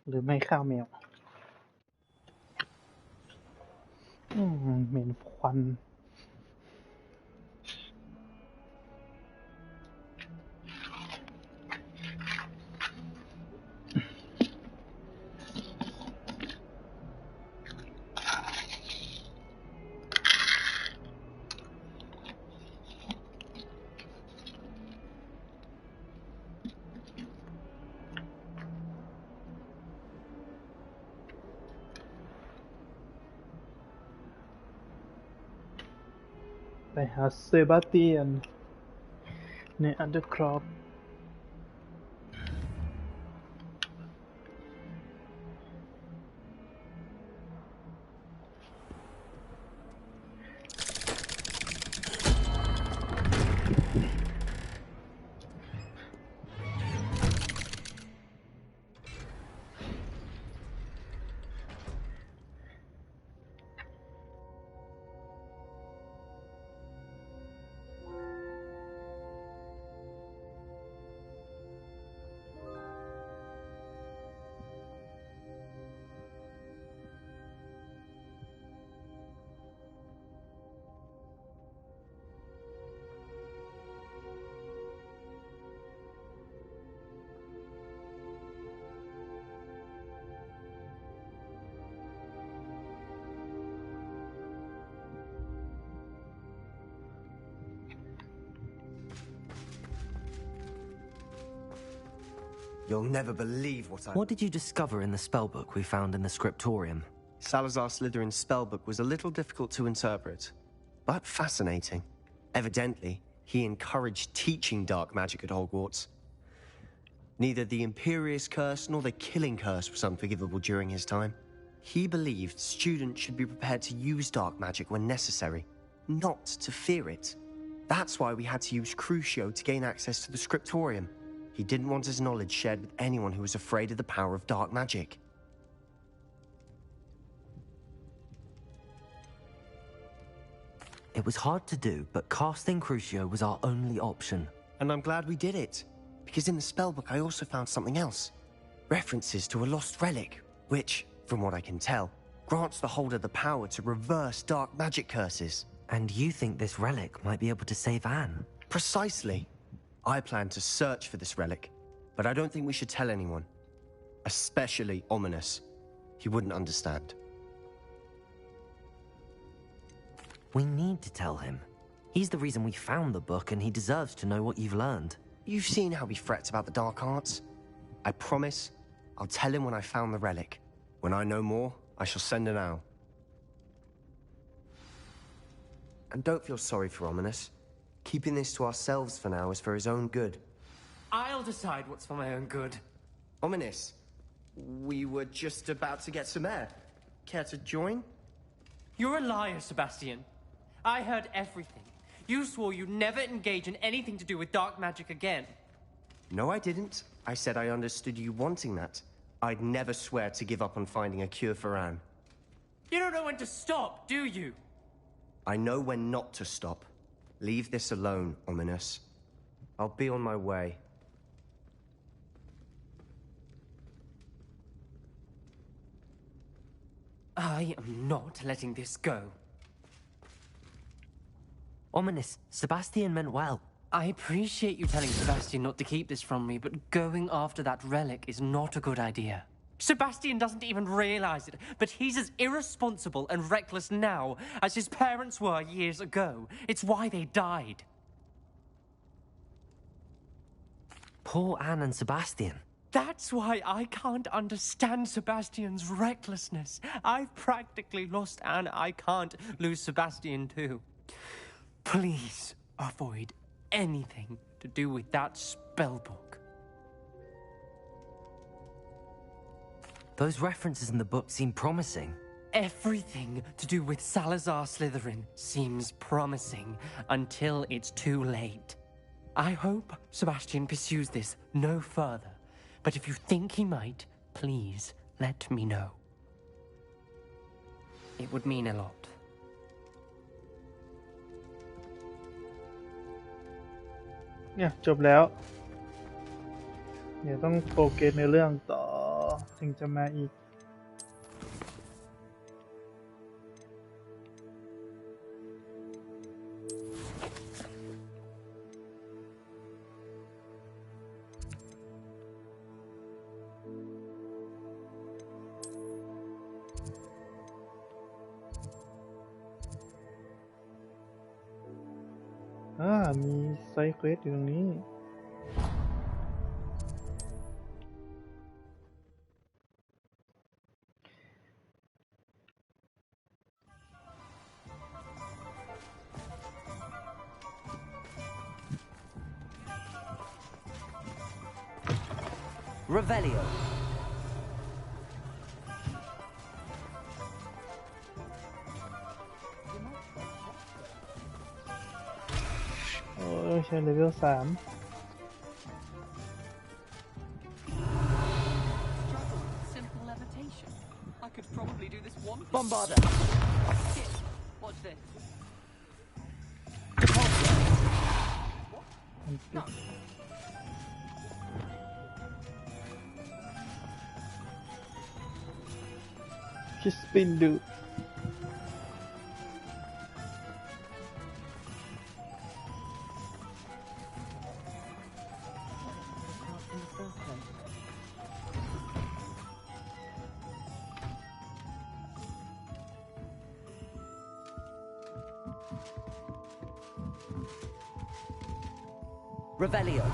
หรือไม่ข้าวแมวเหม็นควันไปหาเซบาสเตียนในอันเดอร์ครอปYou'll never believe what I... What did you discover in the spellbook we found in the scriptorium? Salazar Slytherin's spellbook was a little difficult to interpret, but fascinating. Evidently, he encouraged teaching dark magic at Hogwarts. Neither the Imperious Curse nor the Killing Curse was unforgivable during his time. He believed students should be prepared to use dark magic when necessary, not to fear it. That's why we had to use Crucio to gain access to the scriptorium. He didn't want his knowledge shared with anyone who was afraid of the power of dark magic. It was hard to do, but casting Crucio was our only option. And I'm glad we did it, because in the spellbook I also found something else. References to a lost relic, which, from what I can tell, grants the holder the power to reverse dark magic curses. And you think this relic might be able to save Anne? Precisely. I plan to search for this relic, but I don't think we should tell anyone. Especially Ominous. He wouldn't understand. We need to tell him. He's the reason we found the book, and he deserves to know what you've learned. You've seen how he frets about the dark arts. I promise I'll tell him when I found the relic. When I know more, I shall send an owl. And don't feel sorry for Ominous. Keeping this to ourselves for now is for his own good. I'll decide what's for my own good. Ominous, we were just about to get some air. Care to join? You're a liar, Sebastian. I heard everything. You swore you'd never engage in anything to do with dark magic again. No, I didn't. I said I understood you wanting that. I'd never swear to give up on finding a cure for Anne. You don't know when to stop, do you? I know when not to stop. Leave this alone, Ominous. I'll be on my way. I am not letting this go. Ominous, Sebastian meant well. I appreciate you telling Sebastian not to keep this from me, but going after that relic is not a good idea. Sebastian doesn't even realize it, but he's as irresponsible and reckless now as his parents were years ago. It's why they died. Poor Anne and Sebastian. That's why I can't understand Sebastian's recklessness. I've practically lost Anne. I can't lose Sebastian too. Please avoid anything to do with that spellbook. Those references in the book seem promising. Everything to do with Salazar Slytherin seems promising until it's too late. I hope Sebastian pursues this no further, but if you think he might, please let me know. It would mean a lot. เนี่ยจบแล้วเดี๋ยวต้องโฟกัสในเรื่องต่อ ถึงจะมาอีกมีไซด์เควสอยู่ตรงนี้Revelio. ใช่เลเวล3 Simple levitation. I could probably do this one. Bombarder. Shit. Watch this. Kispindu Revelio.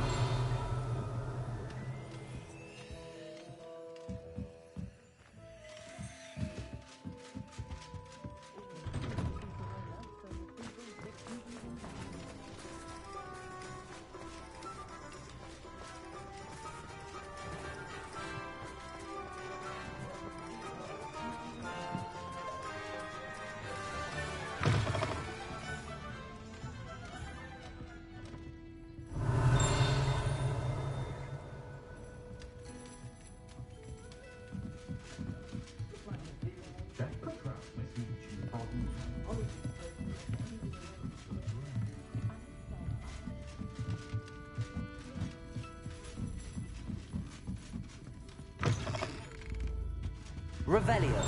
Revelio.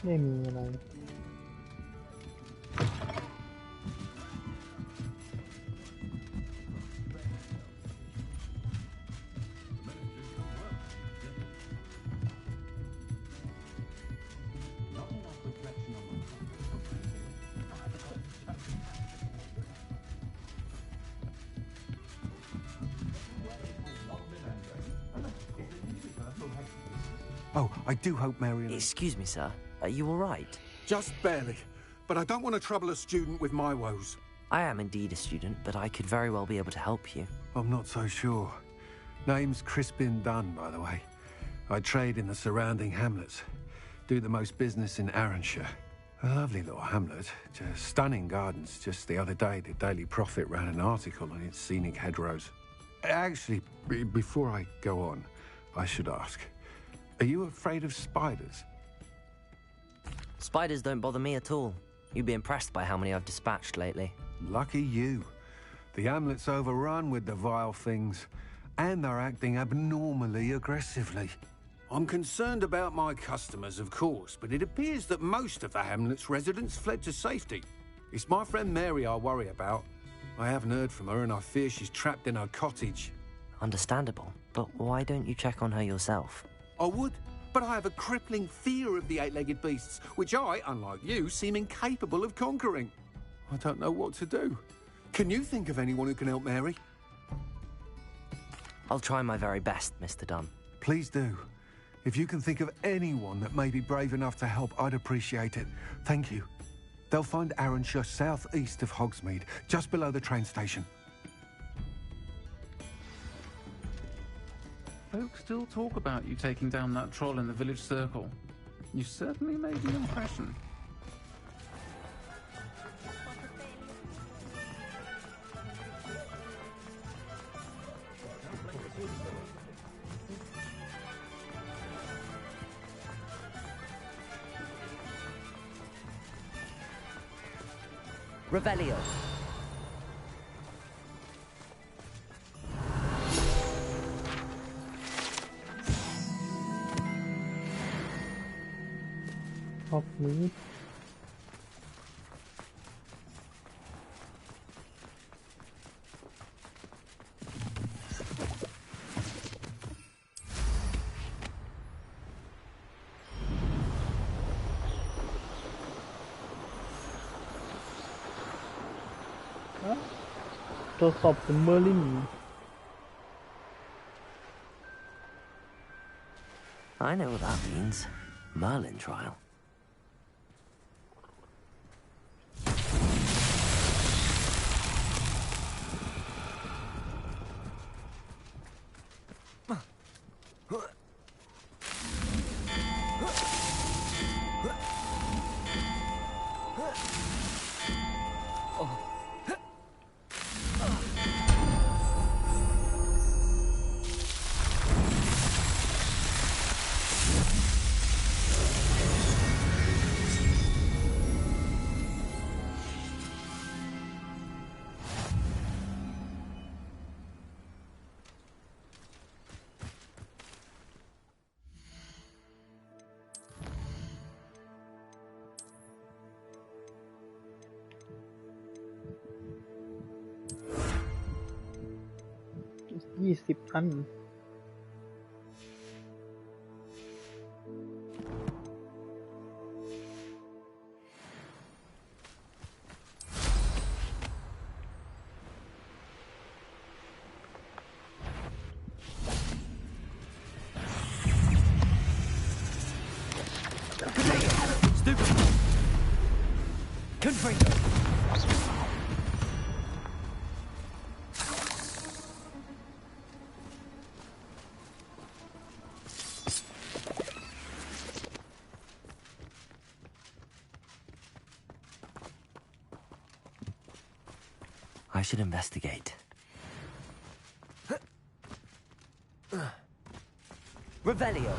ไม่มีอะไร Oh, I do hope Marion... Excuse me, sir. Are you all right? Just barely. But I don't want to trouble a student with my woes. I am indeed a student, but I could very well be able to help you. I'm not so sure. Name's Crispin Dunn, by the way. I trade in the surrounding hamlets. Do the most business in Arranshire. A lovely little hamlet. Just stunning gardens. Just the other day, the Daily Prophet ran an article on its scenic hedgerows. Actually, before I go on, I should ask... Are you afraid of spiders? Spiders don't bother me at all. You'd be impressed by how many I've dispatched lately. Lucky you. The hamlet's overrun with the vile things, and they're acting abnormally aggressively. I'm concerned about my customers, of course, but it appears that most of the hamlet's residents fled to safety. It's my friend Mary I worry about. I haven't heard from her, and I fear she's trapped in her cottage. Understandable. But why don't you check on her yourself? I would, but I have a crippling fear of the eight-legged beasts, which I, unlike you, seem incapable of conquering. I don't know what to do. Can you think of anyone who can help Mary? I'll try my very best, Mr. Dunn. Please do. If you can think of anyone that may be brave enough to help, I'd appreciate it. Thank you. They'll find Arranshire southeast of Hogsmeade, just below the train station. Folks still talk about you taking down that troll in the village circle. You certainly made an impression. Revelio. ออกนี้ ตรวจสอบเป็นเมอร์ลิน I know what that means. Merlin trial.20 อัน Stupid! Confringo! I should investigate. Revelio.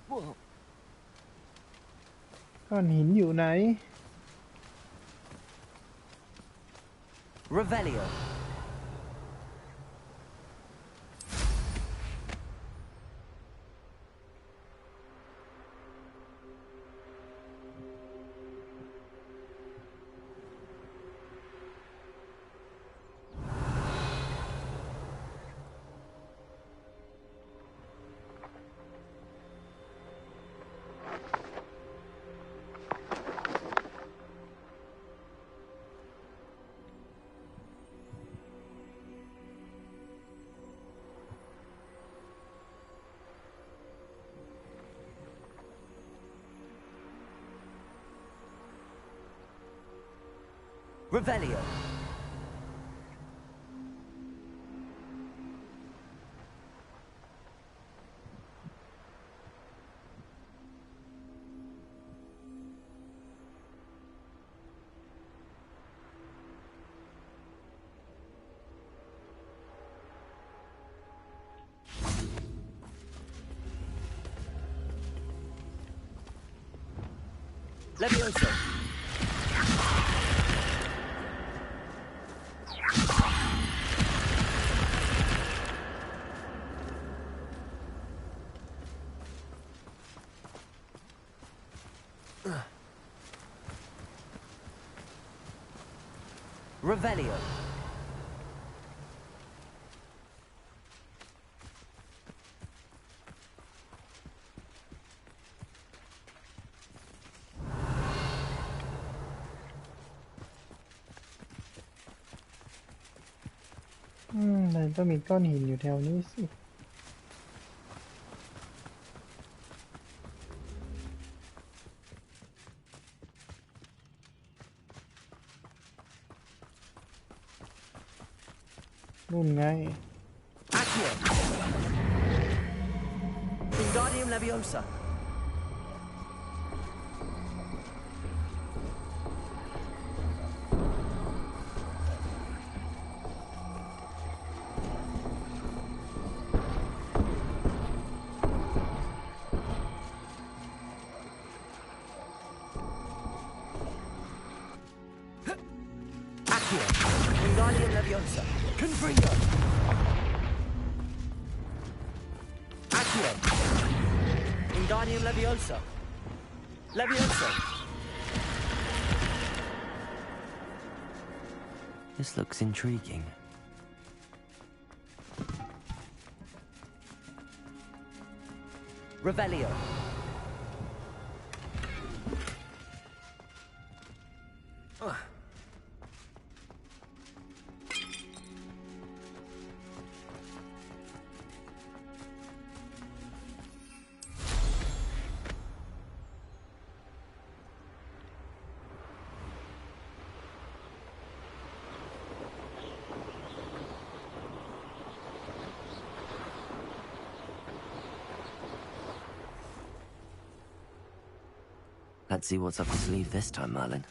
Whoa. ก้อนหินอยู่ไหน Revelio. Revelio. Levioso. Revelio.แต่ต้องมีก้อนหินอยู่แถวนี้สิ นู่นไง Accio. Wingardium Leviosa. Wingardium Leviosa. Confringo. Accio. Wingardium Leviosa. Leviosa. This looks intriguing. Revelio. Let's see what's up his sleeve this time, Merlin.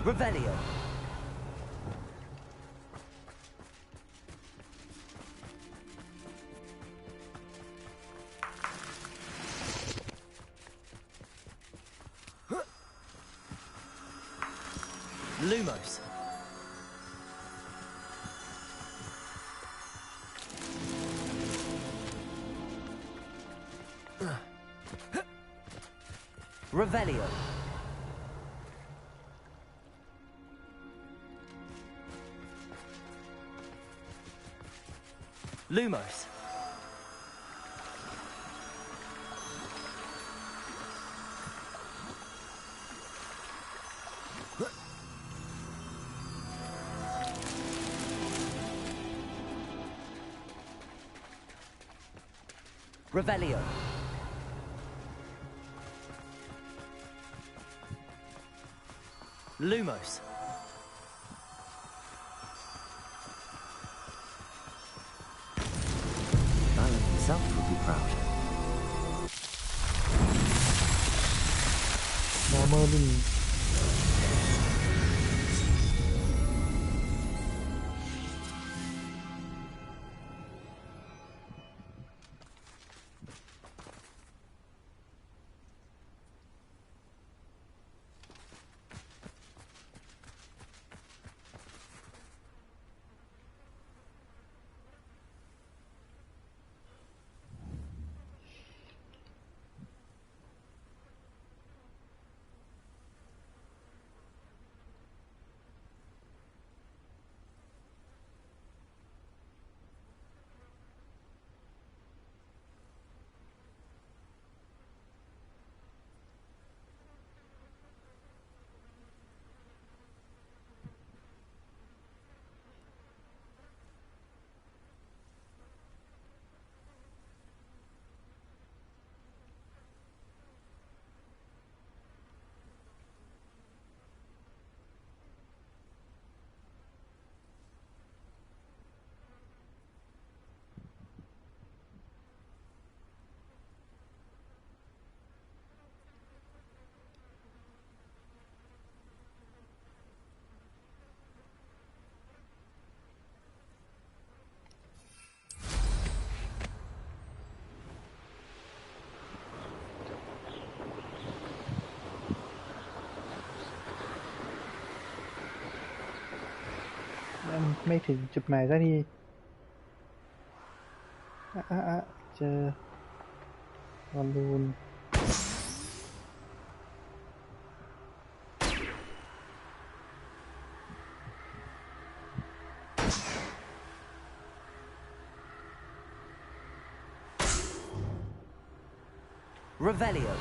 Revelio. Lumos. Revelio. Lumos. Revelio. Lumos. Merlin himself would be proud. Merlin. Mấy thì chụp mày ra đi. Chờ còn luôn. Revelio.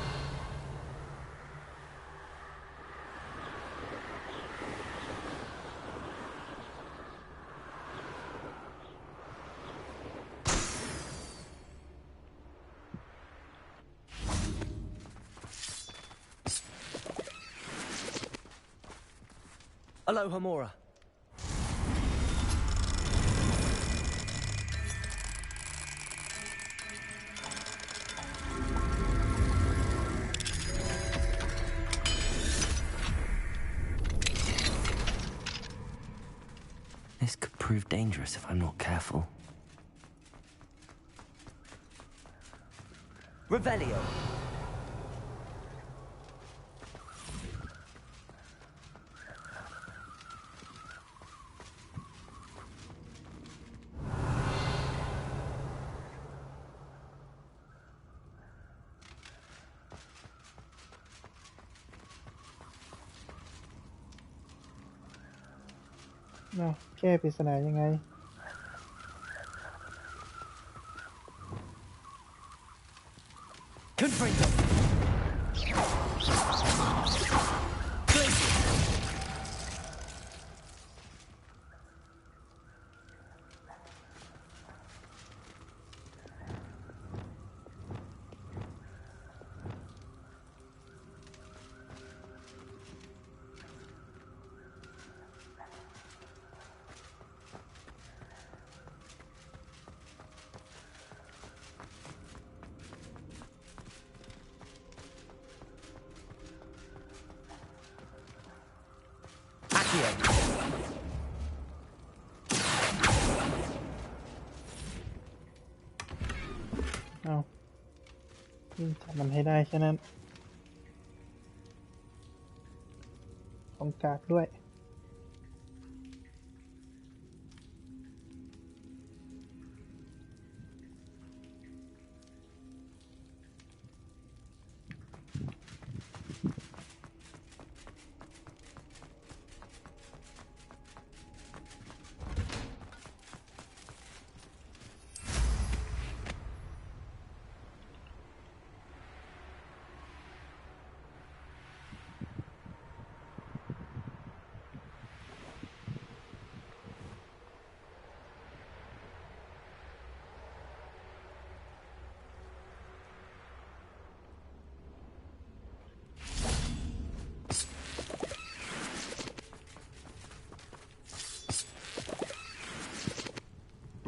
Alohomora. This could prove dangerous if I'm not careful. Revelio. เนาะแก้ปริศนายังไง Confringo! Glacier! Accio! เอาจับมันให้ได้แค่นั้นของกากด้วย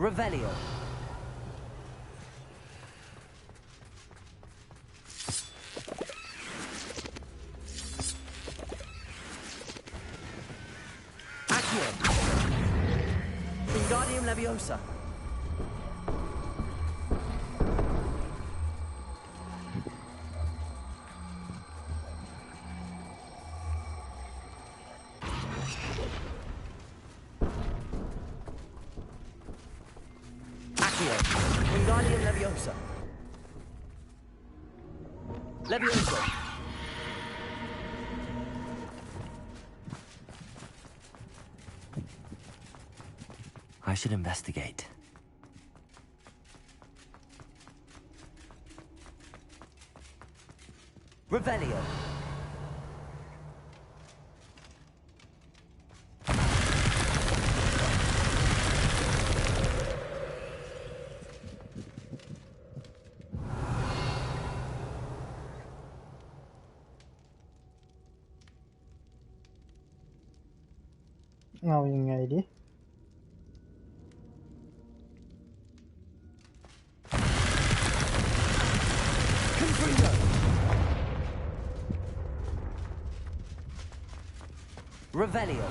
Revelio. Accio. Wingardium Leviosa. Wingardium Leviosa. Leviosa. I should investigate. Revelio.เอายังไงดิ Confringo. Revelio.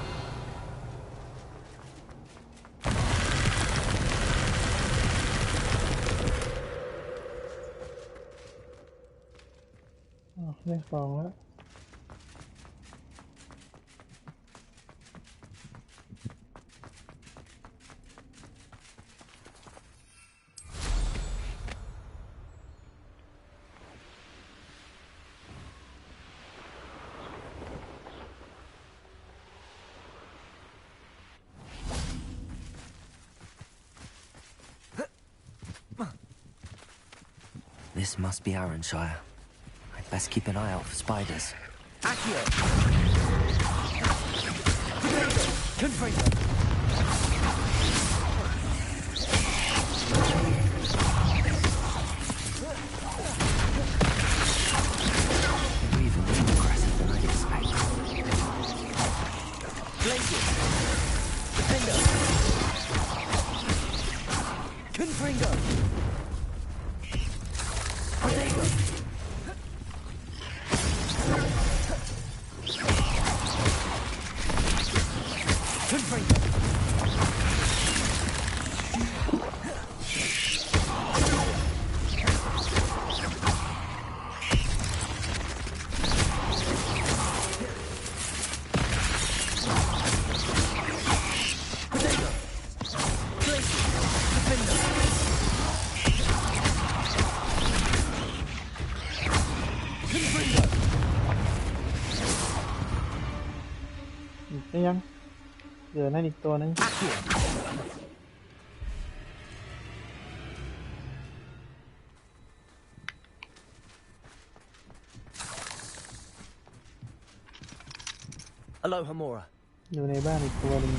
เรื่องสองแล้ว This must be Arranshire. I'd best keep an eye out for spiders. Accio! Confringo! You're even more aggressive than I'd expect. Glacier! Defender! Confringo! Protego! Confringo! Protego! Glacier! Defender! Confringo! ได้ยัง เหลือนั่นอีกตัวนึง Aloha Mora. อยู่ในบ้านอีกตัวนึง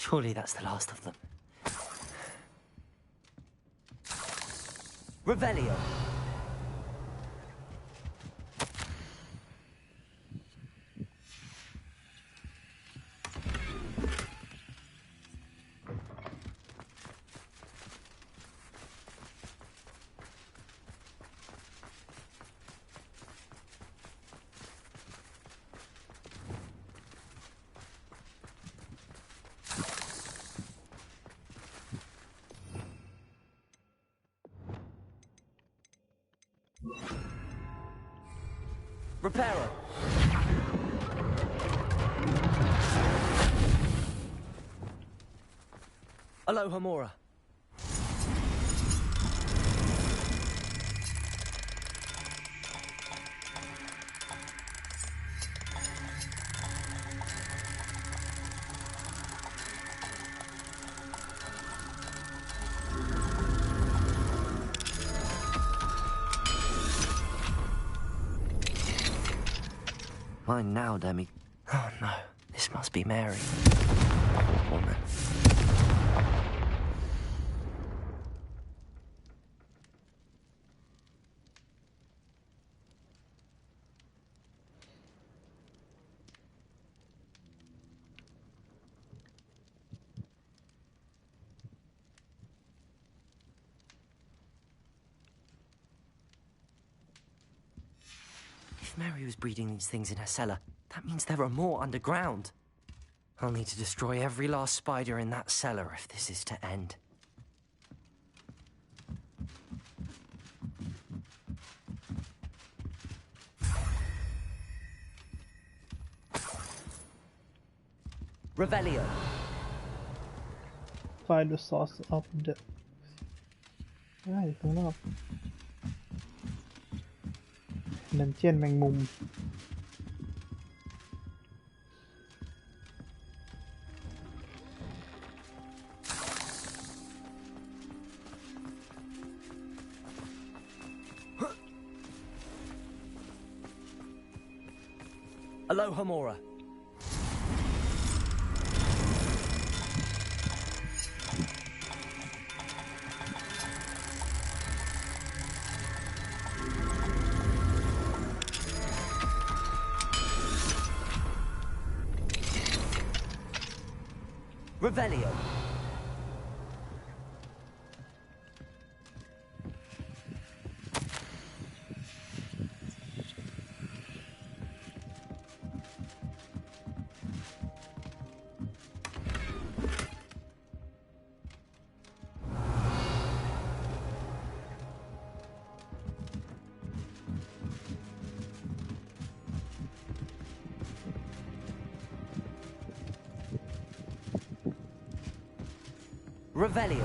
Surely that's the last of them. Revelio. Reparo. Aloha Mora. Mine now, Demi. Oh no, this must be Mary. Woman. If Mary was breeding these things in her cellar, that means there are more underground. I'll need to destroy every last spider in that cellar if this is to end. Revelio. Find the source of the ได้ข้างนอกดันเจียนแมงมุม Aloha Mora. Revelio. Revelio.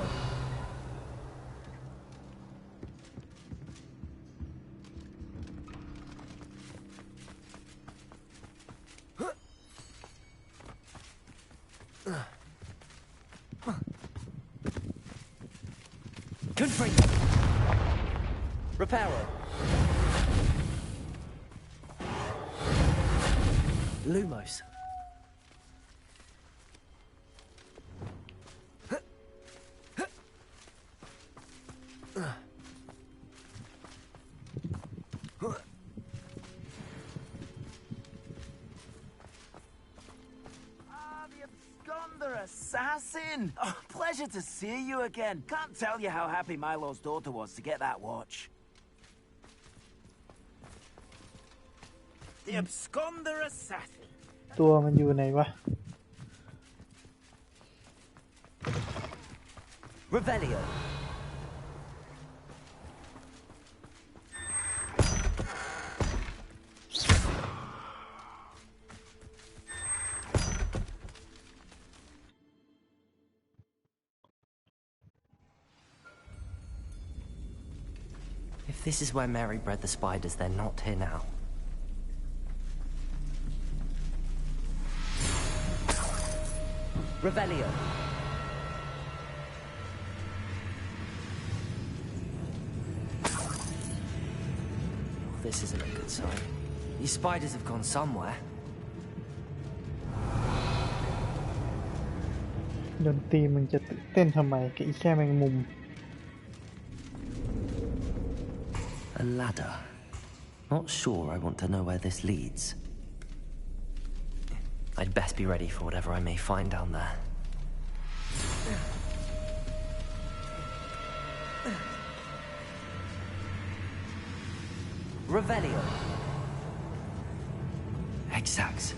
Confringo. Reparo. Lumos. Assassin! Oh, pleasure to see you again. Can't tell you how happy Milo's daughter was to get that watch. The Absconder Assassin. ตัวมันอยู่ไหนวะ Revelio. If this is where Mary bred the spiders, they're not here now. Revelio. This isn't a good sign. These spiders have gone somewhere. ดนตรีมึงจะตื่นเต้นทำไมกับอีแค่แมงมุม A ladder. Not sure I want to know where this leads. I'd best be ready for whatever I may find down there. Revelio. Exacts.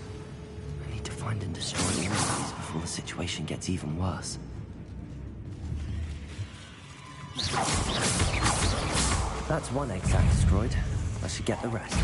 I need to find and destroy all of these before the situation gets even worse. That's one exact destroyed. I should get the rest.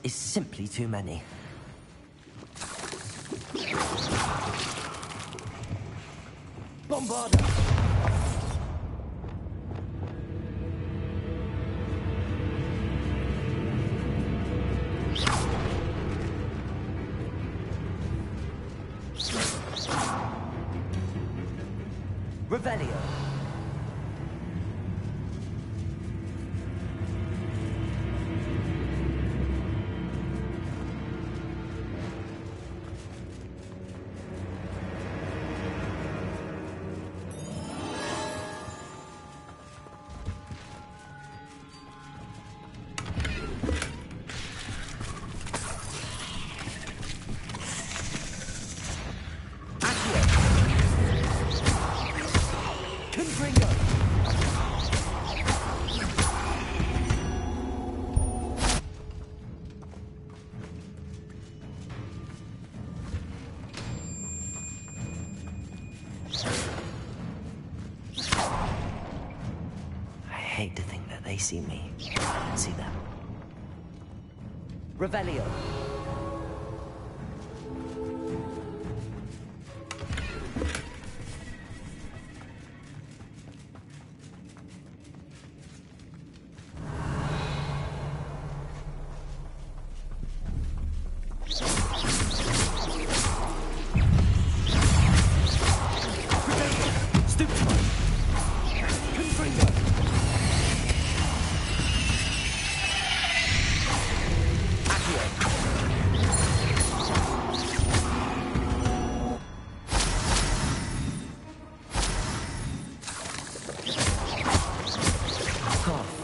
Is simply too many. Bombarda! Revelio. I hate to think that they see me. I see them. Revelio.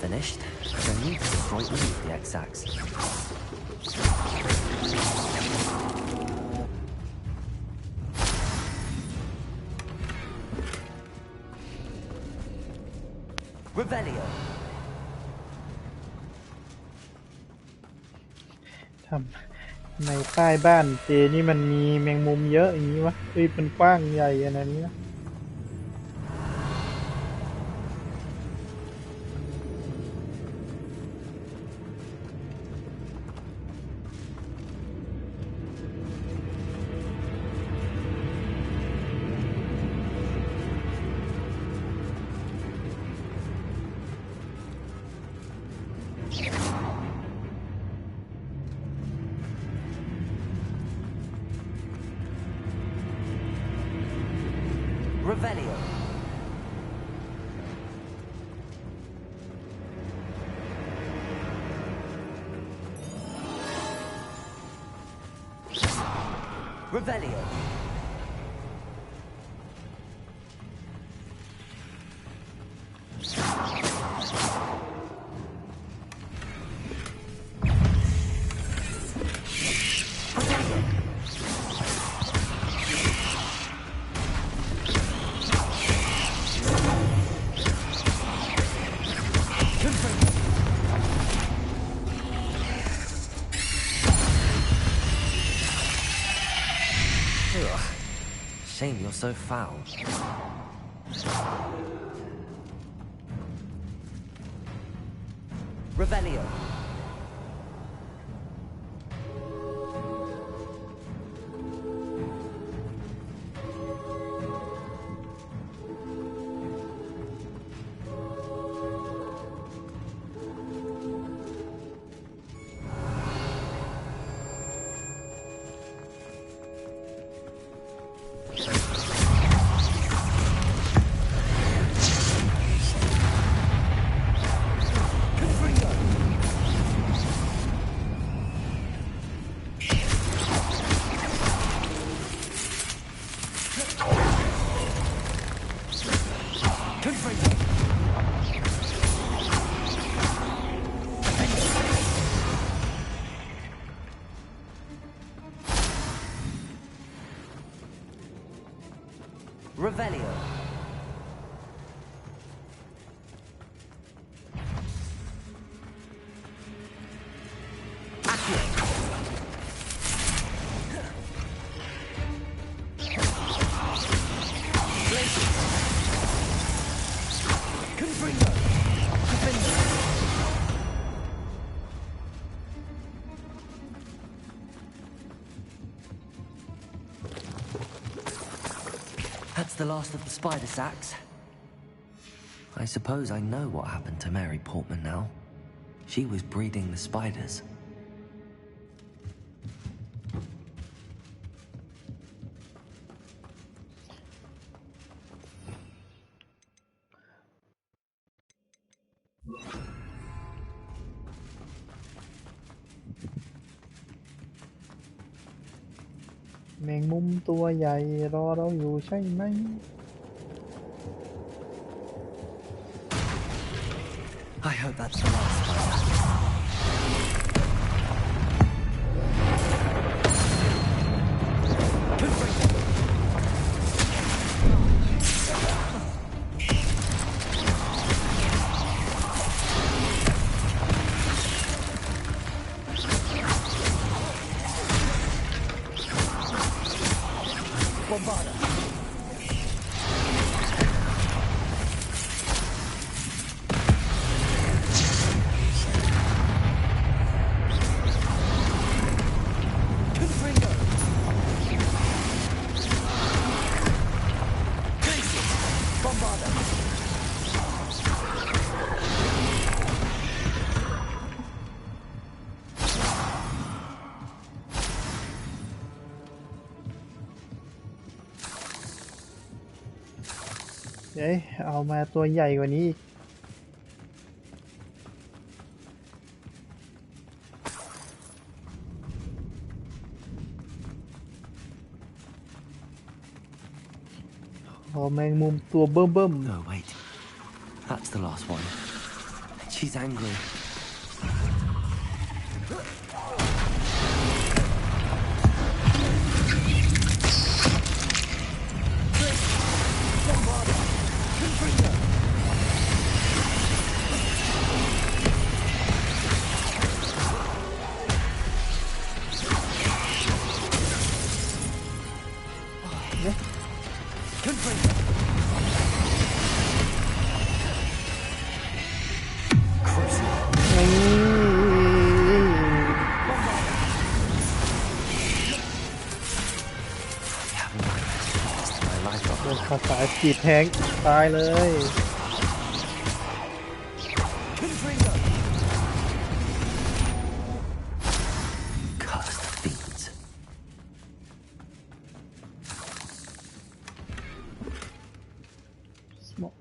Finished. I need to destroy all of the exacts. Revelio. ทำในใต้บ้านเจนี่มันมีแมงมุมเยอะอย่างนี้วะเอ้ยมันกว้างใหญ่ขนาดนี้นะ Revelio. Revelio. shame you're so foul. Revelio. Revelio. That's the last of the spider sacks. I suppose I know what happened to Mary Portman now. She was breeding the spiders.แมงมุมตัวใหญ่รอเราอยู่ใช่ไหม I hope that's the last spider. Bombarda. เอ้ยเอามาตัวใหญ่กว่านี้อีกแมงมุมตัวเบิ่ม No, wait. That's the last one. She's angry.ๆภาษาจีบแทงตายเลย Curse the fiends. Smoke.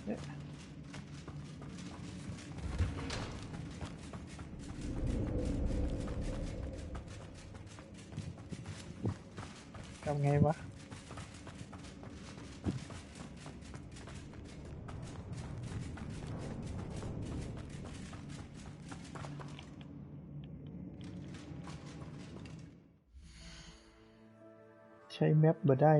Yeah. ทำไงวะ ช้แมปบ่ได้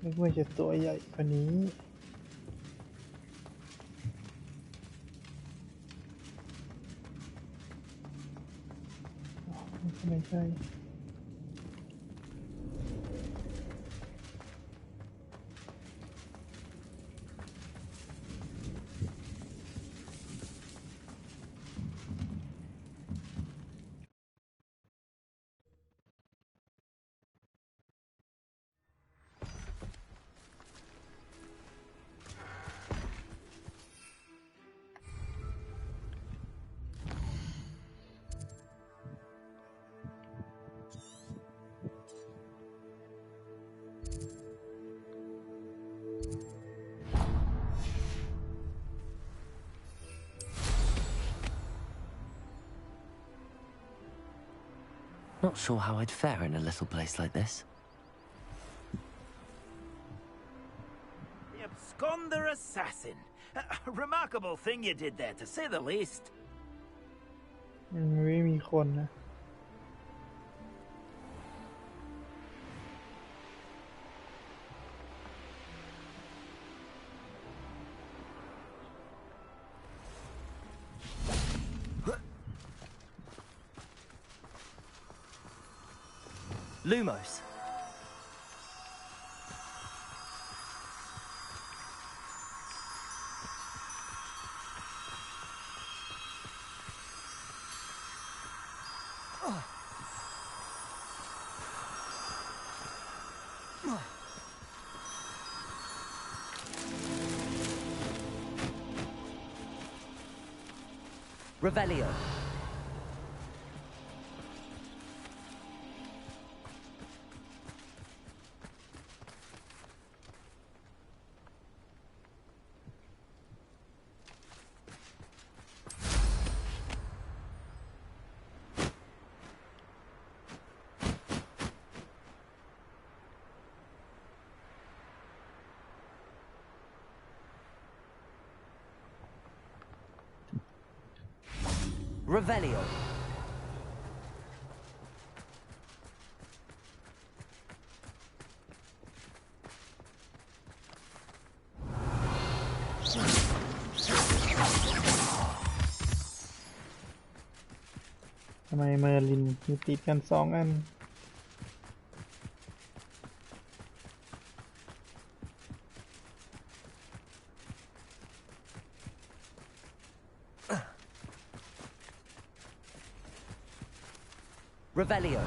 นึกว่าจะตัวใหญ่กว่านี้ไม่ใช่Not sure how I'd fare in a little place like this. The absconder assassin. A remarkable thing you did there, to say the least. ไม่มีคนนะ Lumos. Revelio. Revelio.ทำไมเมอร์ลินมีติดกัน2 อัน Revelio.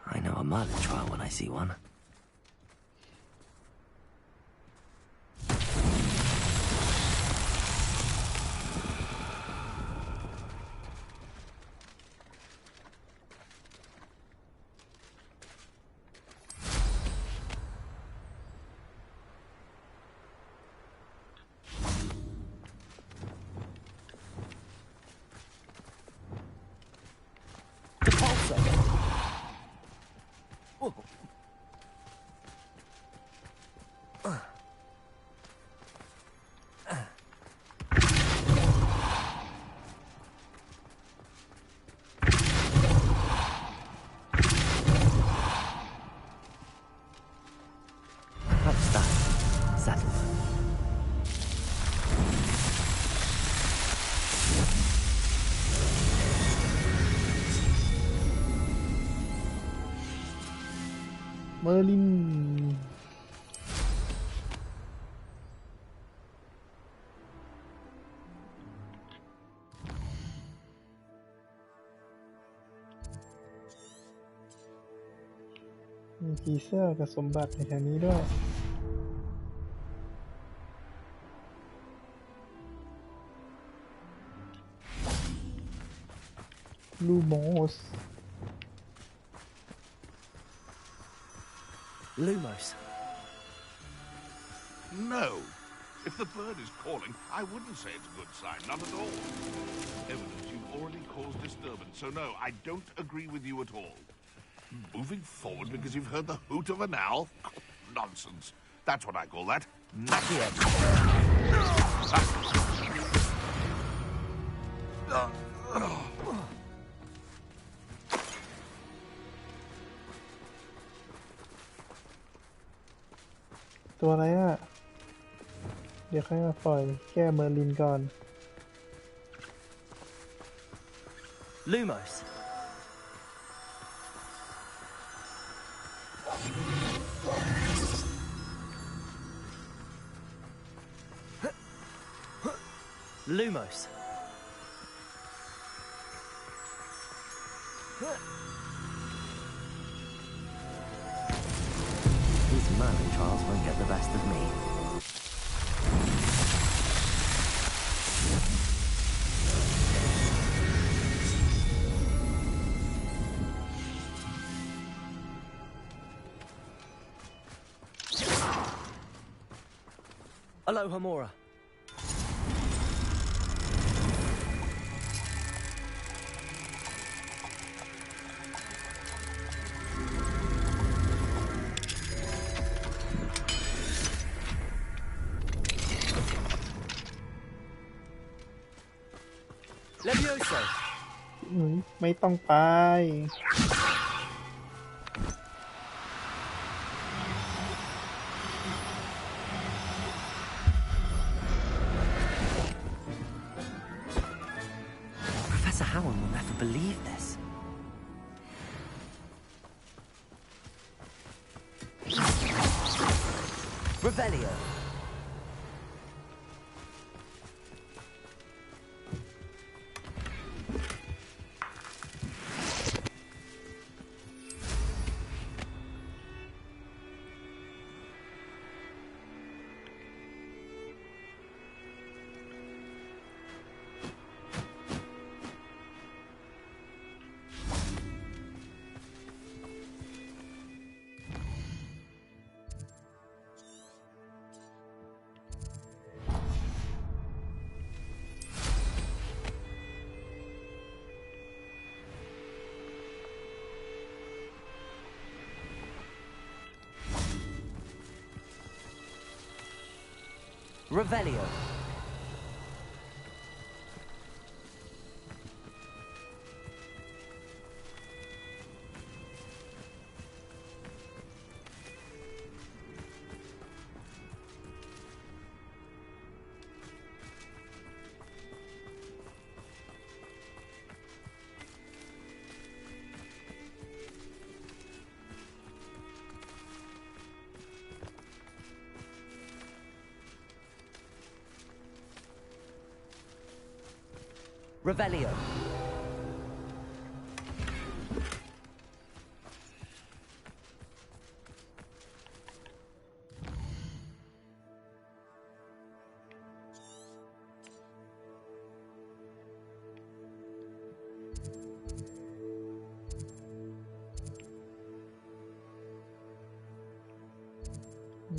I know a Merlin trial when I see one. เมอร์ลินมีผีเสื้อกับสมบัติในแถวนี้ด้วยลูโมส Lumos. No. If the bird is calling, I wouldn't say it's a good sign, not at all. Evidence you've already caused disturbance, so no, I don't agree with you at all. Moving forward because you've heard the hoot of an owl? Nonsense. That's what I call that. Nakia.ตัวอะไรอ่ะ เดี๋ยวค่อยมาปล่อยแก้เมอร์ลินก่อน Lumos. Lumos. These Merlin trials won't get the best of me. Aloha Mora. Levioso. ไม่ต้องไป Professor Howard will never believe this. Revelio. Revelio. Revelio.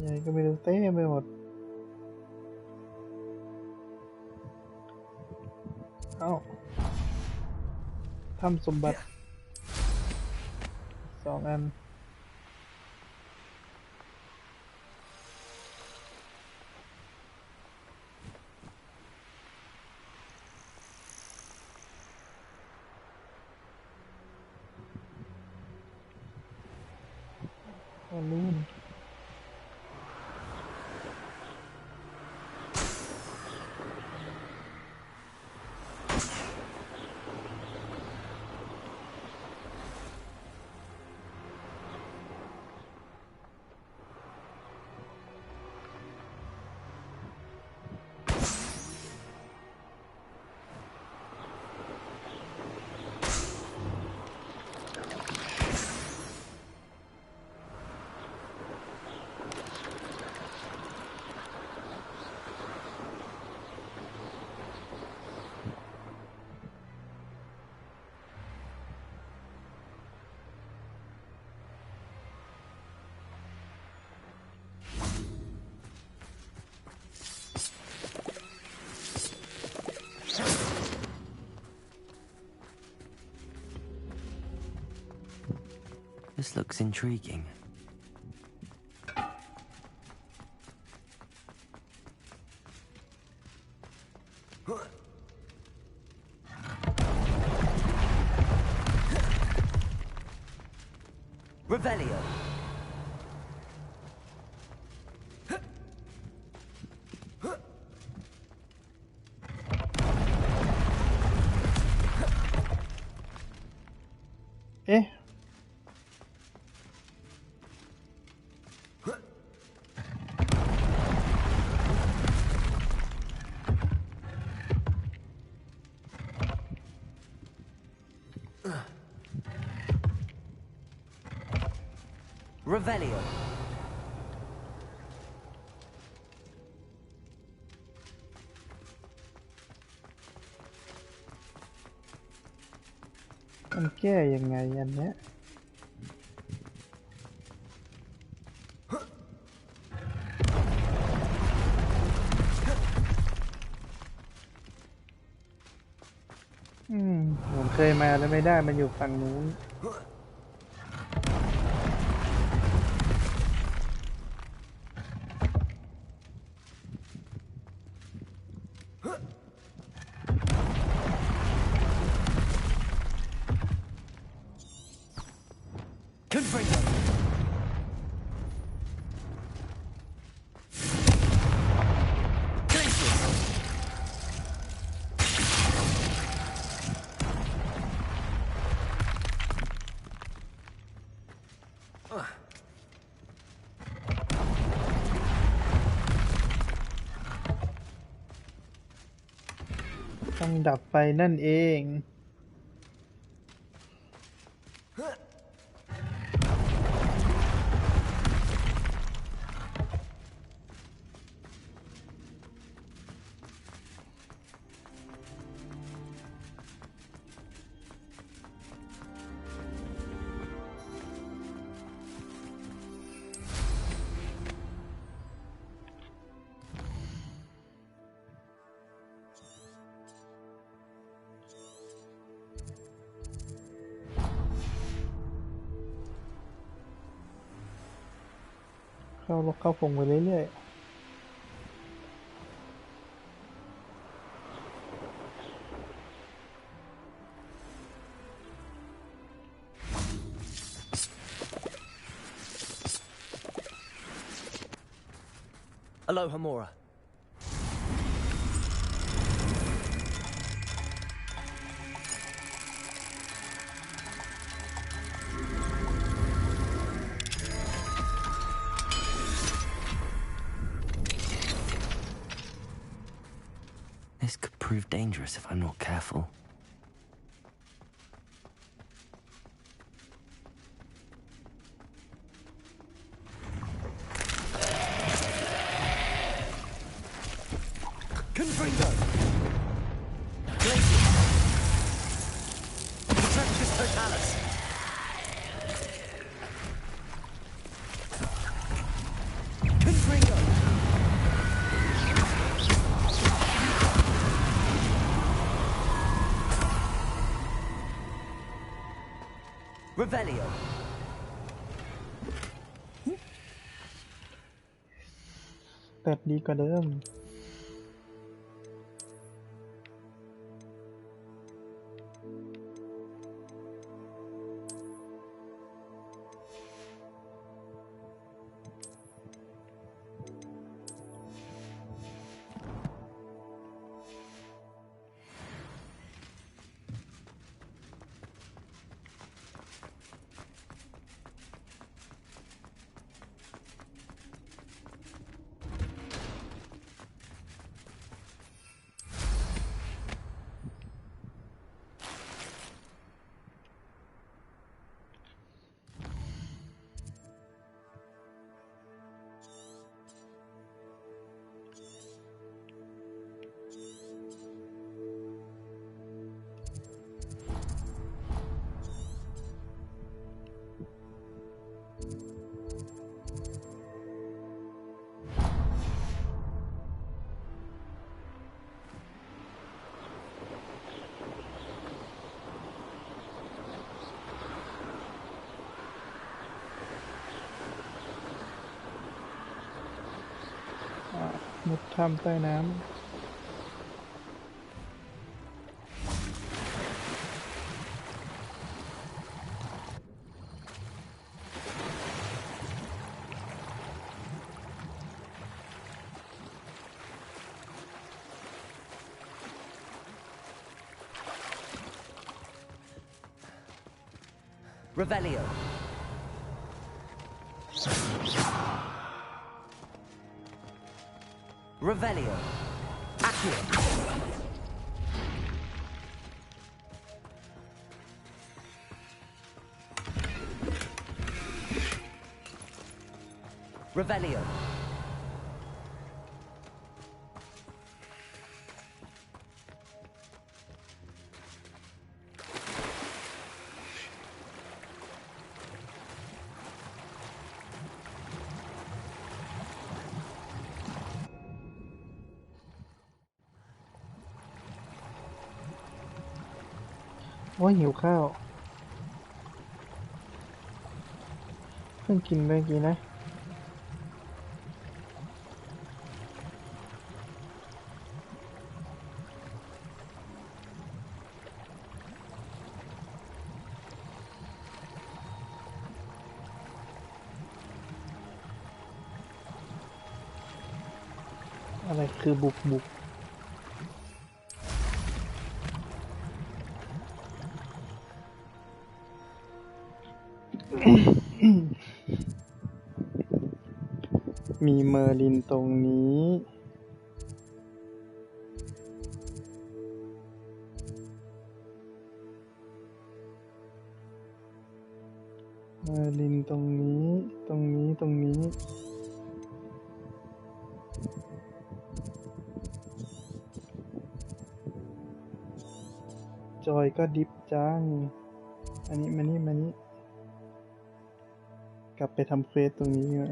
Vậyก็ไม่รู้เต้ไปหมด เอ้าทำสมบัติ2 อันนู่น looks intriguing. Revelio. Eh มันแก้ยังไงอันเนี้ยผมเคยมาแล้วไม่ได้มันอยู่ฝั่งนู้นต้องดับไฟนั่นเองเข้าพงไปเรื่อยๆ Aloha Mora. This could prove dangerous if I'm not careful. Confringo! Glacius! Trenchus Totalis! Confringo! Revelio. แต่ดีกว่าเดิม ข้ามใต้น้ำRevelio. Revelio. Accio. Revelio.โอ้ยหิวข้าวเพิ่งกินไปเมื่อกี้นะอะไรคือบุกมีเมอร์ลินตรงนี้เมอร์ลินตรงนี้ตรงนี้จอยก็ดิฟจังอันนี้มานี่กลับไปทำเควสตรงนี้มา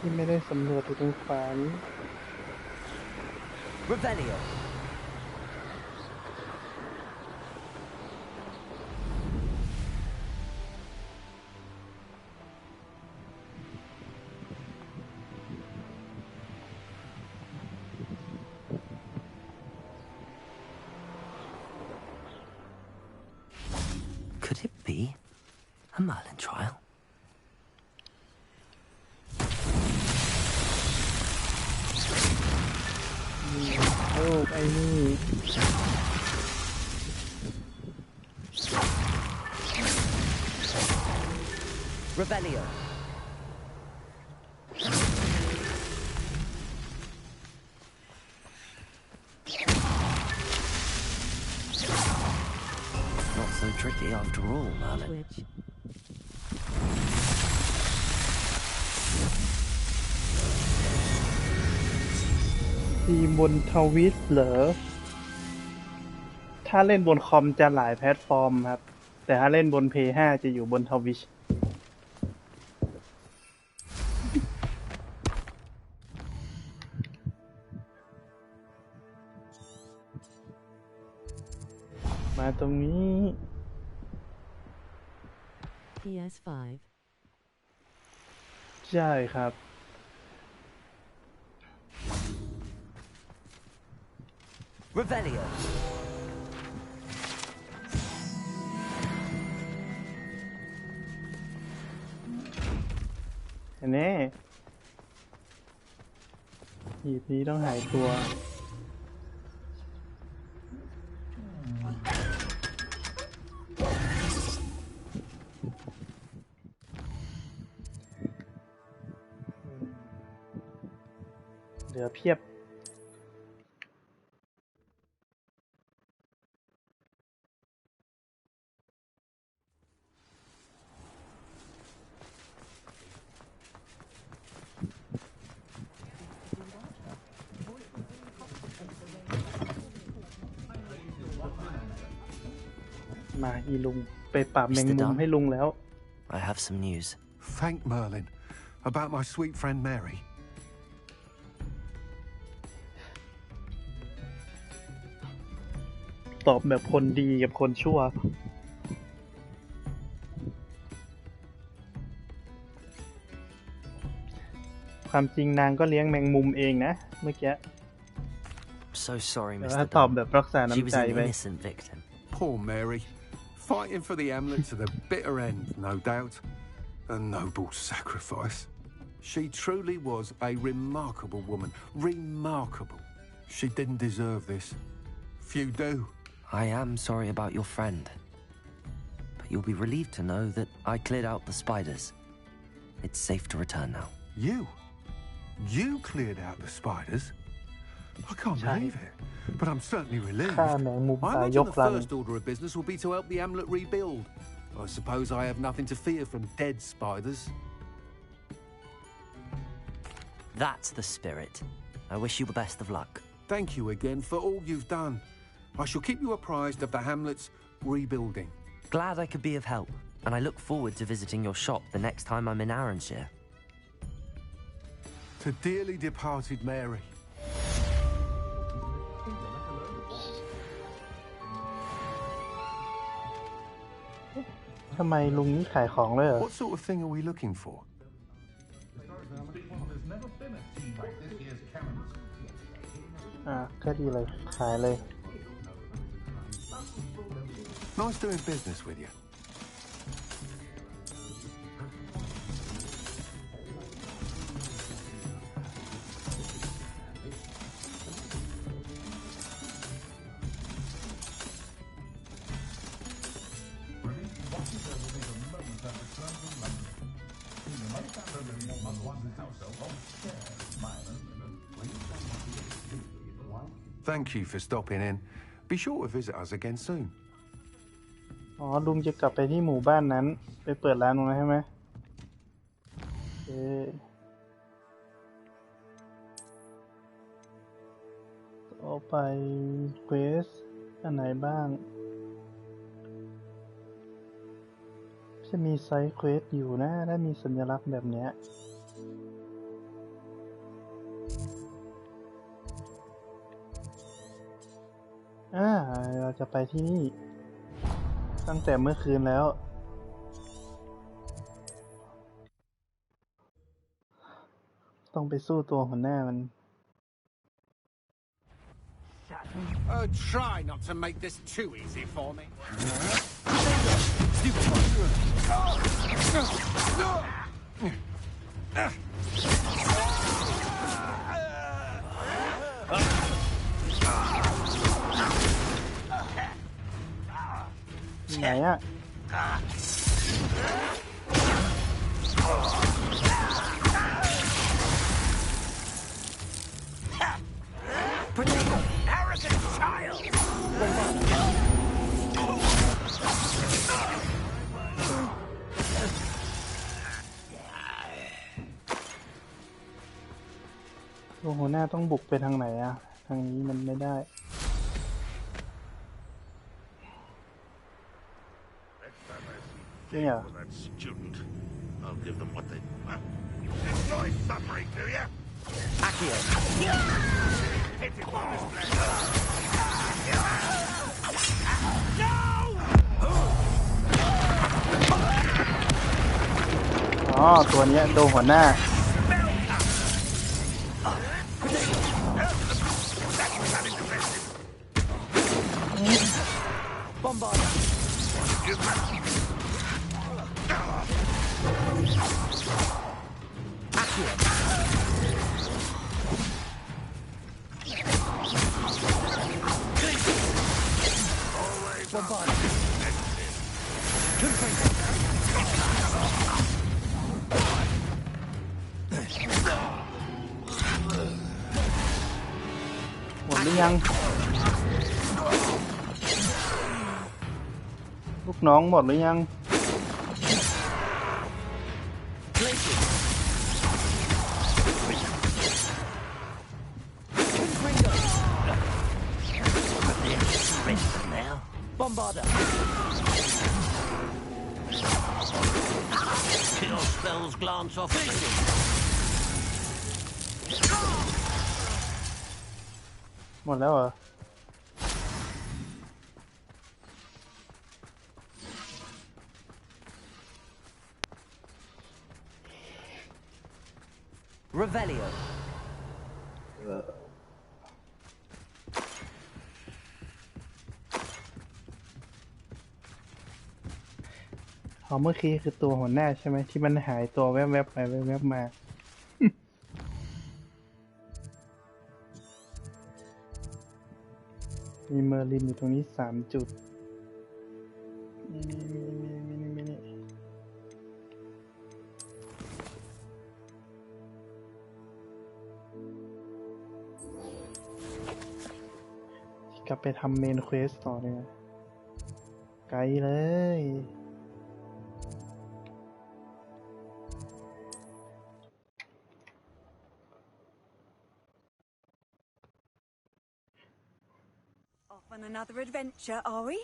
ที่ไม่ได้สำรวจอยู่ตรงขวานี้ Revelio. Could it be a Merlin trial? โอ้ไอ้นี่ Revelio. Not so tricky after all, Merlin. Twitch. ทีมบนทวิตเหรอถ้าเล่นบนคอมจะหลายแพลตฟอร์มครับแต่ถ้าเล่นบน PS5 จะอยู่บนทวิชมาตรงนี้ PS5. ใช่ครับ Revelio. แน่หีบนี้ต้องหายตัวเหลือเพียบ มาอีลุงไปปราบแมง Mr. มุม Dunn? ให้ลุงแล้ว I have some news. Thank Merlin. About my sweet friend Mary. ตอบแบบคนดีกับคนชั่วความจริงนางก็เลี้ยงแมงมุมเองนะเมื่อกี้ So sorry, แต่ Mr. ถ้าตอบ Dunn. แบบรักษา She น้ำ was ใจ an ไป innocent victim. Poor Mary. Fighting for the Hamlet to the bitter end, no doubt. A noble sacrifice. She truly was a remarkable woman. Remarkable. She didn't deserve this. Few do. I am sorry about your friend. But you'll be relieved to know that I cleared out the spiders. It's safe to return now. You? You cleared out the spiders? I can't believe it. But I'm certainly relieved. ฆ่าแมงมุม I ตายย imagine ก the ลัง first order of business will be to help the Hamlet rebuild. I suppose I have nothing to fear from dead spiders. That's the spirit. I wish you the best of luck. Thank you again for all you've done. I shall keep you apprised of the Hamlet's rebuilding. Glad I could be of help, and I look forward to visiting your shop the next time I'm in Arranshire. To dearly departed Mary. ทำไมลุงนี่ขายของเลยเหรอ What sort of thing are we looking for? There's never been a team like this year's Karen's. ก็ดีเลยขายเลย Nice doing business with you. Thank you for stopping in. Be sure to visit us again soon. อ๋อลุงจะกลับไปที่หมู่บ้านนั้นไปเปิดร้านตรงนั้นใช่ไหมต่อไปเควสอันไหนบ้างจะมีไซด์เควสอยู่นะถ้ามีสัญลักษณ์แบบเนี้ยเราจะไปที่นี่ตั้งแต่เมื่อคืนแล้วต้องไปสู้ตัวหัวหน้ามัน Try not to make this too easy for me. ไหนอะตัวหัวหน้าต้องบุกไปทางไหนอะทางนี้มันไม่ได้ Yeah. For that student, I'll give them what they want. You enjoy suffering, do you? Accio. Hit it on this place. No! อ๋อตัวเนี้ยตัวหัวหน้า Bombard. Bombard. หมดหรือยังลูกน้องหมดหรือยังBombarder. Kill spells glance off. หมดแล้วเหรอ Revelio. อ๋อเมื่อกี้คือตัวหัวหน้าใช่ไหมที่มันหายตัวแวบๆไปแวบๆมา มีเมอร์ลินอยู่ตรงนี้3 จุดนี่กลับไปทำเมนเควสต่อเลยนะไกลเลย Off on another adventure, are we?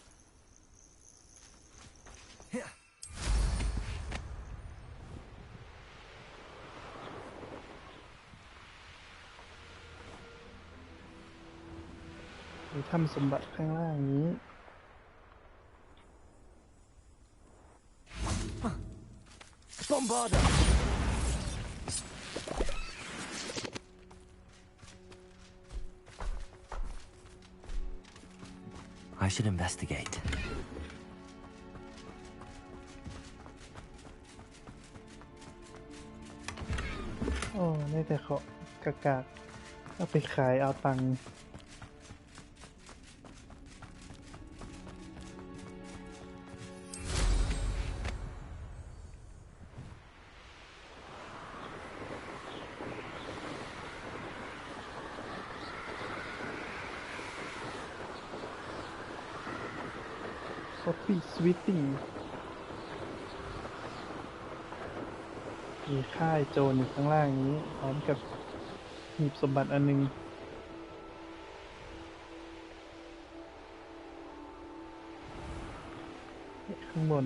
ไปทำสมบัติข้างล่างนี้ Bombarda. I should investigate. โอ้ได้แต่เขากากาเอาไปขายเอาตังค์ Coffee Sweetie มีค่ายโจรอยู่ข้างล่างนี้พร้อมกับหีบสมบัติอันนึงข้างบน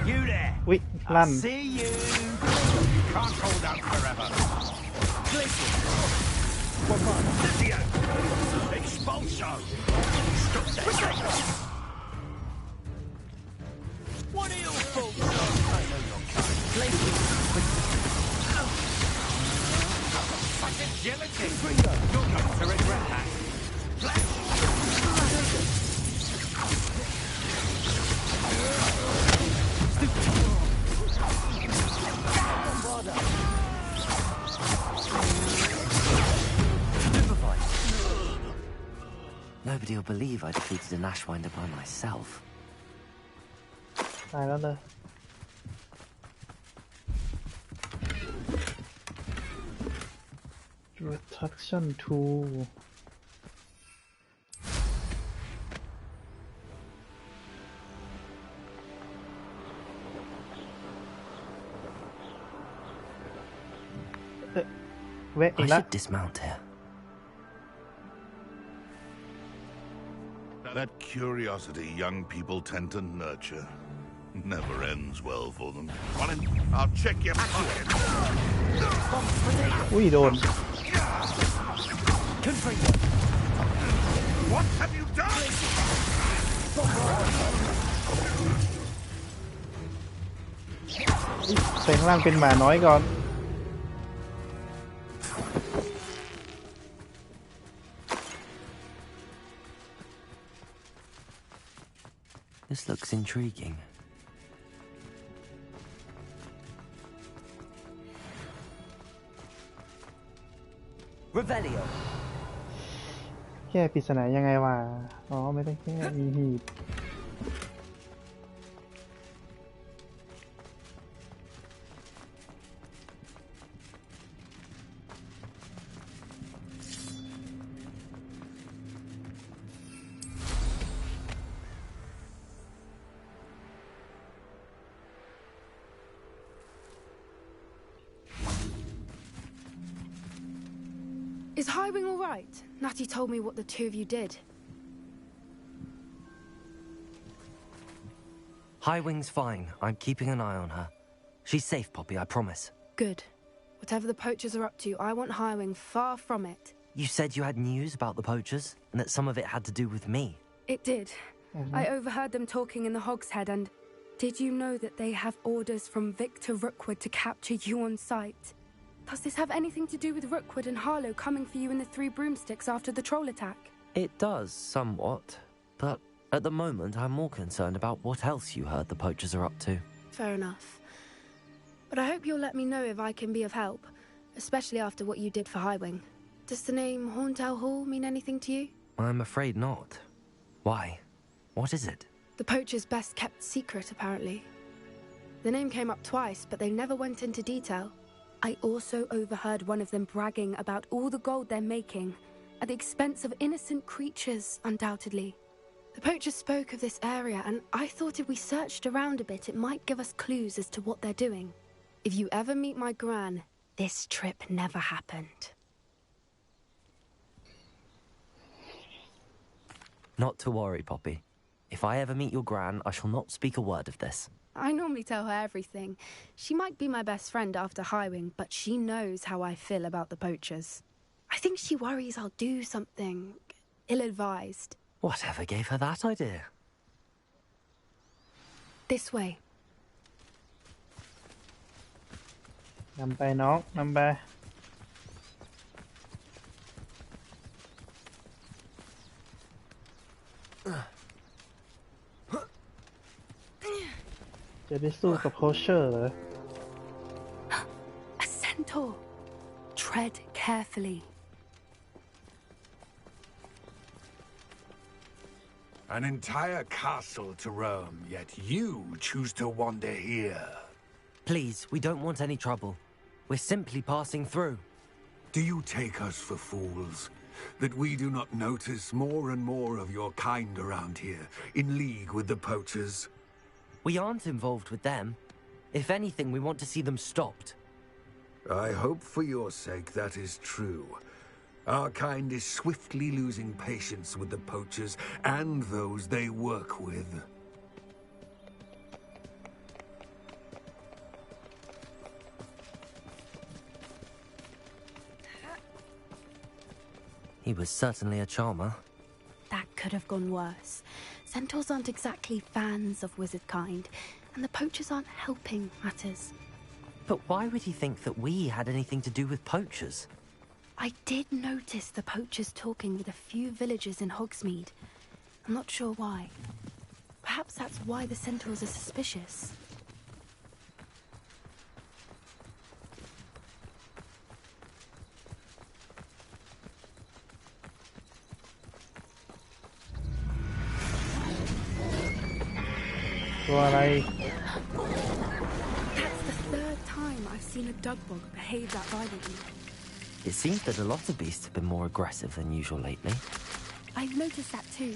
You there? อุ๊ยลั่น See you. Can't hold out forever. Lydia! Expulso! Stop that! What are your faults? I know you're coming. Such agility! You're going to regret that. Nobody will believe I defeated an Ashwinder by myself. ตายแล้วเลย Retraction tool แวะอี I กแล้ว should dismount here. That curiosity young people tend to nurture never ends well for them. On in, I'll check your pocket. อุ้ยโดน What have you done? แปลงร่างเป็นหมาน้อยก่อน This looks intriguing. Revelio. แก้ปริศนายังไงวะ อ๋อ ไม่ได้แก้มีหีบ Is Highwing all right? Natty told me what the two of you did. Highwing's fine. I'm keeping an eye on her. She's safe, Poppy, I promise. Good. Whatever the poachers are up to, I want Highwing far from it. You said you had news about the poachers, and that some of it had to do with me. It did. I overheard them talking in the Hogshead, and did you know that they have orders from Victor Rookwood to capture you on sight? Does this have anything to do with Rookwood and Harlow coming for you in the Three Broomsticks after the troll attack? It does, somewhat. But at the moment, I'm more concerned about what else you heard the poachers are up to. Fair enough. But I hope you'll let me know if I can be of help, especially after what you did for Highwing. Does the name Horntail Hall mean anything to you? I'm afraid not. Why? What is it? The poacher's best kept secret, apparently. The name came up twice, but they never went into detail. I also overheard one of them bragging about all the gold they're making, at the expense of innocent creatures, undoubtedly. The poacher spoke of this area, and I thought if we searched around a bit, it might give us clues as to what they're doing. If you ever meet my gran, this trip never happened. Not to worry, Poppy. If I ever meet your gran, I shall not speak a word of this. I normally tell her everything. She might be my best friend after Highwing, but she knows how I feel about the poachers. I think she worries I'll do something ill-advised. Whatever gave her that idea? This way. นำไปน้องนำไปจะได้สู้กับโพเชอร์เหรอ A centaur. Tread carefully. An entire castle to roam, yet you choose to wander here. Please, we don't want any trouble. We're simply passing through. Do you take us for fools? That we do not notice more and more of your kind around here, in league with the poachers? We aren't involved with them. If anything, we want to see them stopped. I hope for your sake that is true. Our kind is swiftly losing patience with the poachers and those they work with. He was certainly a charmer. That could have gone worse. Centaurs aren't exactly fans of wizard kind, and the poachers aren't helping matters. But why would he think that we had anything to do with poachers? I did notice the poachers talking with a few villagers in Hogsmeade. I'm not sure why. Perhaps that's why the centaurs are suspicious. ตัวอะไร That's the third time I've seen a dugbog behave that violently. It seems that a lot of beasts have been more aggressive than usual lately. I've noticed that too.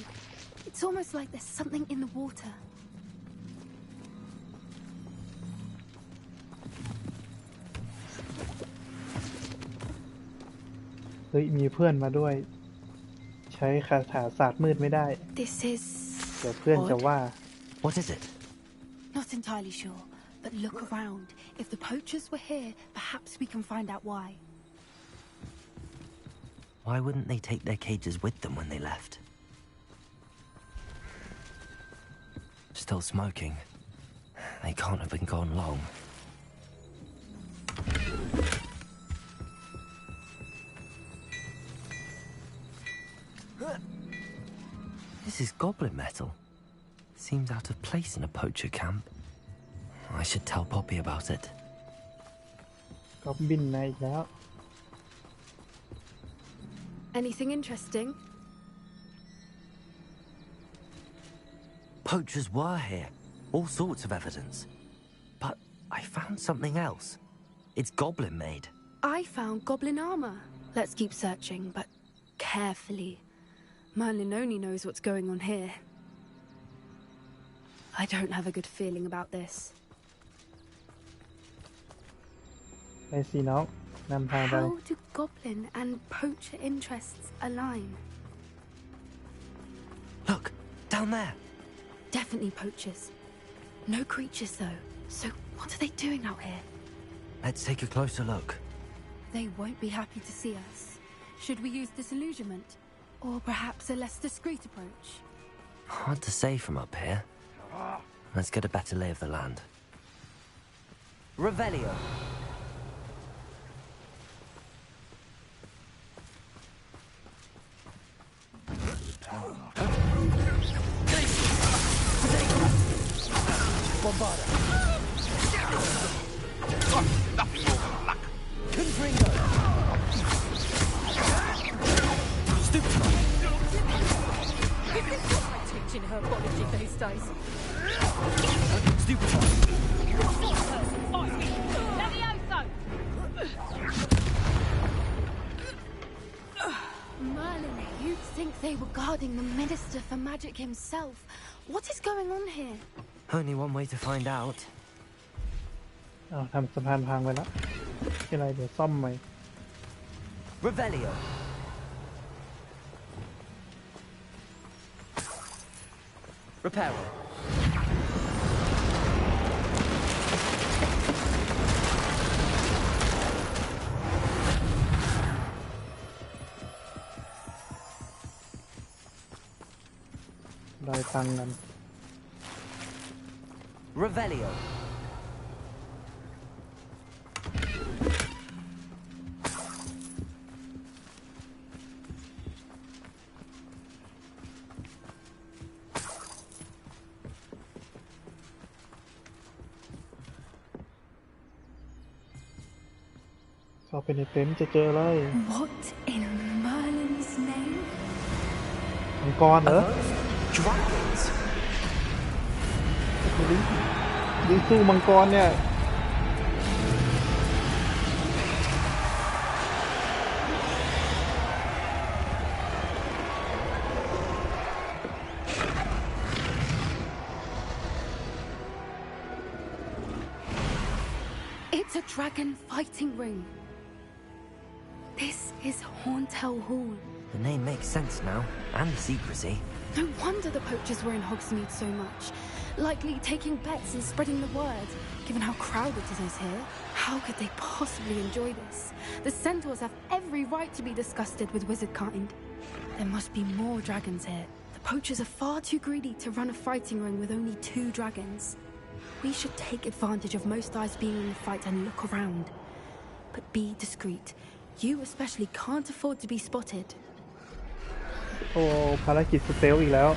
It's almost like there's something in the water. เฮ้ยมีเพื่อนมาด้วย ใช้คาถาศาสตร์มืดไม่ได้ This is เดี๋ยวเพื่อนจะว่า What is it? not entirely sure, but look around. If the poachers were here, perhaps we can find out why. Why wouldn't they take their cages with them when they left? Still smoking. They can't have been gone long. This is goblin metal. Seems out of place in a poacher camp. I should tell Poppy about it. ก็บินมาอีกแล้ว Anything interesting? Poachers were here. All sorts of evidence. But I found something else. It's goblin made. I found goblin armor. Let's keep searching, but carefully. Merlin only knows what's going on here. I don't have a good feeling about this. ไปสิน้อง นำทางไป How do goblin and poacher interests align? Look, down there. Definitely poachers. No creatures, though. So what are they doing out here? Let's take a closer look. They won't be happy to see us. Should we use disillusionment? Or perhaps a less discreet approach? Hard to say from up here. Let's get a better lay of the land. Revelio. Bombarda. Nothing more than luck. Confringo. Stupid. Is this what I teach in herbology these days? Stupid. What sort of person fights me? Levioso! Merlin, you'd think they were guarding the Minister for Magic himself. What is going on here? Only one way to find out. อ้าวทำสะพานพังไปแล้วไม่เป็นไรเดี๋ยวซ่อมใหม่ Revelio. Reparo. ได้ตังค์กัน Revelio.เข้าไปในเต็นท์จะเจออะไร What in Merlin's name? มังกรเหรอ Dragons. ยิงสู้มังกรเนี่ย It's a dragon fighting ring. This is Hauntel Hall. The name makes sense now, and the secrecy. No wonder the poachers were in Hogsmeade so much. Likely taking bets and spreading the word. Given how crowded it is here, how could they possibly enjoy this? The centaurs have every right to be disgusted with wizard kind. There must be more dragons here. The poachers are far too greedy to run a fighting ring with only 2 dragons. We should take advantage of most eyes being in the fight and look around. But be discreet. You especially can't afford to be spotted. โอ้ภารกิจสเตลอีกแล้ว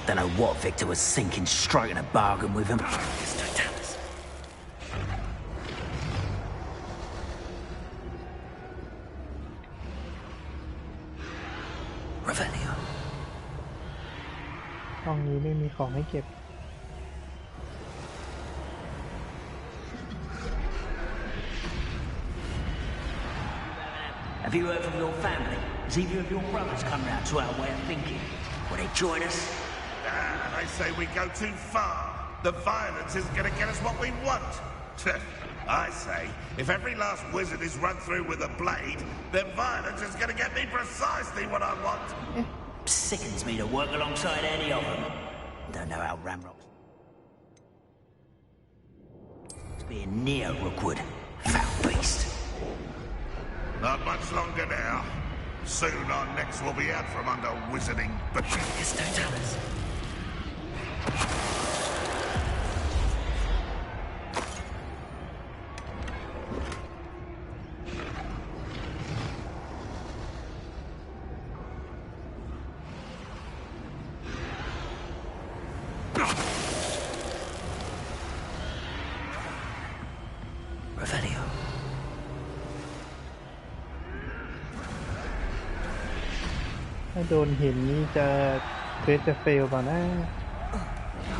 Don't know what Victor was thinking, striking a bargain with him. Revelio. ห้องนี้ไม่มีของให้เก็บ Have you heard from your family? Has either of your brothers come round to our way of thinking? Will they join us? They say we go too far. The violence isn't going to get us what we want. I say, if every last wizard is run through with a blade, then violence is going to get me precisely what I want. Sickens me to work alongside any of them. Don't know how Ramrock's being near Rookwood. Foul beast. Not much longer now. Soon our necks will be out from under wizarding, but Just don't tell us. Revelio. ถ้าโดนหินนี่จะเฟสจะเฟลป่ะนะ Revelio.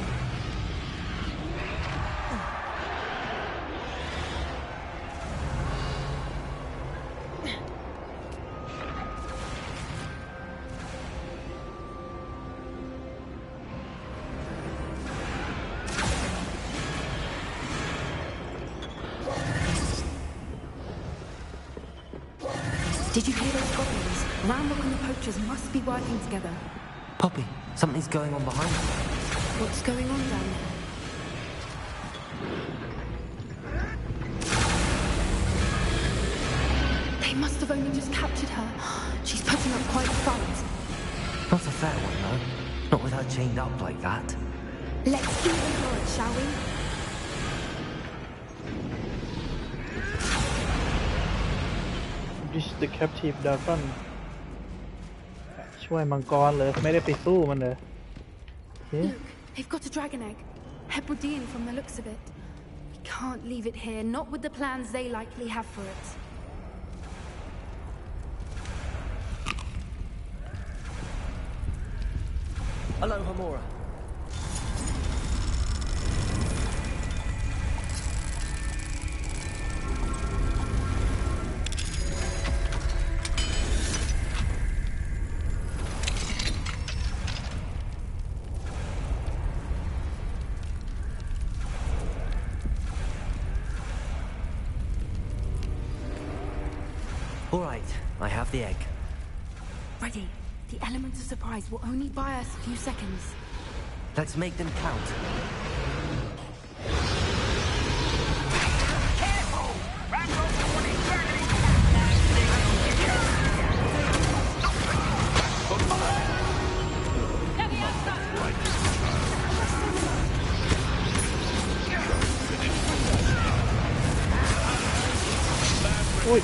Did you hear those goblins? Ramrock and the poachers must be working together. Poppy, something's going on behind you. What's going on down there? They must have only just captured her. She's putting up quite a fight. Not a fair one, though. Not with her chained up like that. Let's even her it, shall we? This is the captive dragon ช่วยมังกรเลยไม่ได้ไปสู้มันเลย Look, they've got a dragon egg. Hebridean from the looks of it. We can't leave it here, not with the plans they likely have for it. Hello, Homura. All right, I have the egg. Ready. The element of surprise will only buy us a few seconds. Let's make them count. Ui.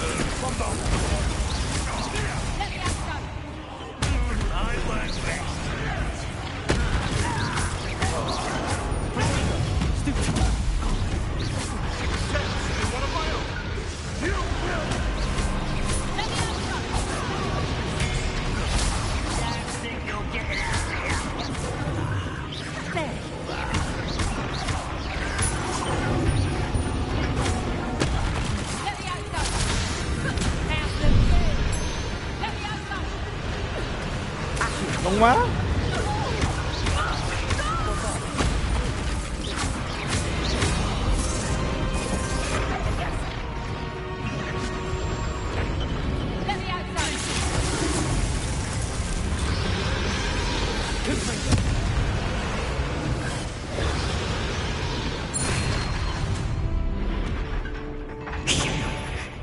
Lông quá.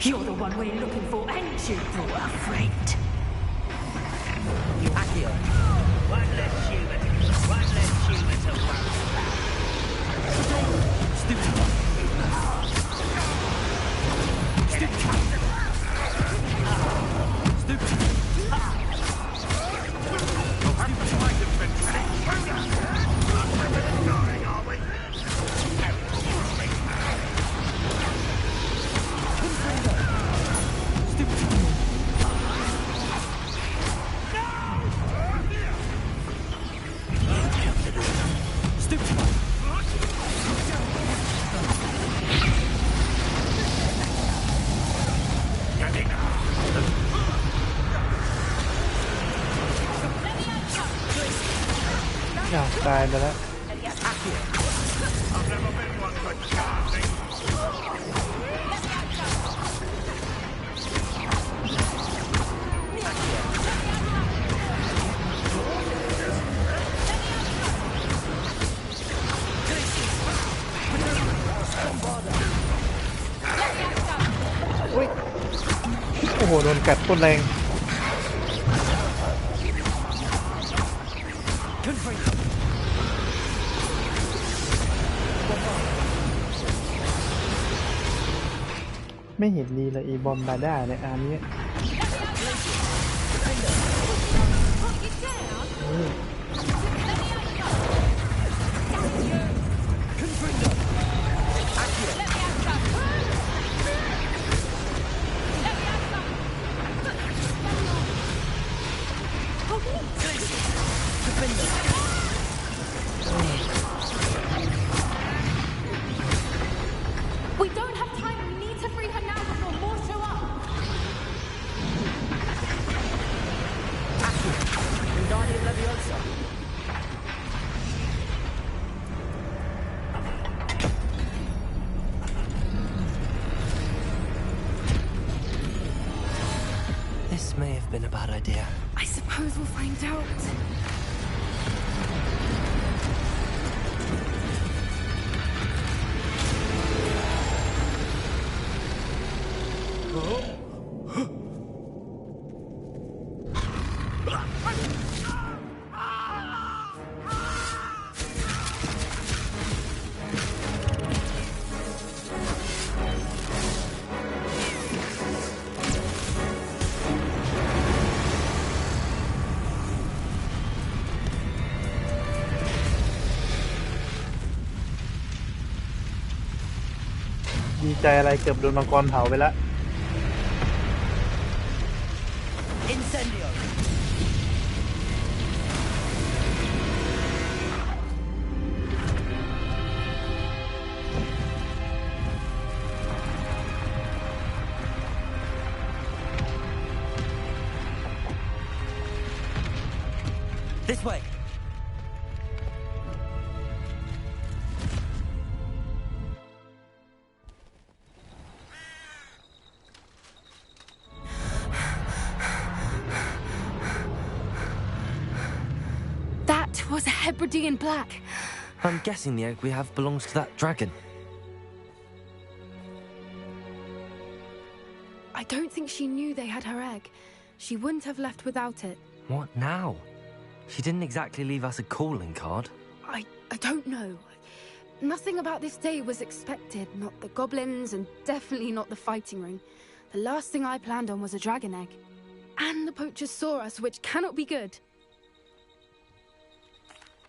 You're the one we're looking for, ain't you, poor friend? Accio. One less human to worry Nào, tài rồi đó. Ui. โอ้โหโดนกัดโคตรแรงไม่เห็นดีเลยอีบอมบาด้าในอาร์นี้ been a bad idea. I suppose we'll find out.ดีใจอะไรเกือบโดนมังกรเผาไปละ Incendio. This way. That was a Hebridean black. I'm guessing the egg we have belongs to that dragon. I don't think she knew they had her egg. She wouldn't have left without it. What now? She didn't exactly leave us a calling card. I don't know. Nothing about this day was expected. Not the goblins, and definitely not the fighting ring. The last thing I planned on was a dragon egg. And the poachers saw us, which cannot be good.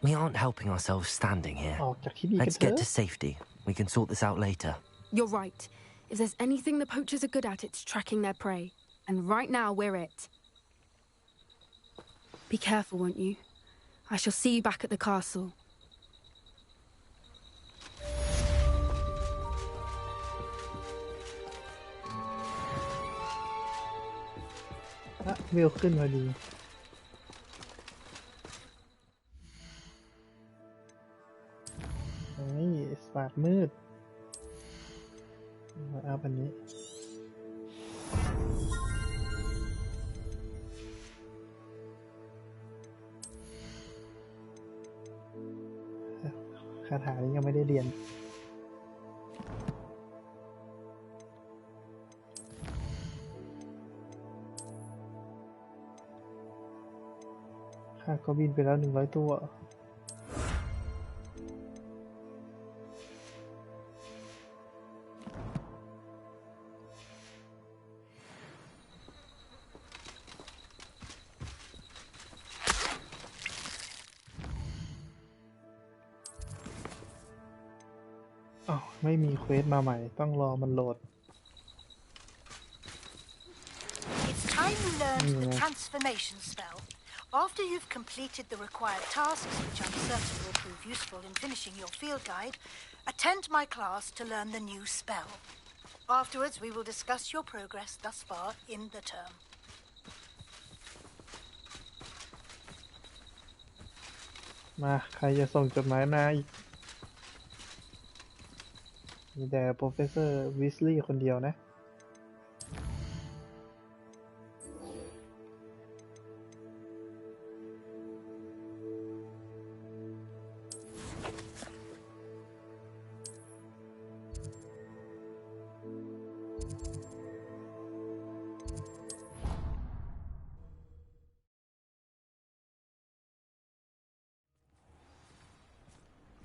We aren't helping ourselves standing here. ออกจากที่นี่กัน Let's เถอะ get to safety. We can sort this out later. You're right. If there's anything the poachers are good at, it's tracking their prey. And right now, we're it. Be careful, won't you? I shall see you back at the castle. เวลขึ้นพอดีนี่ศาสตร์มืดเอาอันนี้คาถานี้ยังไม่ได้เรียนข้าก็บินไปแล้ว100 ตัวไม่มีเควสมาใหม่ต้องรอมันโหลด It's time you learned the transformation spell. After you've completed the required tasks, which I'm certain will prove useful in finishing your field guide, attend my class to learn the new spell. Afterwards, we will discuss your progress thus far in the term. มาใครจะส่งจดหมายมาอีกมีแต่โปรเฟสเซอร์วิสลีย์คนเดียวนะ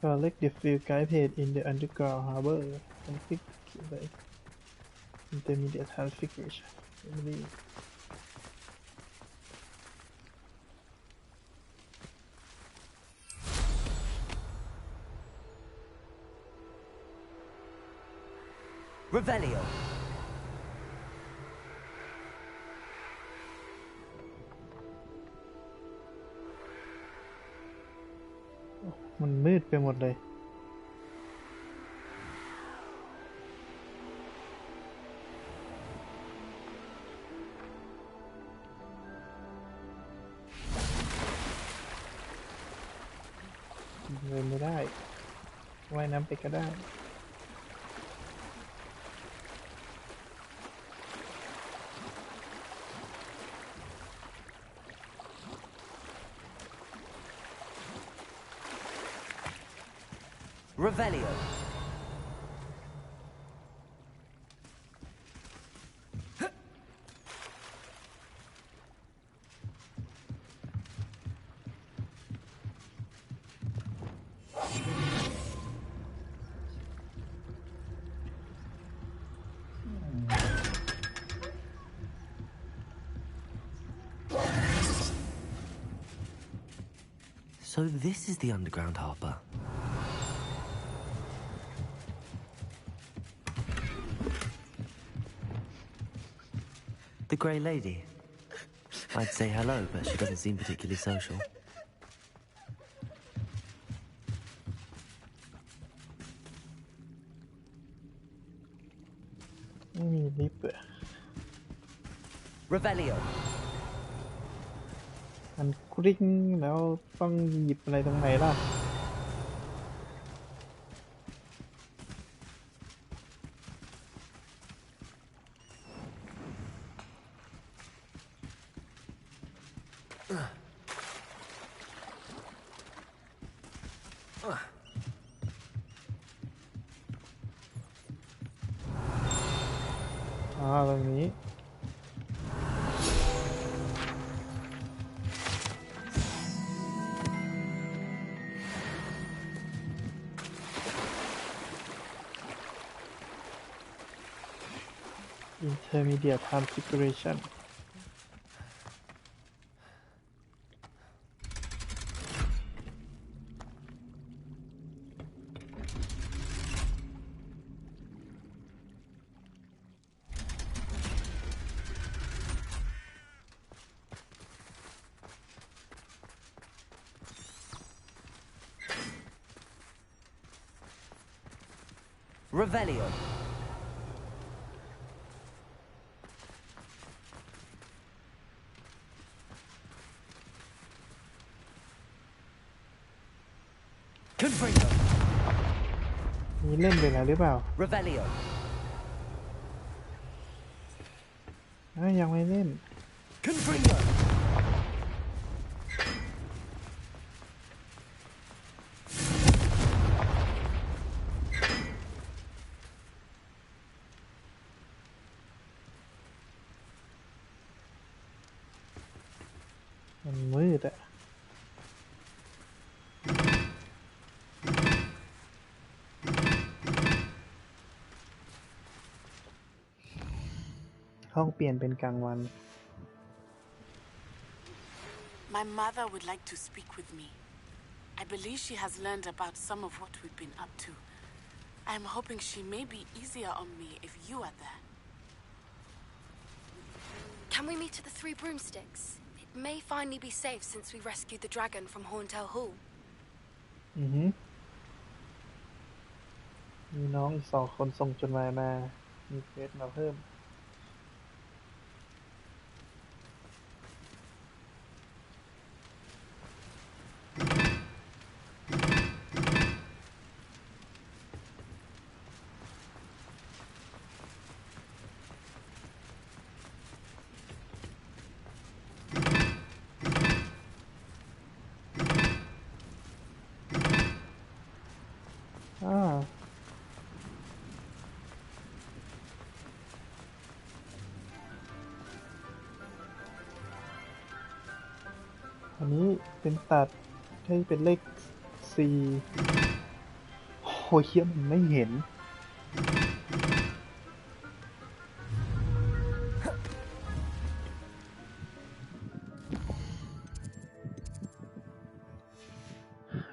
Collect the field guide page in the underground harbor. Configure intermediate configuration. Revelio. มันมืดไปหมดเลยเดินไม่ได้ว่ายน้ำไปก็ได้ Revelio. So this is the underground harbour. The Grey Lady. I'd say hello, but she doesn't seem particularly social. ไม่มีลิฟต์อะ Revelio. มันกริ้งแล้วต้องหยิบอะไรตรงไหนล่ะ ตรงนี้ Intermediate configuration Revelio. Confringo. มีเล่นไปแล้วหรือเปล่า Revelio. ยังไม่เล่น Confringo. มันมืดอะห้องเปลี่ยนเป็นกลางวัน My mother would like to speak with me. I believe she has learned about some of what we've been up to. I'm hoping she may be easier on me if you are there. Can we meet at the Three Broomsticks? It may finally be safe since we rescued the dragon from Horntail Hall. มีน้องอีก2 คนส่งจดหมายมา มีเควสมาเพิ่ม อันนี้เป็นตัดให้เป็นเลข 4 โอ้ยเหี้ยมันไม่เห็น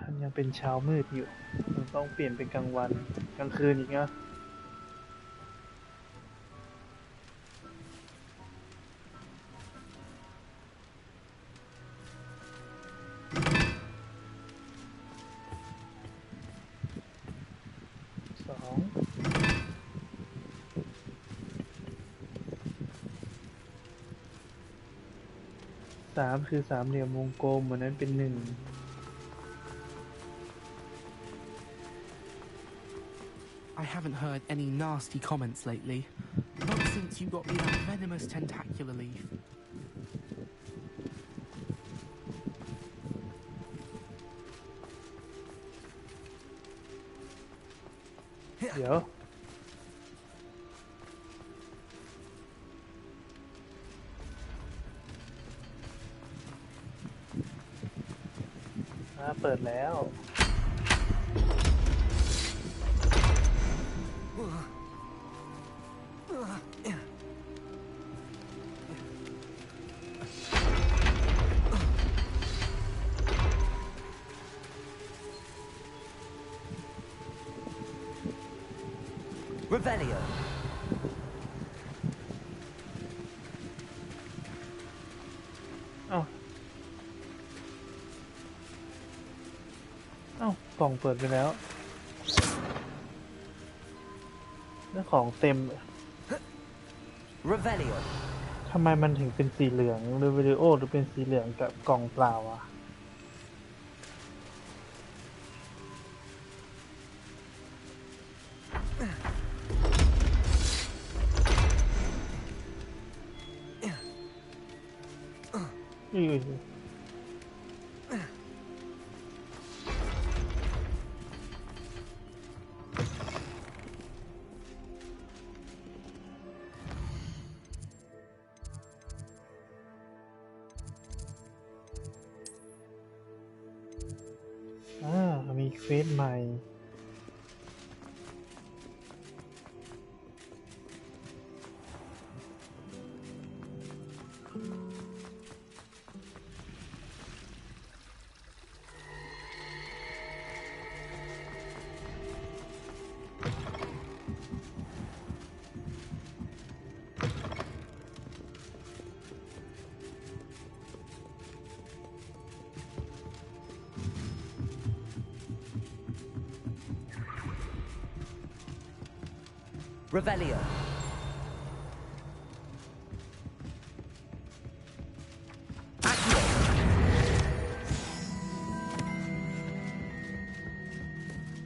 มันยังเป็นเช้ามืดอยู่มันต้องเปลี่ยนเป็นกลางวันกลางคืนอีกนะ 3 คือสามเหลี่ยมวงกลมอันนั้นเป็น 1 I haven't heard any nasty comments lately. Not since you got me that venomous tentacular leaf. เดี๋ยวเปิดแล้ว Revelio. เอ้ากล่องเปิดไปแล้วแล้วของเต็ม Revelio. ทำไมมันถึงเป็นสีเหลืองหรือวิดีโอหรือเป็นสีเหลืองกับกล่องเปล่าอ่ะมีเควสใหม่ Revelio.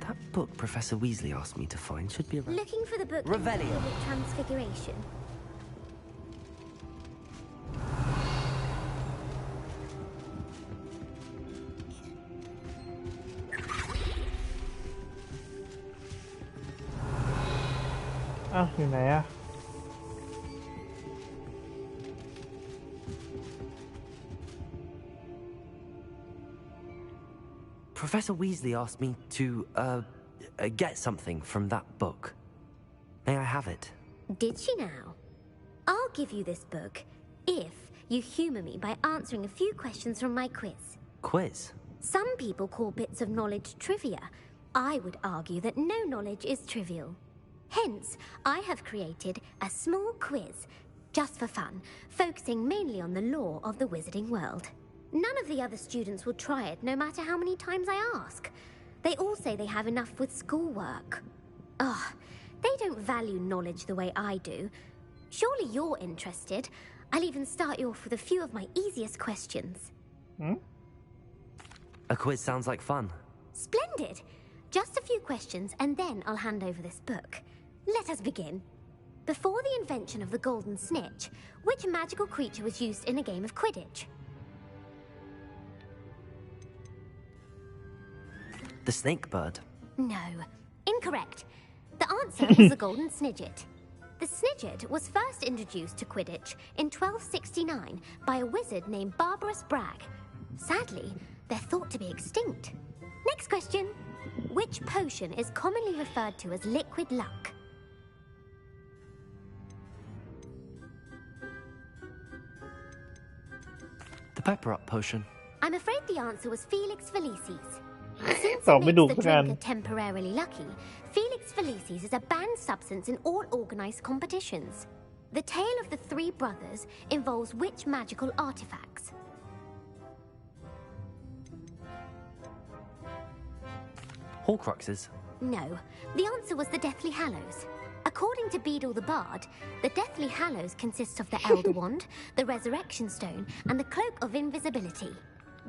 That book Professor Weasley asked me to find should be around. Looking for the book Revelio. Transfiguration.อยู่ไหนอะ Professor Weasley asked me to, get something from that book. May I have it? Did she now? I'll give you this book if you humor me by answering a few questions from my quiz. Quiz? Some people call bits of knowledge trivia. I would argue that no knowledge is trivial. Hence, I have created a small quiz, just for fun, focusing mainly on the lore of the wizarding world. None of the other students will try it, no matter how many times I ask. They all say they have enough with schoolwork. Ugh, they don't value knowledge the way I do. Surely you're interested. I'll even start you off with a few of my easiest questions. A quiz sounds like fun. Splendid! Just a few questions, and then I'll hand over this book. Let us begin. Before the invention of the golden snitch, which magical creature was used in a game of Quidditch? The snake bird. No. Incorrect. The answer was the golden snidget. The snidget was first introduced to Quidditch in 1269 by a wizard named Barbarous Bragg. Sadly, they're thought to be extinct. Next question. Which potion is commonly referred to as liquid luck? The pepper up potion. I'm afraid the answer was Felix Felicis. Since ตอบ it ไม่ถูก makes สั the กอัน drinker temporarily lucky, Felix Felicis is a banned substance in all organized competitions. The tale of the three brothers involves which magical artifacts? Horcruxes. No. The answer was the Deathly Hallows. According to Beedle the Bard, the Deathly Hallows consists of the Elder Wand, the Resurrection Stone, and the Cloak of Invisibility.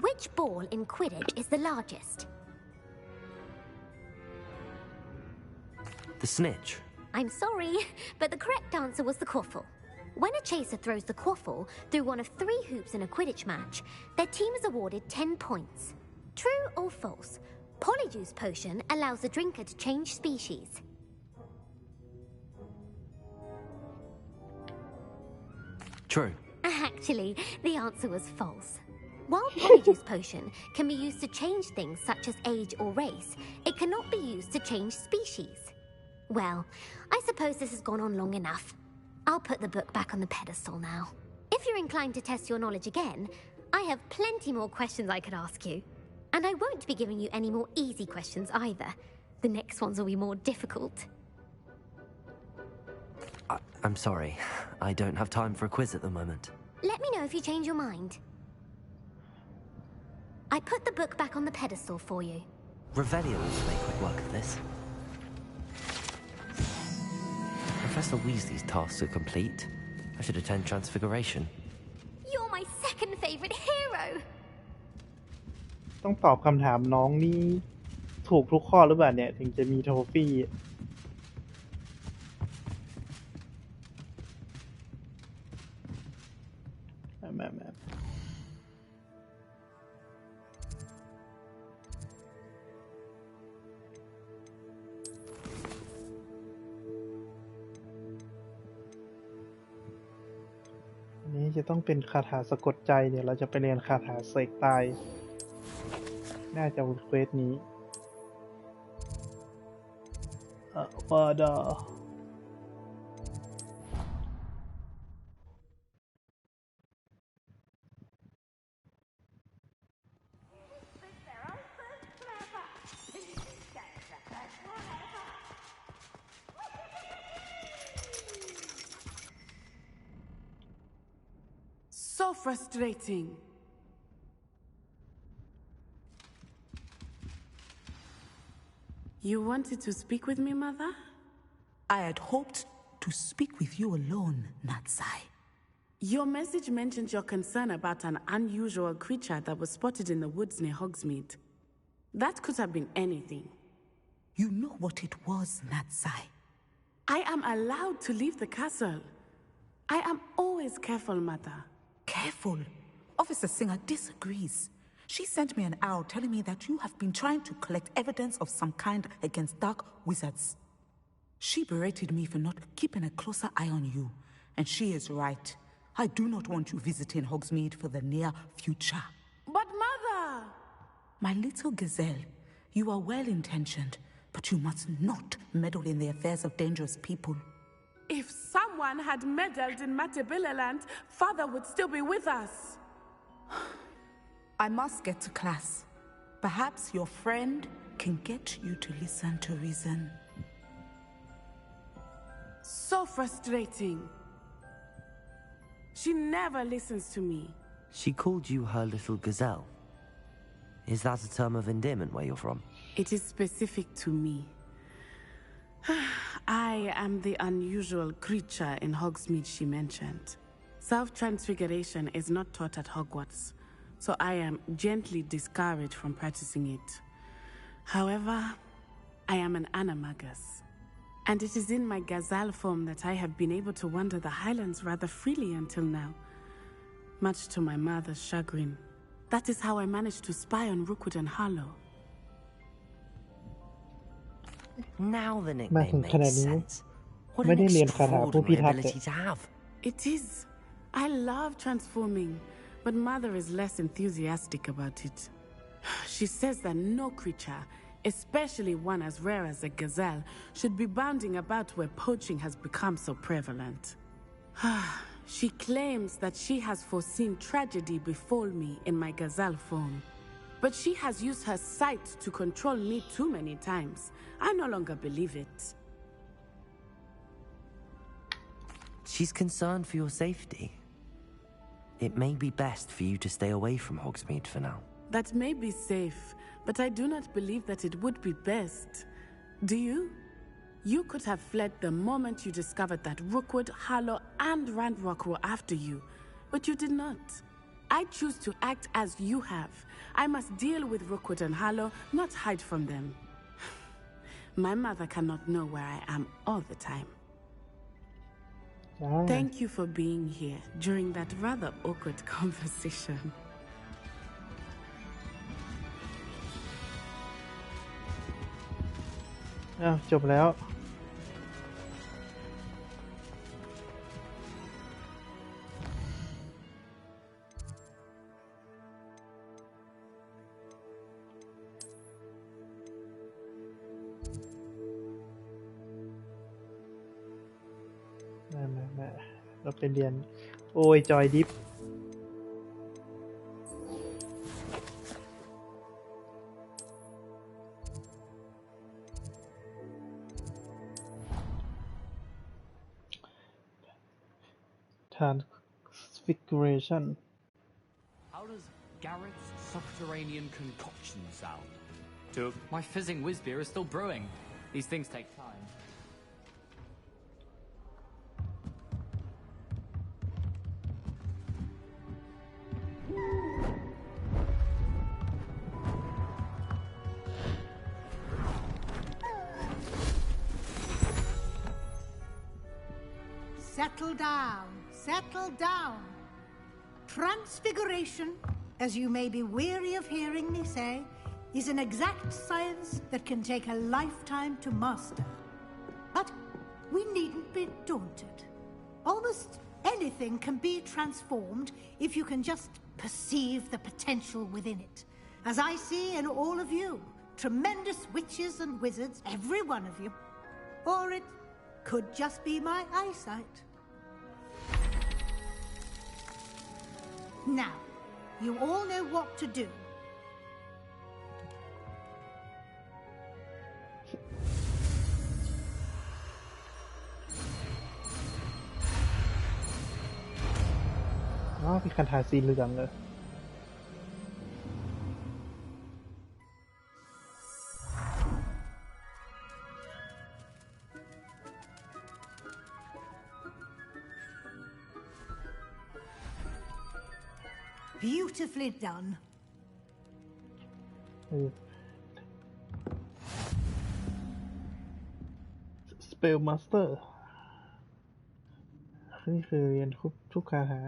Which ball in Quidditch is the largest? The snitch. I'm sorry, but the correct answer was the quaffle. When a chaser throws the quaffle through one of 3 hoops in a Quidditch match, their team is awarded 10 points. True or false? Polyjuice potion allows the drinker to change species. True. Actually, the answer was false. While Polyjuice Potion can be used to change things such as age or race, it cannot be used to change species. Well, I suppose this has gone on long enough. I'll put the book back on the pedestal now. If you're inclined to test your knowledge again, I have plenty more questions I could ask you. And I won't be giving you any more easy questions either. The next ones will be more difficult. I'm sorry. I don't have time for a quiz at the moment. Let me know if you change your mind. I put the book back on the pedestal for you. Revelio will make quick work of this. Professor Weasley's tasks are complete. I should attend Transfiguration. You're my second favorite hero! ต้องตอบคำถามน้องนี่ถูกทุกข้อหรือเปล่าเนี่ยถึงจะมีโทฟี่มานี้จะต้องเป็นคาถาสะกดใจเนี่ยเราจะไปเรียนคาถาเสกตายน่าจะเป็นเควสนี้วาดาSo frustrating. You wanted to speak with me, Mother? I had hoped to speak with you alone, Natsai. Your message mentioned your concern about an unusual creature that was spotted in the woods near Hogsmeade. That could have been anything. You know what it was, Natsai. I am allowed to leave the castle. I am always careful, Mother. Careful? Officer Singer disagrees. She sent me an owl telling me that you have been trying to collect evidence of some kind against dark wizards. She berated me for not keeping a closer eye on you, and she is right. I do not want you visiting Hogsmeade for the near future. But Mother! My little gazelle, you are well-intentioned, but you must not meddle in the affairs of dangerous people. If someone had meddled in Matabeleland, Father would still be with us. I must get to class. Perhaps your friend can get you to listen to reason. So frustrating. She never listens to me. She called you her little gazelle. Is that a term of endearment where you're from? It is specific to me. I am the unusual creature in Hogsmeade she mentioned. Self-transfiguration is not taught at Hogwarts, so I am gently discouraged from practicing it. However, I am an animagus, and it is in my gazelle form that I have been able to wander the Highlands rather freely until now, much to my mother's chagrin. That is how I managed to spy on Rookwood and Harlow. Now the nickname makes sense. What an ไม่ได้เรียนคาถาผู้พิทักษ์ ability to have. It is. I love transforming, but Mother is less enthusiastic about it. She says that no creature, especially one as rare as a gazelle, should be bounding about where poaching has become so prevalent. She claims that she has foreseen tragedy befall me in my gazelle form. But she has used her sight to control me too many times. I no longer believe it. She's concerned for your safety. It may be best for you to stay away from Hogsmeade for now. That may be safe, but I do not believe that it would be best. Do you? You could have fled the moment you discovered that Rookwood, Harlow, and Ranrock were after you, but you did not. I choose to act as you have. I must deal with Rookwood and Harlow, not hide from them. My mother cannot know where I am all the time. Thank you for being here during that rather awkward conversation. จบแล้ว เราไปเรียนโอ้ยจอยดิฟTransfiguration How does Garrett's subterranean concoction sound? My fizzing whiz beer is still brewing. These things take time. Settle down. Settle down. Transfiguration, as you may be weary of hearing me say, is an exact science that can take a lifetime to master. But we needn't be daunted. Almost anything can be transformed if you can just perceive the potential within it. As I see in all of you, tremendous witches and wizards, every one of you. Or it could just be my eyesight. Now, you all know what to do. Oh, มีคันถ่ายสีเหลืองเลย Beautifully done. Spell Master นี่คือเรียนทุกคาถา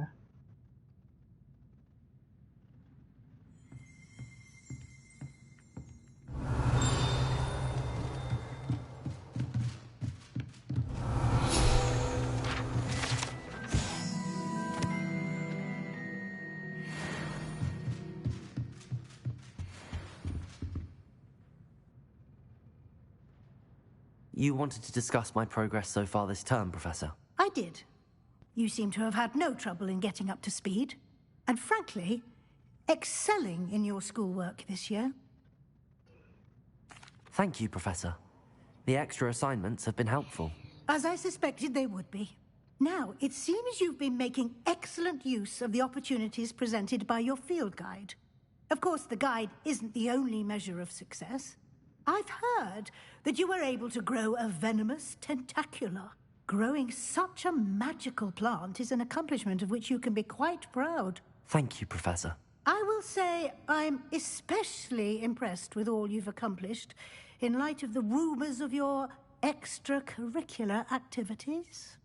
You wanted to discuss my progress so far this term, Professor. I did. You seem to have had no trouble in getting up to speed. And frankly, excelling in your schoolwork this year. Thank you, Professor. The extra assignments have been helpful. As I suspected they would be. Now, it seems you've been making excellent use of the opportunities presented by your field guide. Of course, the guide isn't the only measure of success. I've heard that you were able to grow a venomous tentacula. Growing such a magical plant is an accomplishment of which you can be quite proud. Thank you, Professor. I will say I'm especially impressed with all you've accomplished in light of the rumors of your extracurricular activities.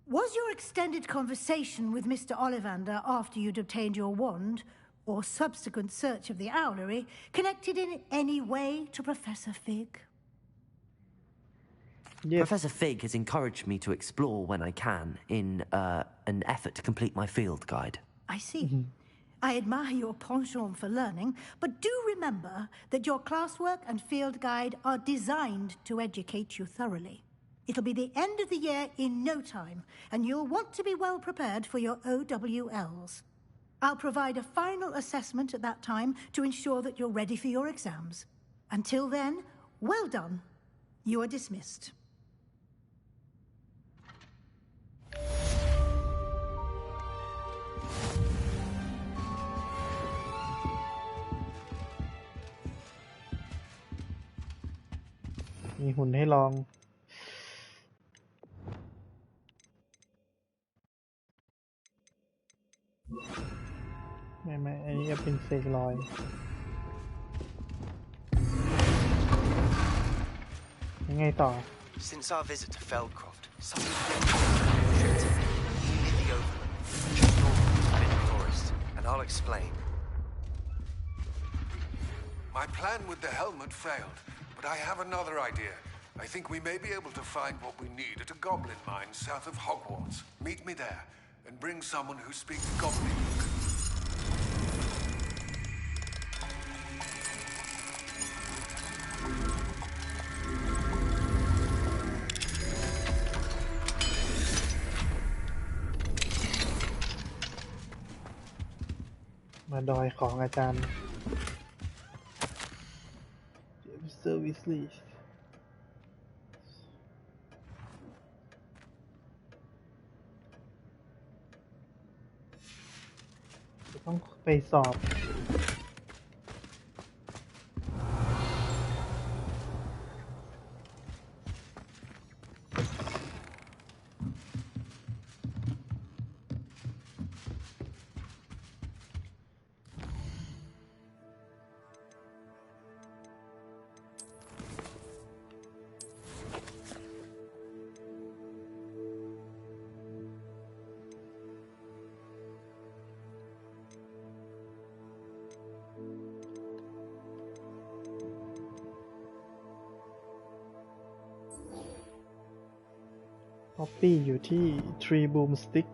Was your extended conversation with Mr. Ollivander after you'd obtained your wand, or subsequent search of the owlery, connected in any way to Professor Fig? Yes. Professor Fig has encouraged me to explore when I can in an effort to complete my field guide. I see. I admire your penchant for learning, but do remember that your classwork and field guide are designed to educate you thoroughly. It'll be the end of the year in no time, and you'll want to be well prepared for your OWLs. I'll provide a final assessment at that time to ensure that you're ready for your exams. Until then, well done. You are dismissed.มีหุ่นให้ลองไม่อันนี้จะเป็นเสกลอยยังไงต่อ Since our visit to Feldcroft, something shifted in the overland, just north of the Forbidden Forest, and I'll explain. My plan with the helmet failed, but I have another idea. I think we may be able to find what we need at a goblin mine south of Hogwarts. Meet me there, and bring someone who speaks goblin. มาดอยของอาจารย์เซอร์วิสลีสต้องไปสอบฮอปปี้อยู่ที่ทรีบูมสติ๊ก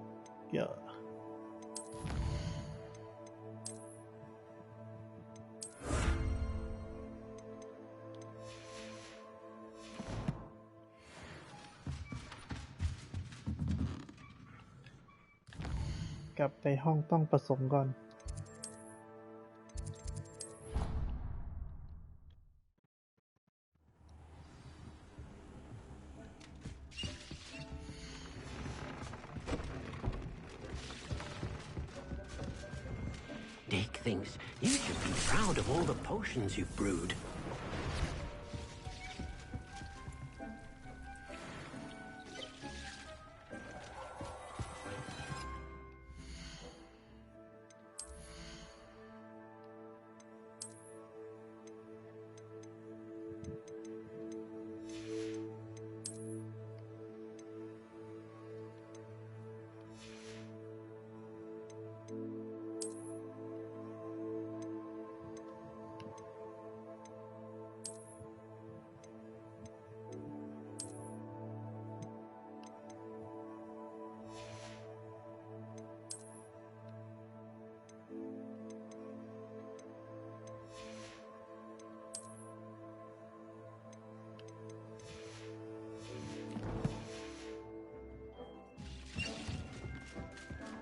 กลับไปห้องต้องผสมก่อนDick thinks you should be proud of all the potions you've brewed.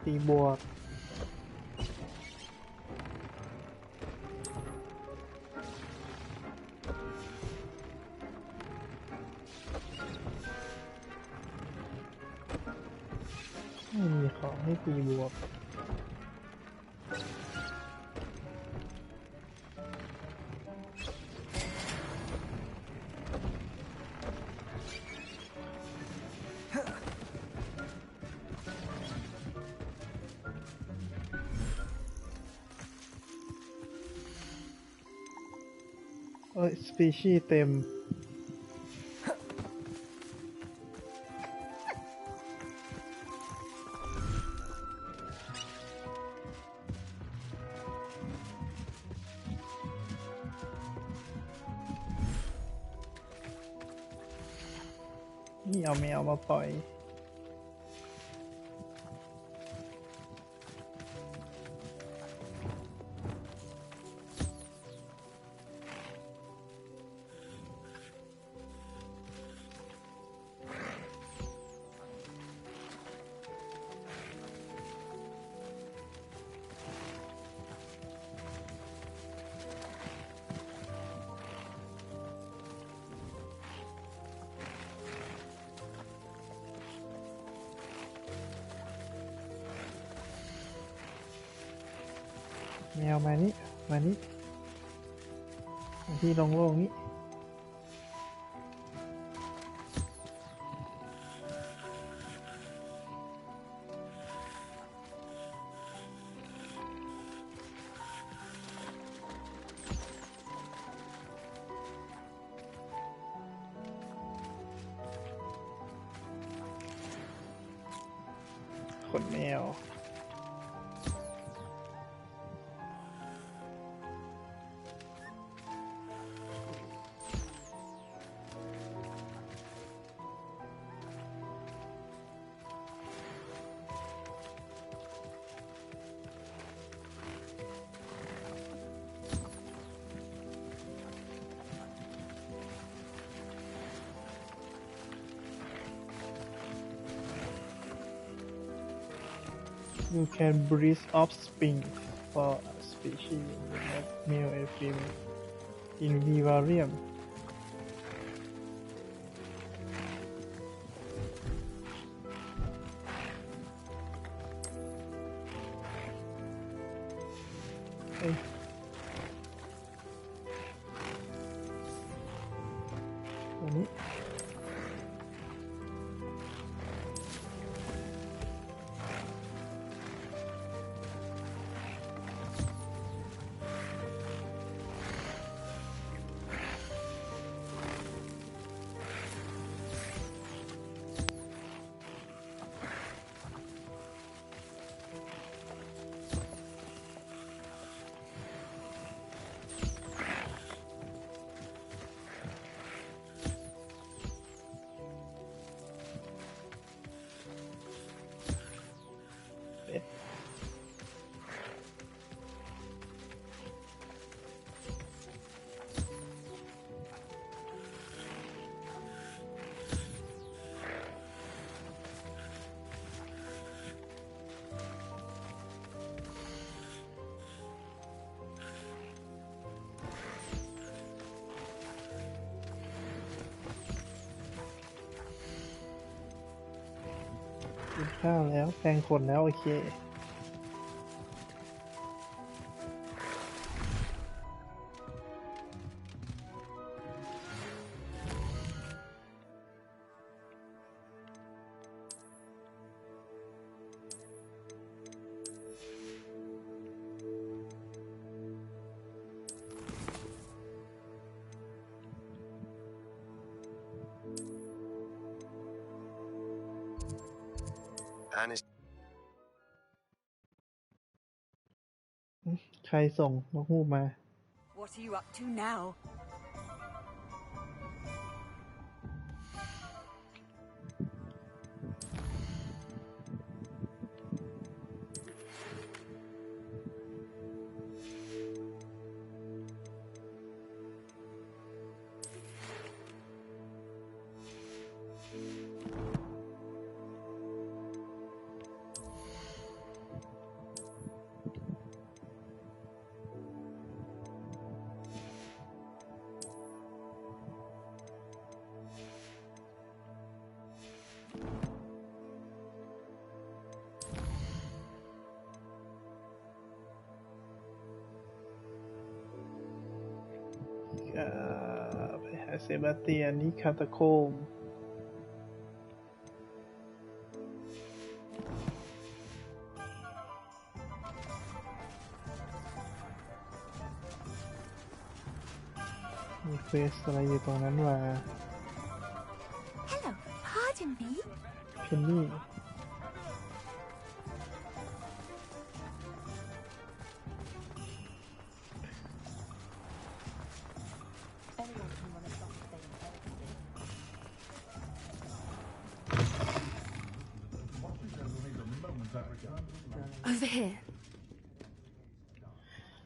ตีบวกไม่มีของให้ตีบวกสปีชีส์เต็มนี่เอาแมวมาปล่อยแมวมานี่มาที่โล่งๆนี้ขนแมวYou can breathe offspring for species, male and female, in vivarium. Hey.อันนี้ กินข้าวแล้วแปรงขนแล้วโอเคใครส่งนกฮูกมา What are you up to now?ไปหาเซบาสเตียนที่คาตาโคมมีเควสอะไรอยู่ตรงนั้นวะ Hello, pardon me. เพนนี่Over here.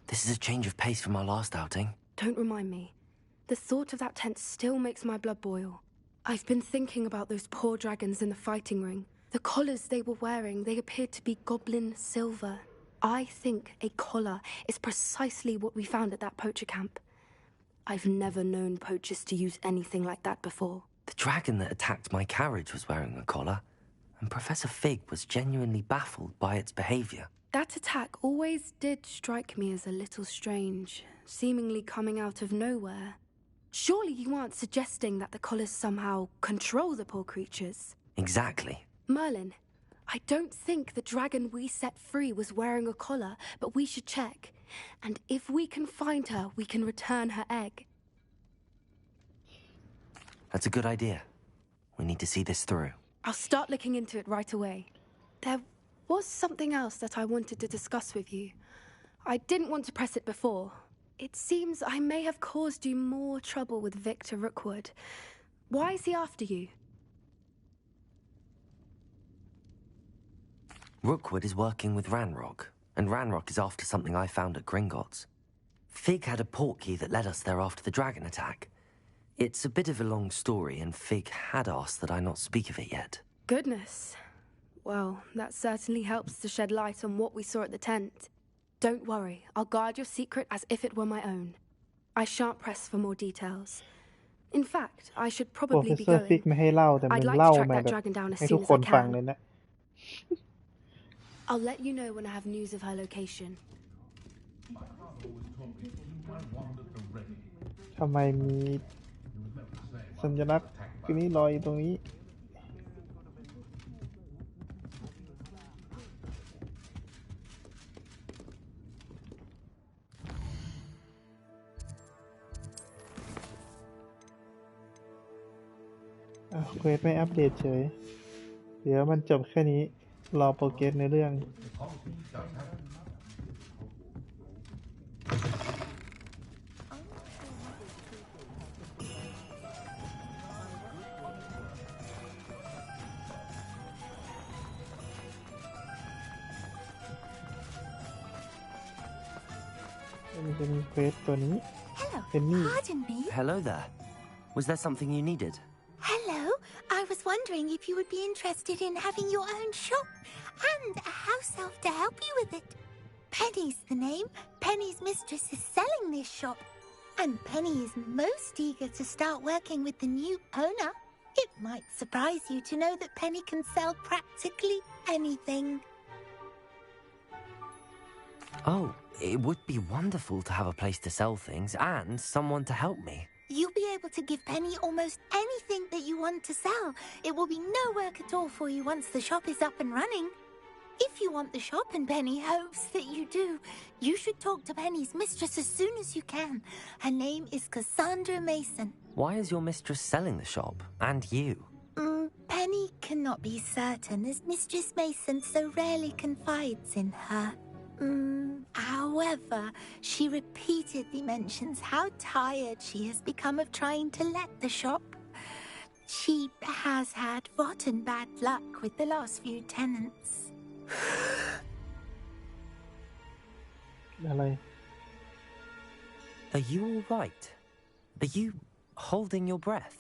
This is a change of pace from our last outing. Don't remind me. The thought of that tent still makes my blood boil. I've been thinking about those poor dragons in the fighting ring. The collars they were wearing, they appeared to be goblin silver. I think a collar is precisely what we found at that poacher camp. I've never known poachers to use anything like that before. The dragon that attacked my carriage was wearing a collar, and Professor Fig was genuinely baffled by its behavior. That attack always did strike me as a little strange, seemingly coming out of nowhere. Surely you aren't suggesting that the collars somehow control the poor creatures? Exactly. Merlin, I don't think the dragon we set free was wearing a collar, but we should check. And if we can find her, we can return her egg. That's a good idea. We need to see this through. I'll start looking into it right away. There was something else that I wanted to discuss with you. I didn't want to press it before. It seems I may have caused you more trouble with Victor Rookwood. Why is he after you? Rookwood is working with Ranrock, and Ranrock is after something I found at Gringotts. Fig had a portkey that led us there after the dragon attack. It's a bit of a long story, and Fig had asked that I not speak of it yet. Goodness. Well, that certainly helps to shed light on what we saw at the tent. Don't worry, I'll guard your secret as if it were my own. I shan't press for more details. In fact, I should โปรเฟ probably ส be เซอร์ฟิก going. ไม่ให้เล่าแต่มัน I'd like เล่า to track มา that แบบ dragon down as ให้ soon ทุก as ค I นฟัง can. เลยนะ I'll let you know when I have news of her location. ทำไมมีสัญลักษณ์นี้ลอยอยู่ตรงนี้ เควสไม่อัปเดตเฉย เดี๋ยวมันจบแค่นี้ รอโปรเกรสในเรื่อง มันจะมีเควสตัวนี้ เป็นนี่ Pardon me. Hello there. Was there something you needed? Hello. I was wondering if you would be interested in having your own shop and a house elf to help you with it. Penny's the name. Penny's mistress is selling this shop. And Penny is most eager to start working with the new owner. It might surprise you to know that Penny can sell practically anything. Oh, it would be wonderful to have a place to sell things and someone to help me. You'll be able to give Penny almost anything that you want to sell. It will be no work at all for you once the shop is up and running. If you want the shop and Penny hopes that you do, you should talk to Penny's mistress as soon as you can. Her name is Cassandra Mason. Why is your mistress selling the shop? And you? Penny cannot be certain as Mistress Mason so rarely confides in her. However, she repeatedly mentions how tired she has become of trying to let the shop. She has had rotten bad luck with the last few tenants. อะไร Are you all right? Are you holding your breath?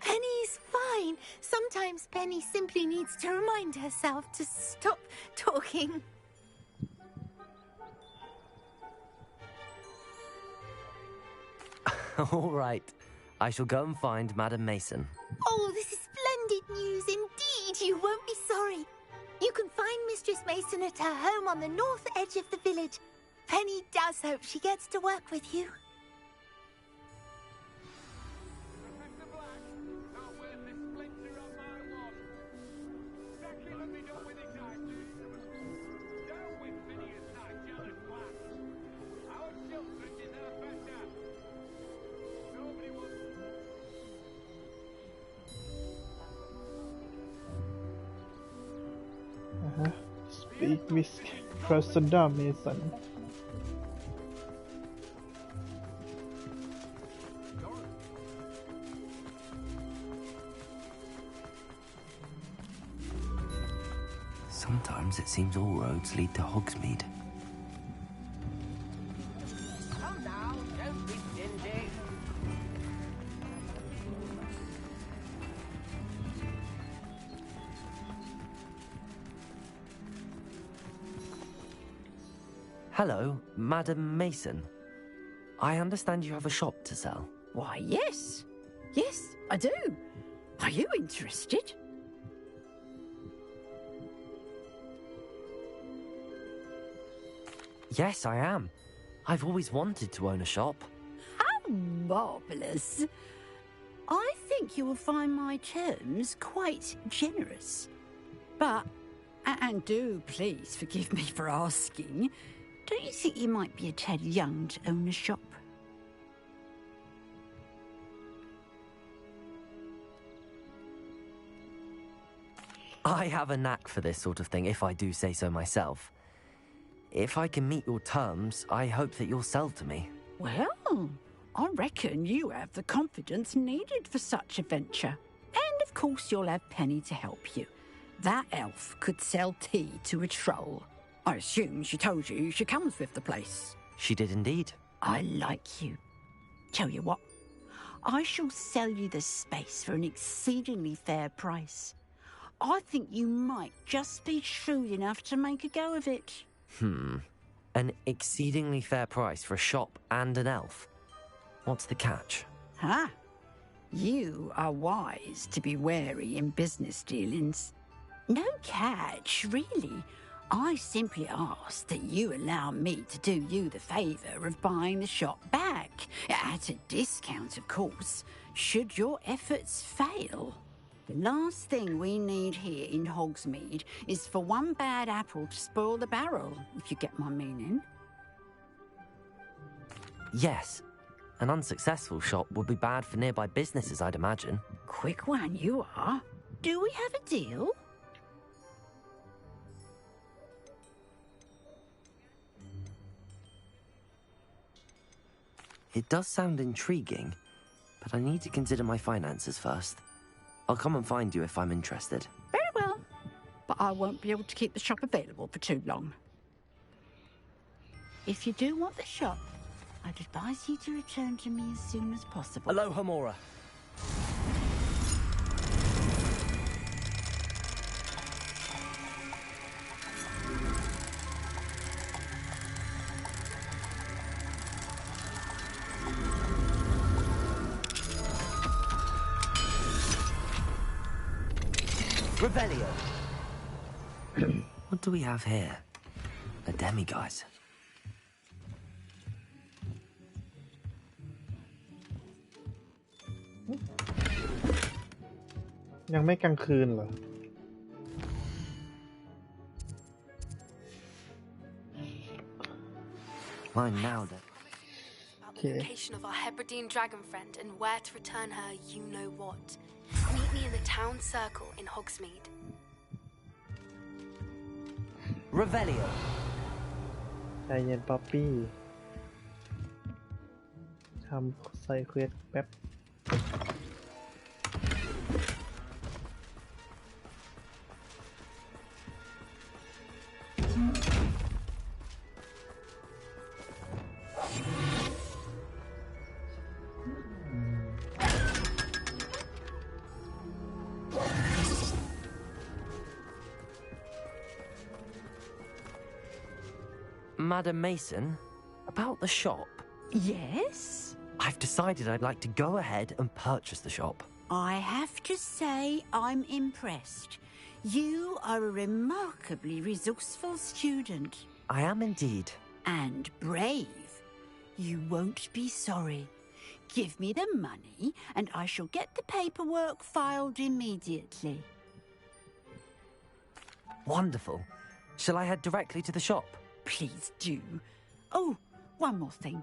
Penny's fine. Sometimes Penny simply needs to remind herself to stop talking. All right. I shall go and find Madam Mason. Oh, this is splendid news indeed. You won't be sorry. You can find Mistress Mason at her home on the north edge of the village. Penny does hope she gets to work with you. Speak with Cassandra Mason. Sometimes it seems all roads lead to Hogsmeade. Come now, don't be stingy. Hello, Madam Mason. I understand you have a shop to sell. Why, yes. Yes, I do. Are you interested? Yes, I am. I've always wanted to own a shop. How marvellous. I think you will find my terms quite generous. But, and do please forgive me for asking, don't you think you might be a tad young to own a shop? I have a knack for this sort of thing, if I do say so myself. If I can meet your terms, I hope that you'll sell to me. Well, I reckon you have the confidence needed for such a venture. And of course you'll have Penny to help you. That elf could sell tea to a troll. I assume she told you she comes with the place. She did indeed. I like you. Tell you what, I shall sell you the space for an exceedingly fair price. I think you might just be shrewd enough to make a go of it. An exceedingly fair price for a shop and an elf. What's the catch? Huh? You are wise to be wary in business dealings. No catch, really. I simply ask that you allow me to do you the favour of buying the shop back. At a discount, of course, should your efforts fail. The last thing we need here in Hogsmeade is for one bad apple to spoil the barrel, if you get my meaning. Yes. An unsuccessful shop would be bad for nearby businesses, I'd imagine. Quick one you are. Do we have a deal? It does sound intriguing, but I need to consider my finances first. I'll come and find you if I'm interested. Very well. But I won't be able to keep the shop available for too long. If you do want the shop, I'd advise you to return to me as soon as possible. Aloha, Mora. Revelio. What do we have here? A demiguise. ยังไม่กลางคืนเหรอ Mine now then. The location of our Hebridean dragon friend and where to return her you know what. Meet me in the town circle in Hogsmeade. Revelio. ใจเย็นป๊อปปี้ทำไซเควสแป๊บ Madam Mason, about the shop. Yes? I've decided I'd like to go ahead and purchase the shop. I have to say I'm impressed. You are a remarkably resourceful student. I am indeed. And brave. You won't be sorry. Give me the money, and I shall get the paperwork filed immediately. Wonderful. Shall I head directly to the shop? Please do. Oh, one more thing.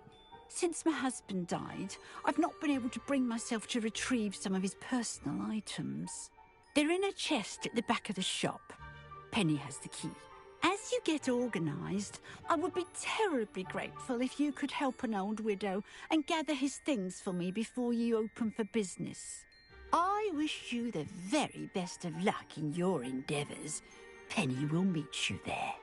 Since my husband died, I've not been able to bring myself to retrieve some of his personal items. They're in a chest at the back of the shop. Penny has the key. As you get organised, I would be terribly grateful if you could help an old widow and gather his things for me before you open for business. I wish you the very best of luck in your endeavours. Penny will meet you there.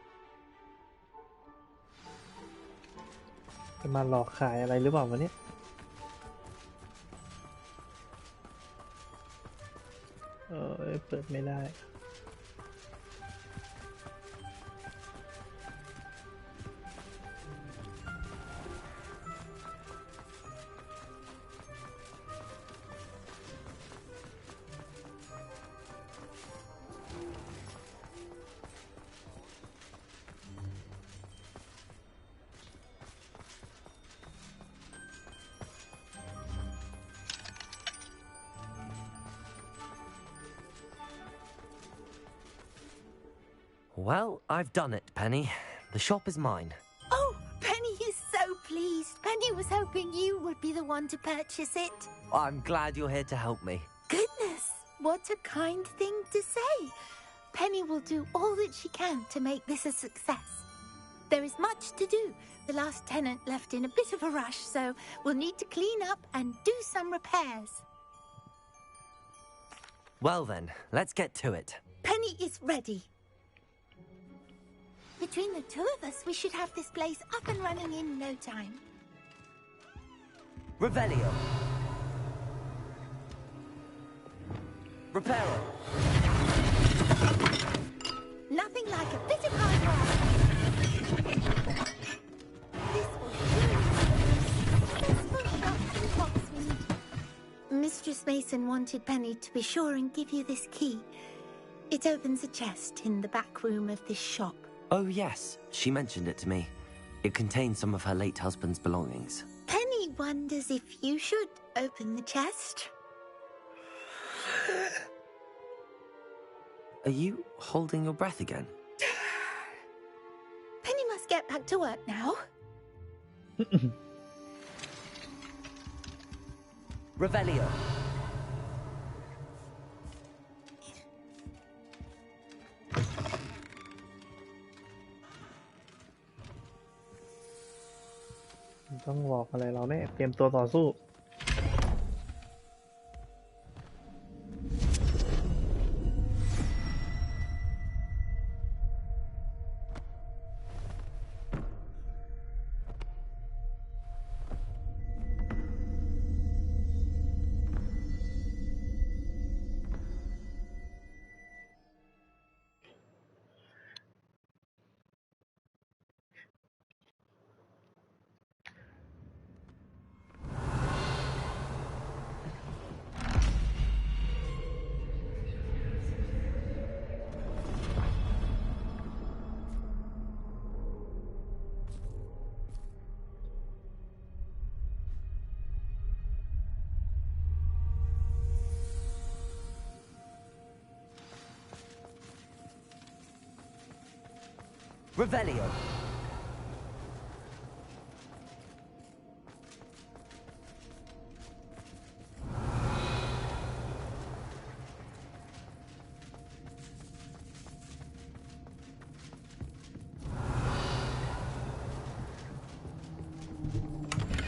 จะมาหลอกขายอะไรหรือเปล่าวะเนี่ยเปิดไม่ได้ Well, I've done it, Penny. The shop is mine. Oh, Penny is so pleased. Penny was hoping you would be the one to purchase it. I'm glad you're here to help me. Goodness, what a kind thing to say. Penny will do all that she can to make this a success. There is much to do. The last tenant left in a bit of a rush, so we'll need to clean up and do some repairs. Well then, let's get to it. Penny is ready. Between the two of us, we should have this place up and running in no time. Revelio. Reparo. Nothing like a bit of hard work. This will surely be a successful shop in Hogsmeade. Mistress Mason wanted Penny to be sure and give you this key. It opens a chest in the back room of this shop. Oh, yes. She mentioned it to me. It contains some of her late husband's belongings. Penny wonders if you should open the chest. Are you holding your breath again? Penny must get back to work now. Revelio.ต้องบอกอะไรเราเนี่ยเตรียมตัวต่อสู้ Revelio.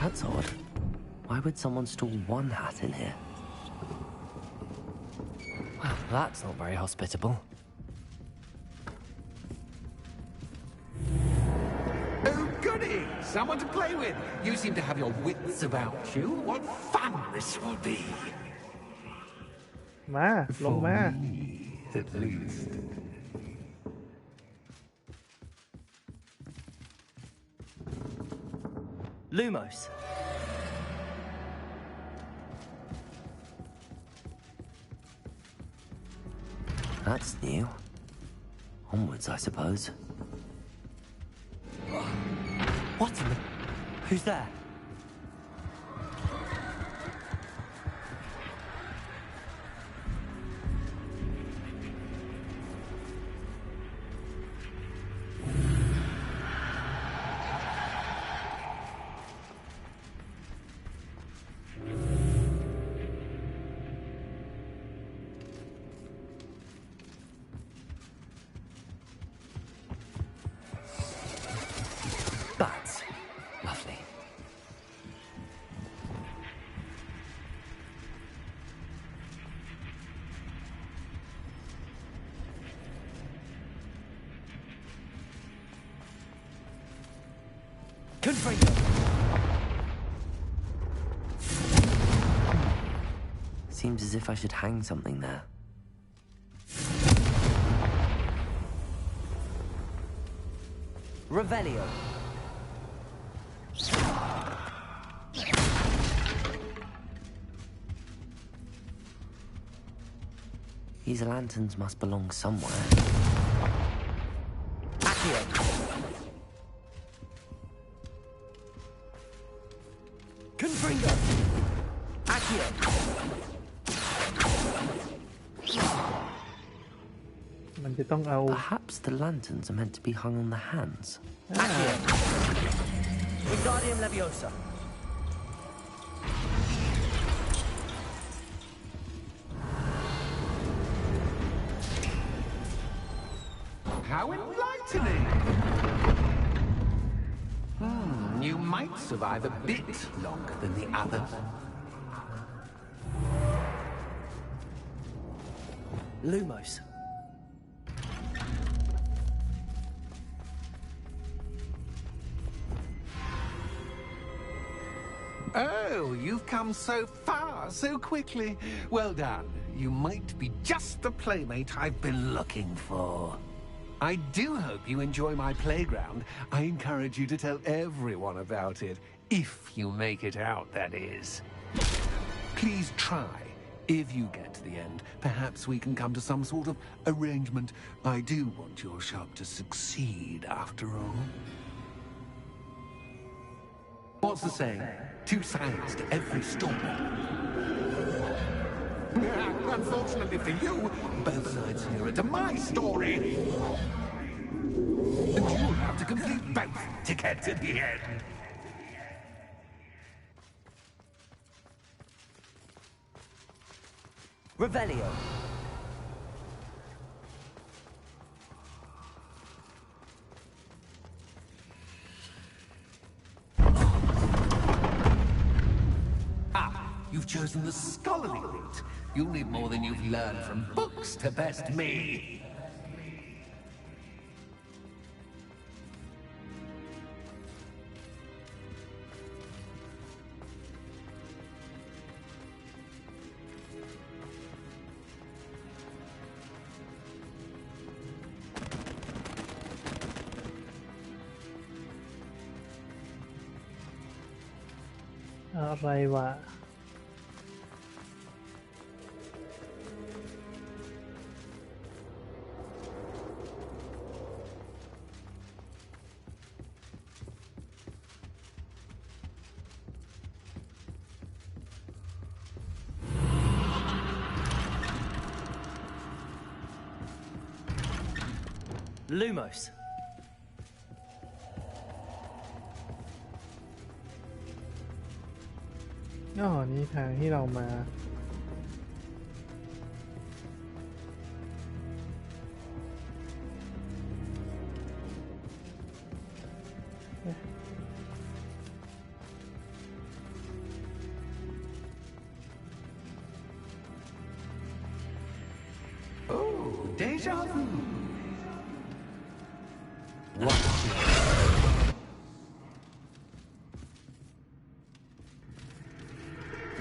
That's odd. Why would someone store one hat in here? Well, that's not very hospitable. Oh, goody! Someone to play with. You seem to have your wits about you. What fun this will be. มาลงมา At least. Lumos. That's new. Onwards, I suppose. What in the... Who's there? Bats. Lovely. Confringo. Seems as if I should hang something there. Revelio. These lanterns must belong somewhere. Accio. Confringo. Accio. Perhaps the lanterns are meant to be hung on the hands. Accio. Wingardium Leviosa. How enlightening! You might survive a bit longer than the others. Lumos. Oh, you've come so far, so quickly. Well done. You might be just the playmate I've been looking for. I do hope you enjoy my playground. I encourage you to tell everyone about it. If you make it out, that is. Please try. If you get to the end, perhaps we can come to some sort of arrangement. I do want your shop to succeed, after all. What's the saying? 2 sides to every story. Unfortunately for you, both sides here are to my story. And you'll have to complete both to get to the end. Revelio. You've chosen the scholarly route. You'll need more than you've learned from books to best me.อะไรวะ Lumos. อ๋อนี่ทางที่เรามา Oh, deja vu.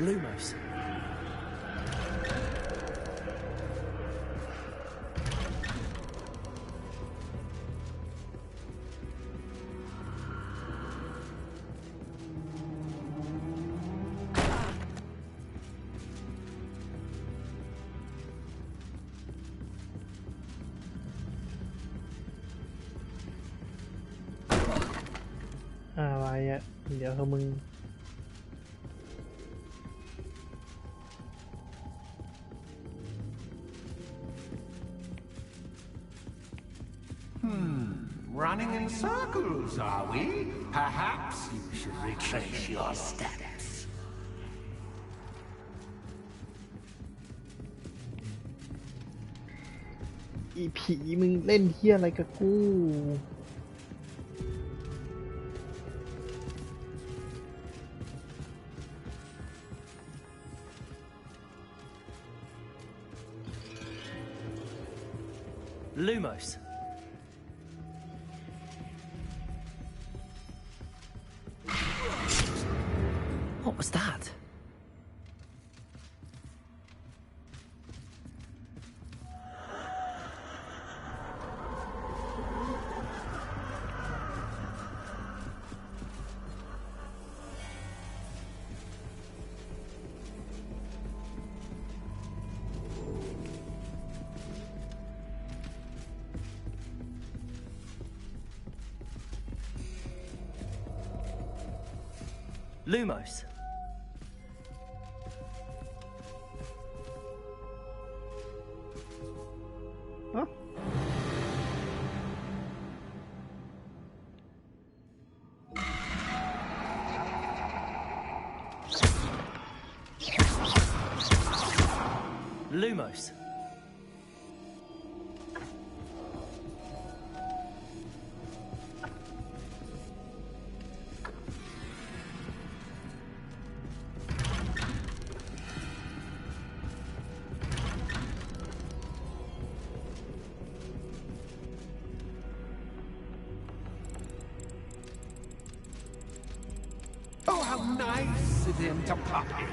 Lumos.อะไรอ่ะ เดี๋ยวมึง Running in circles, are we? Perhaps you should retrace your steps. อีผีมึงเล่นเหี้ยอะไรกับกู Lumos. What was that? Lumos. Huh? Lumos. Oh, how nice of him to pop in.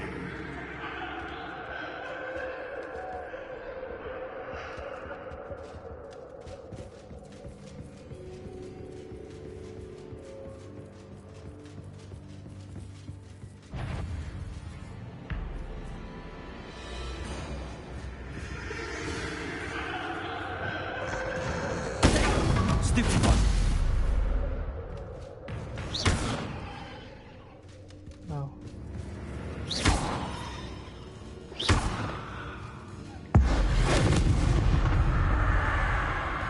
stupid one. อ้าว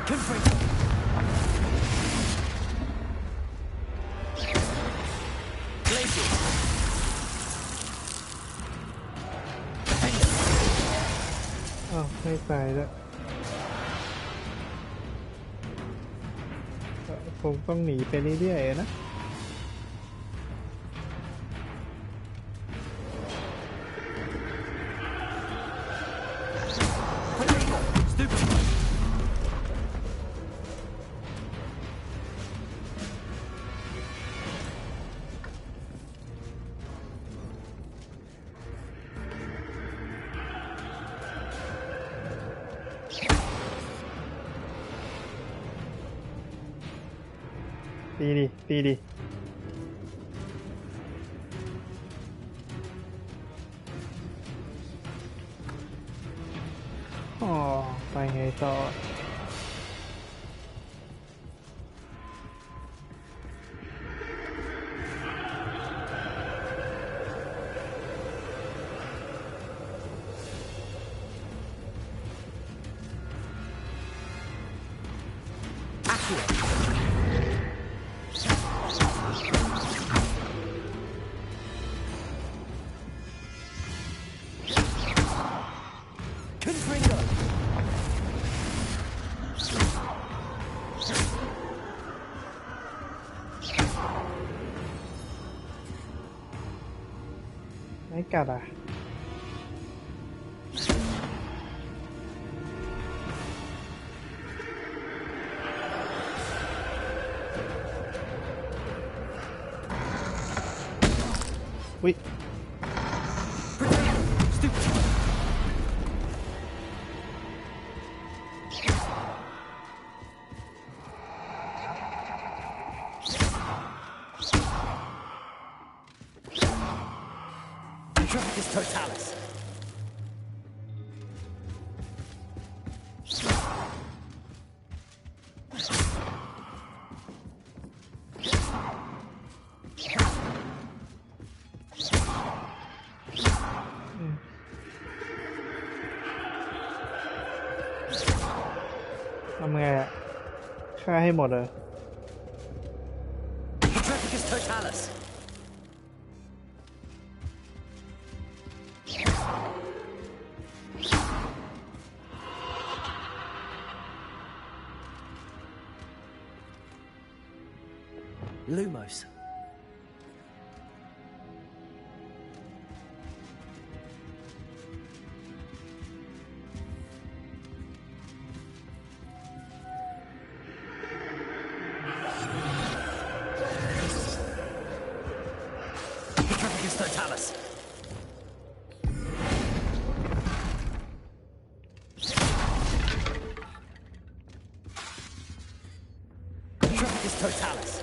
Confringo. อ้าวไม่ตายแล้วคงต้องหนีไปเรื่อยๆนะตีดิตีดิอ๋อไปไงต่อไม่กัดอ่ะอุ๊ยTotalis.ฆ่าให้หมดเลย Totalis. Lumos. Totalis. Totalis.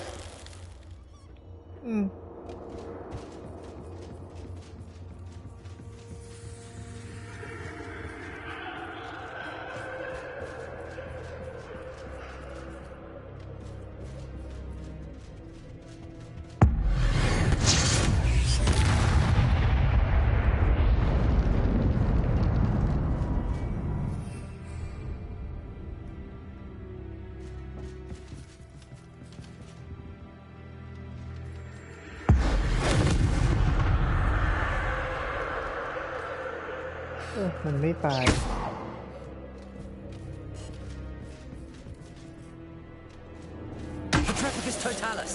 มันไม่ตาย Totalis.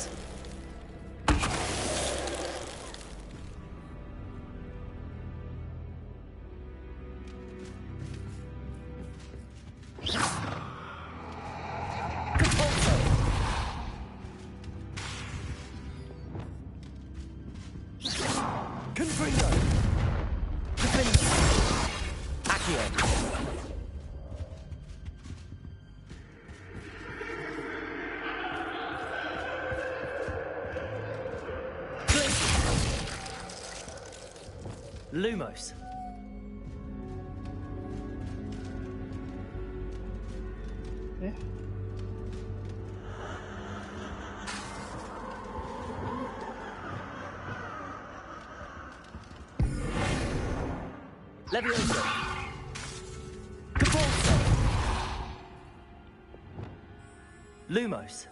Confringo. Accio. Lumos. Levioso. Cabalso. Lumos.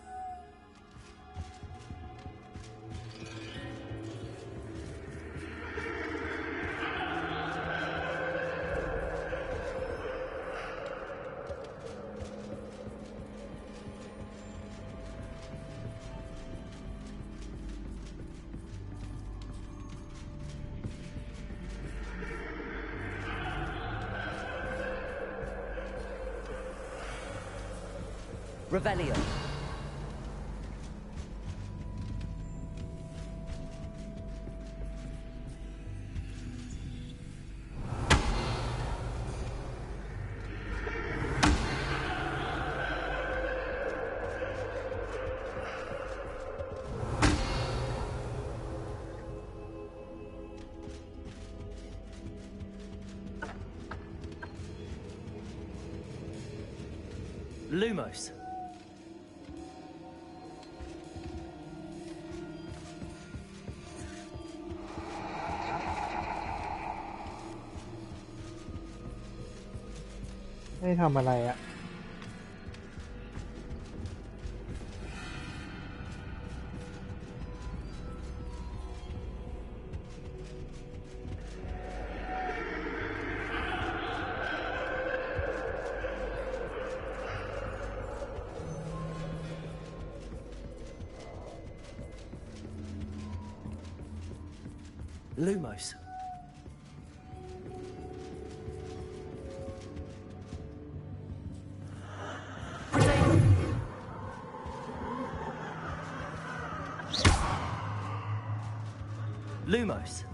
Revelio. Lumos.ให้ทำอะไรอะ Lumos. Lumos.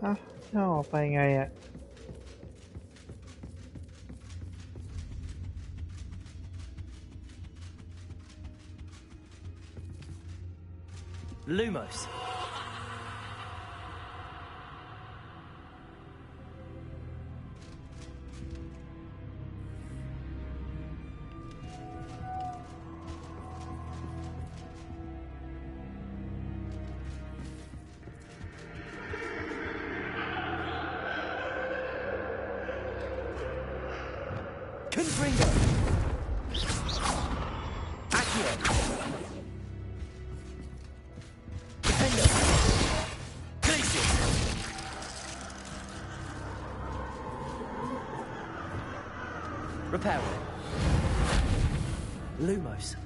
ฮะจะออกไปไงอะ Lumos. Confringo. Accio. Defendo. Glacius. Reparo. Lumos.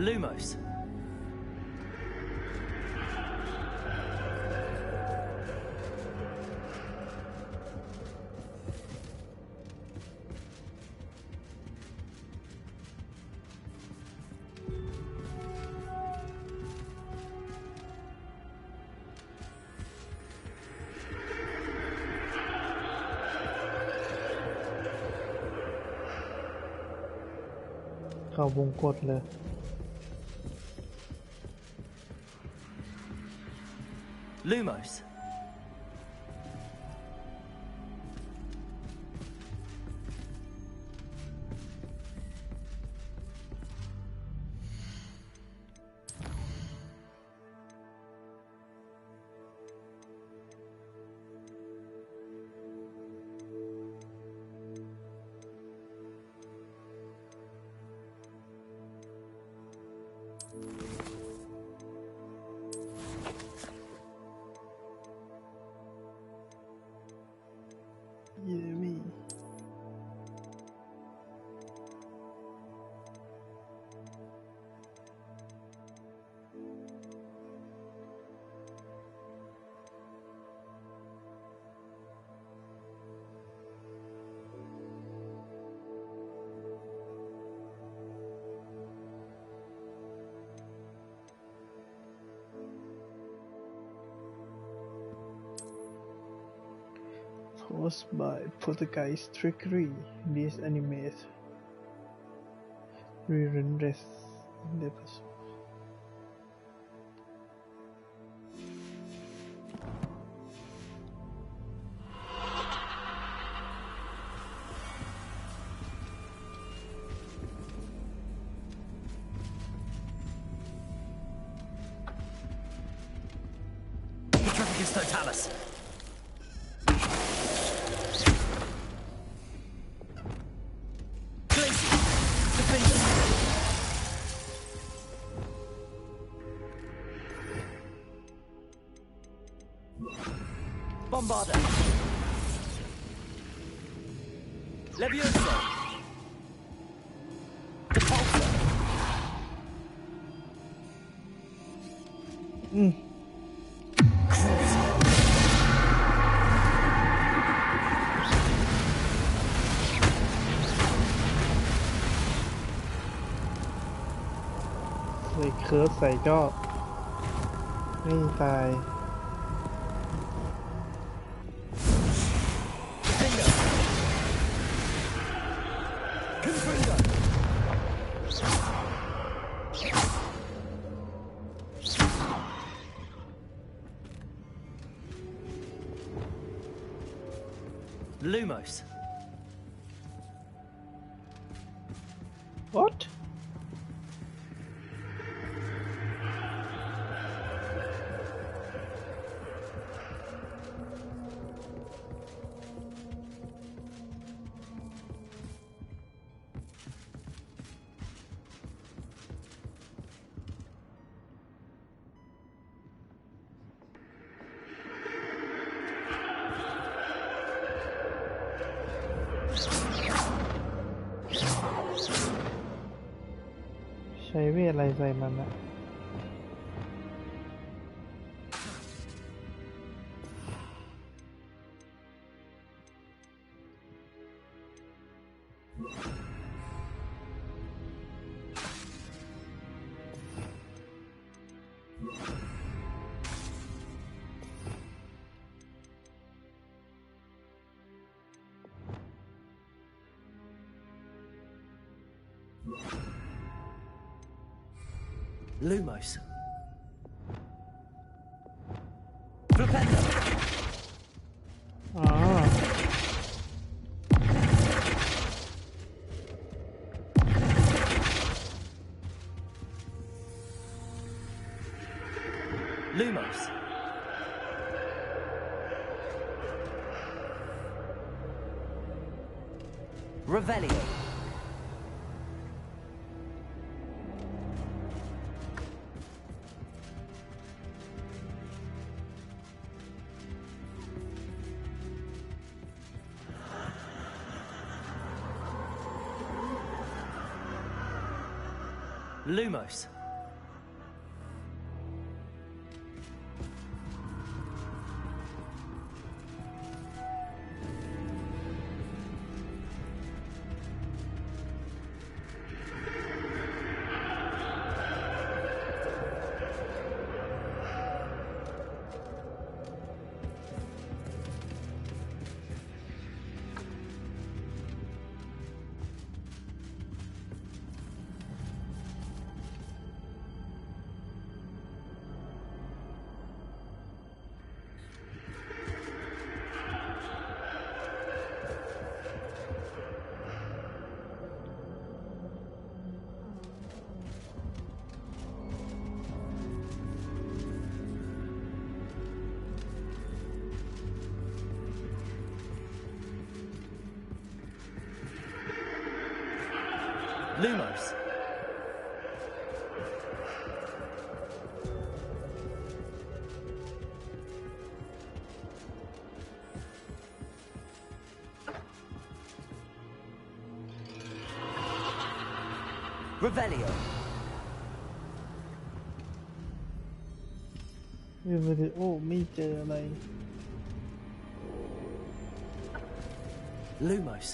Lumos.เข้าวงกตเลย Lumos. Yeah, me. Caused by poltergeist trickery, these animes re-renders in the episode. Petrificus totalis. Bombarder. Levioso. Repulsor. ใส่เคิร์ฟใส่ก็ไม่ตาย Lumos. What?ใช้เวทอะไรใส่มันอะLumos. Flipendo. อ๋อ Lumos. Revelio. Lumos. Lumos. Revelio. โอ้ไม่เจออะไร Lumos.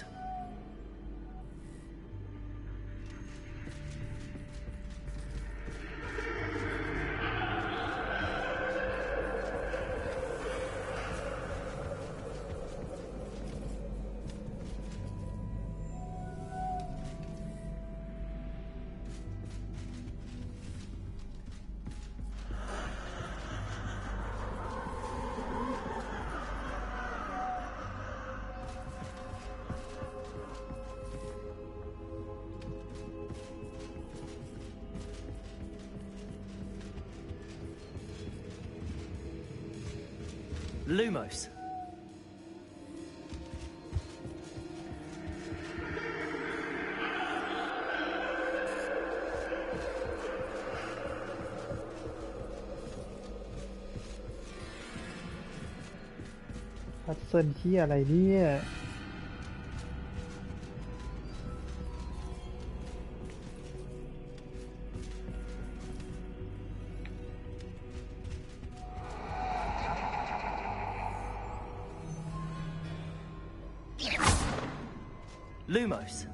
Lumos.พัดเซิลที่อะไรเนี่ย Lumos.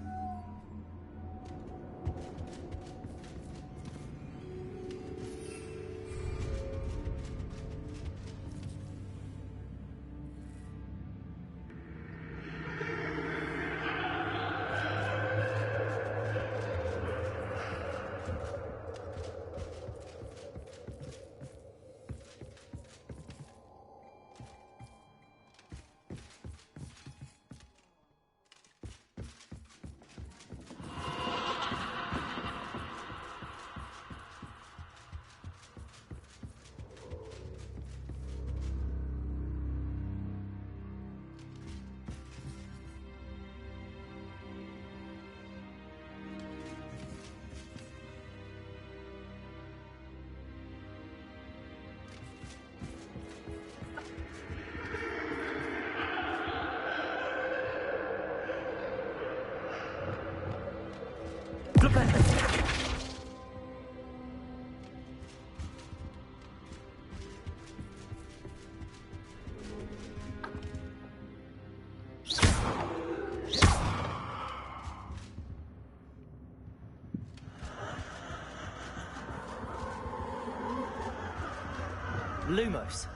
Lumos.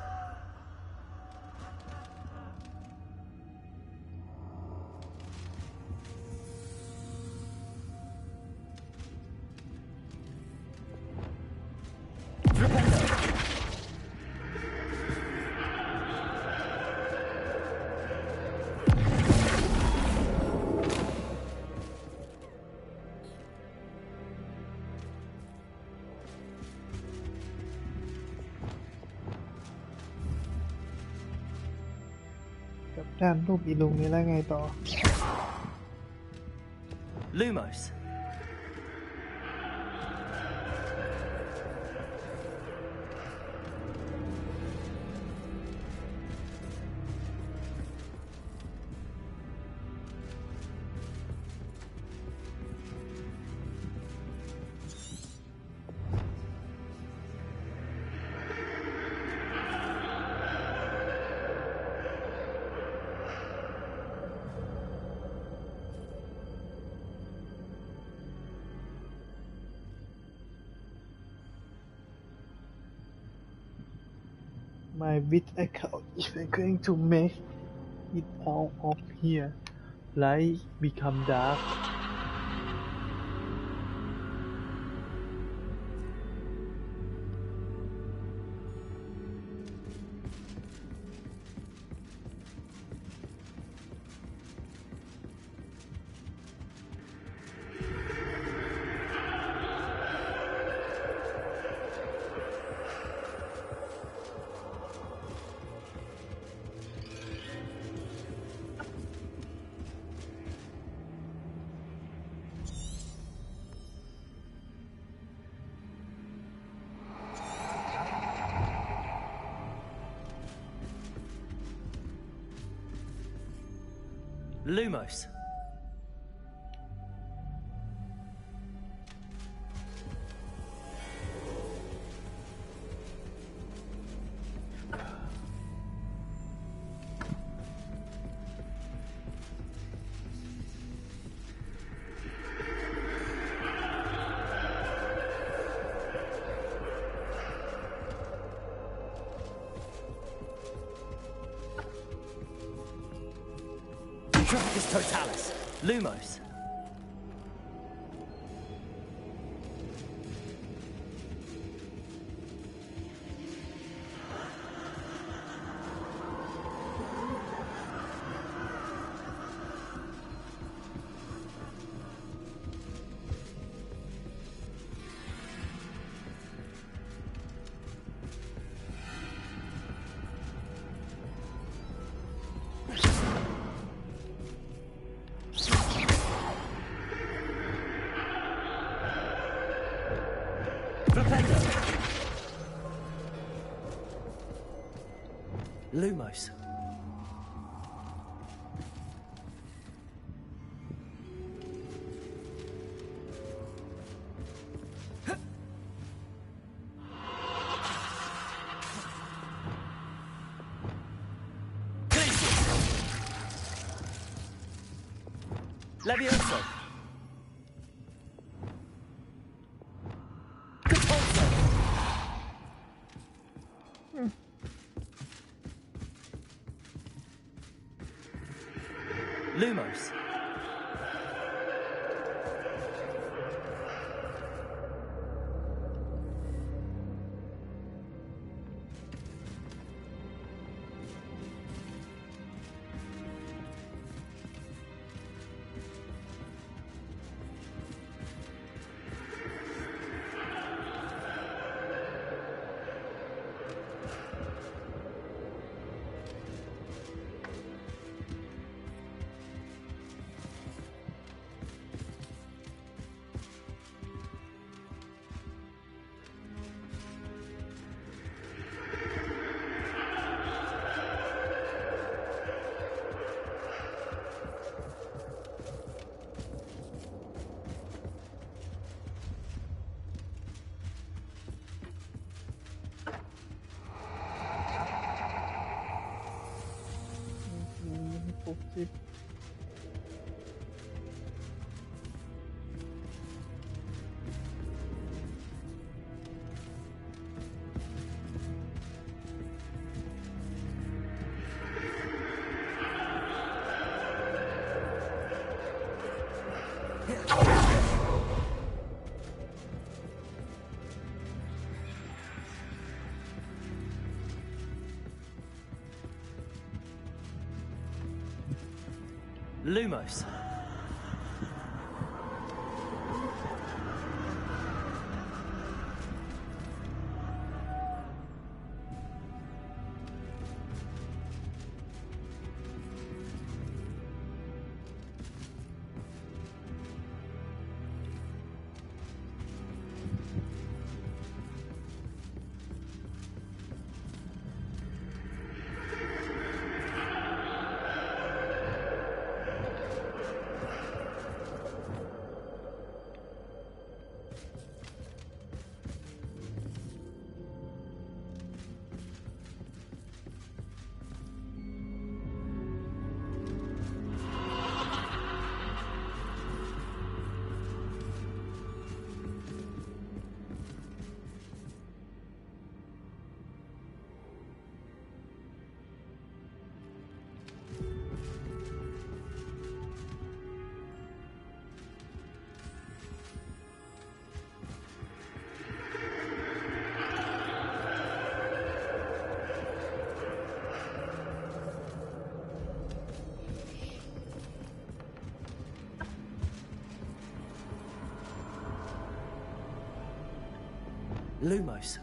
กับด้านรูปอีลุงนี้แล้วไงต่อ Lumos. My wit account if I'm going to make it all of here light become dark Lumos. Trafficus Totalis. Lumos. Lumos. Levioso. Lumos. Lumos. Lumos.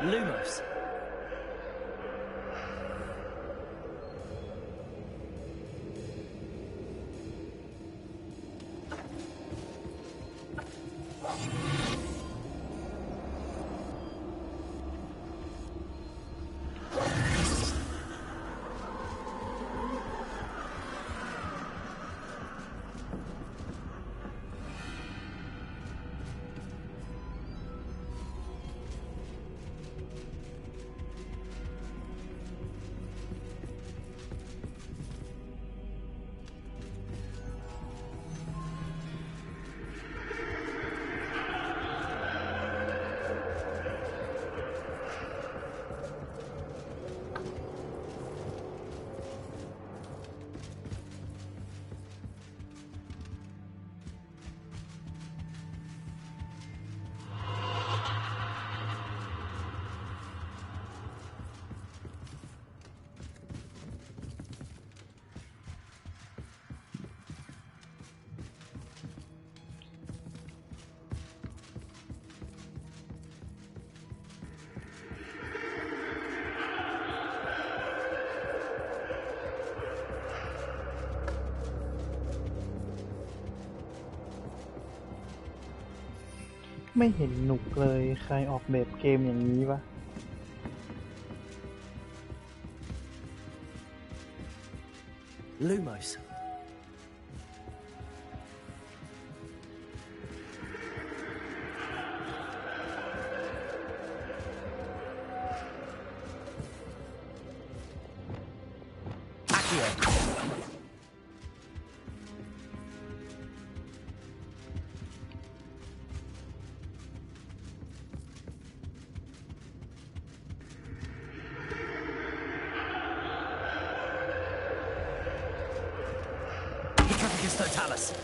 Lumos.ไม่เห็นหนุกเลยใครออกแบบเกมอย่างนี้วะ Lumos. Accio. Petrificus Totalis.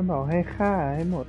มันบอกให้ฆ่าให้หมด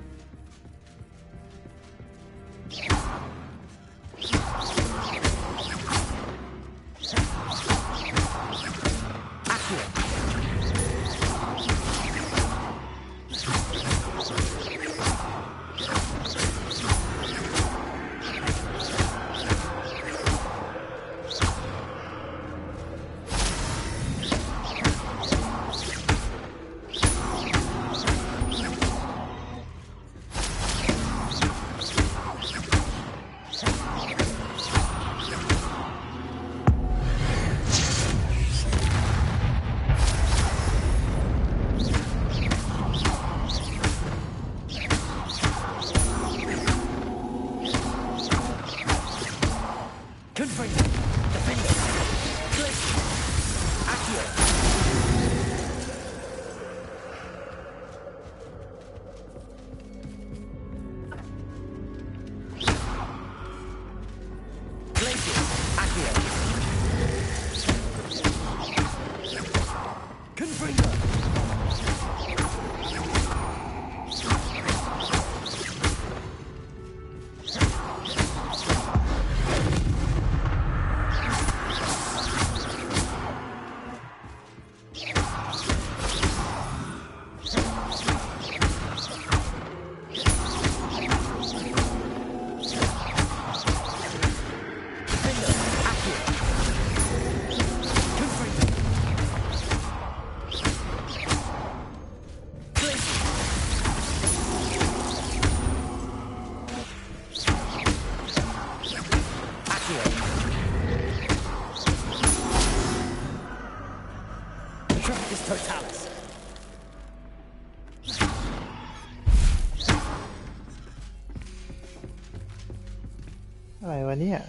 อะไรวะเนี่ย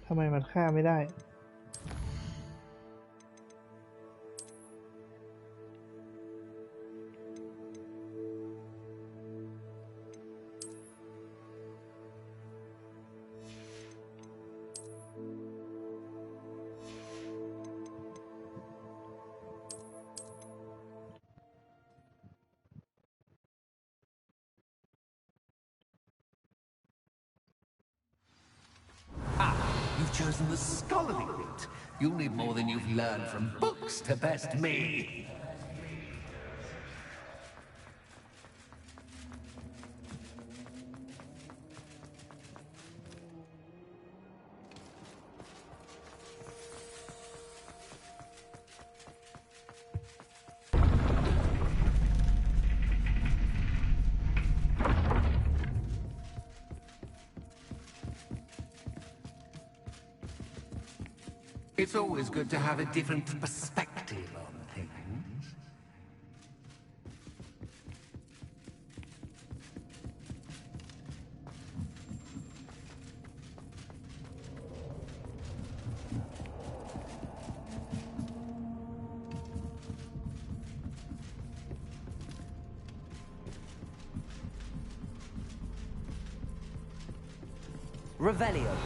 ทำไมมันฆ่าไม่ได้ You've chosen the scholarly route. You'll need more than you've learned from books to best me. It's always good to have a different perspective on things. Revelio.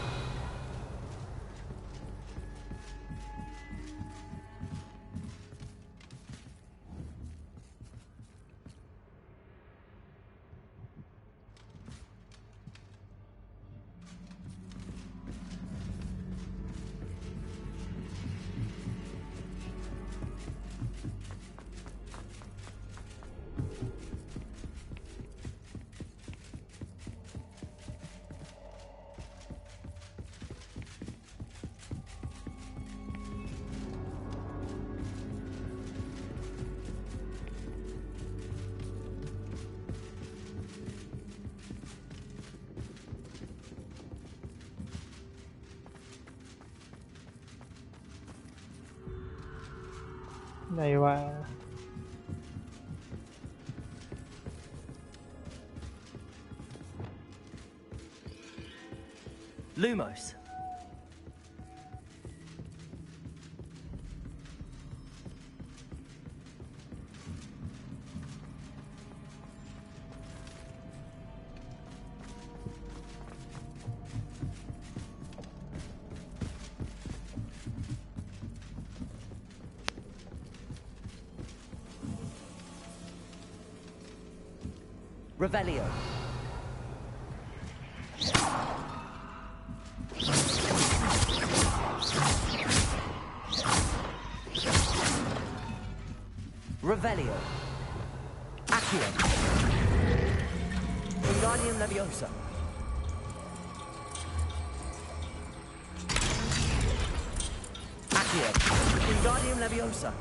ไหนวะ Lumos. Revelio. Revelio. Accio. Wingardium Leviosa. Accio. Wingardium Leviosa.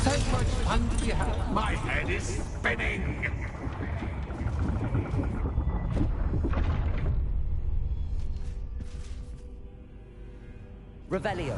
So much fun to be had. My head is spinning. Revelio.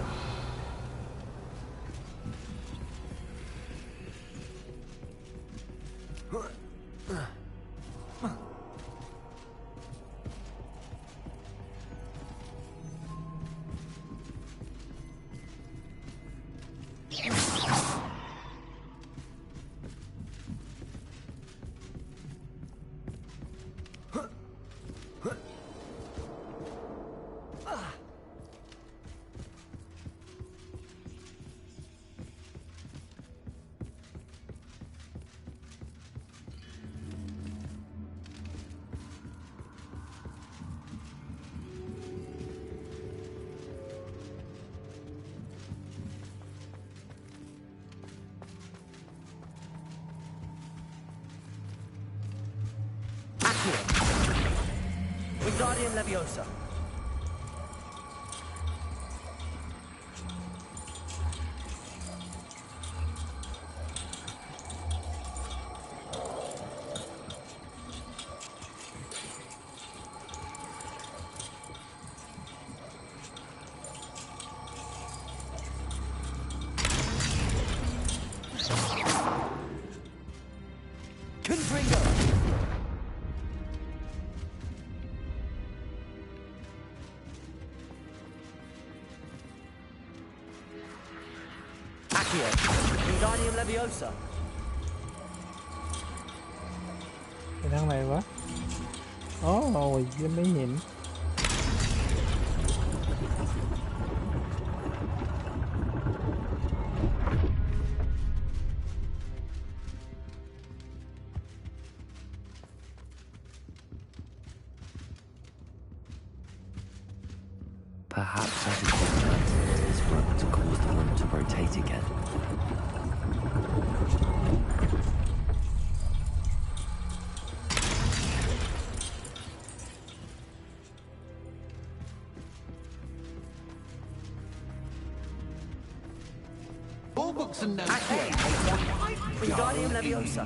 Wingardium Leviosa. Confringo. Wingardium Leviosa. ไปทางไหนวะอ๋อโอ้ยยังไม่เห็น Perhaps I should take this work to cause the room to rotate again. All books and notes. Wingardium Leviosa.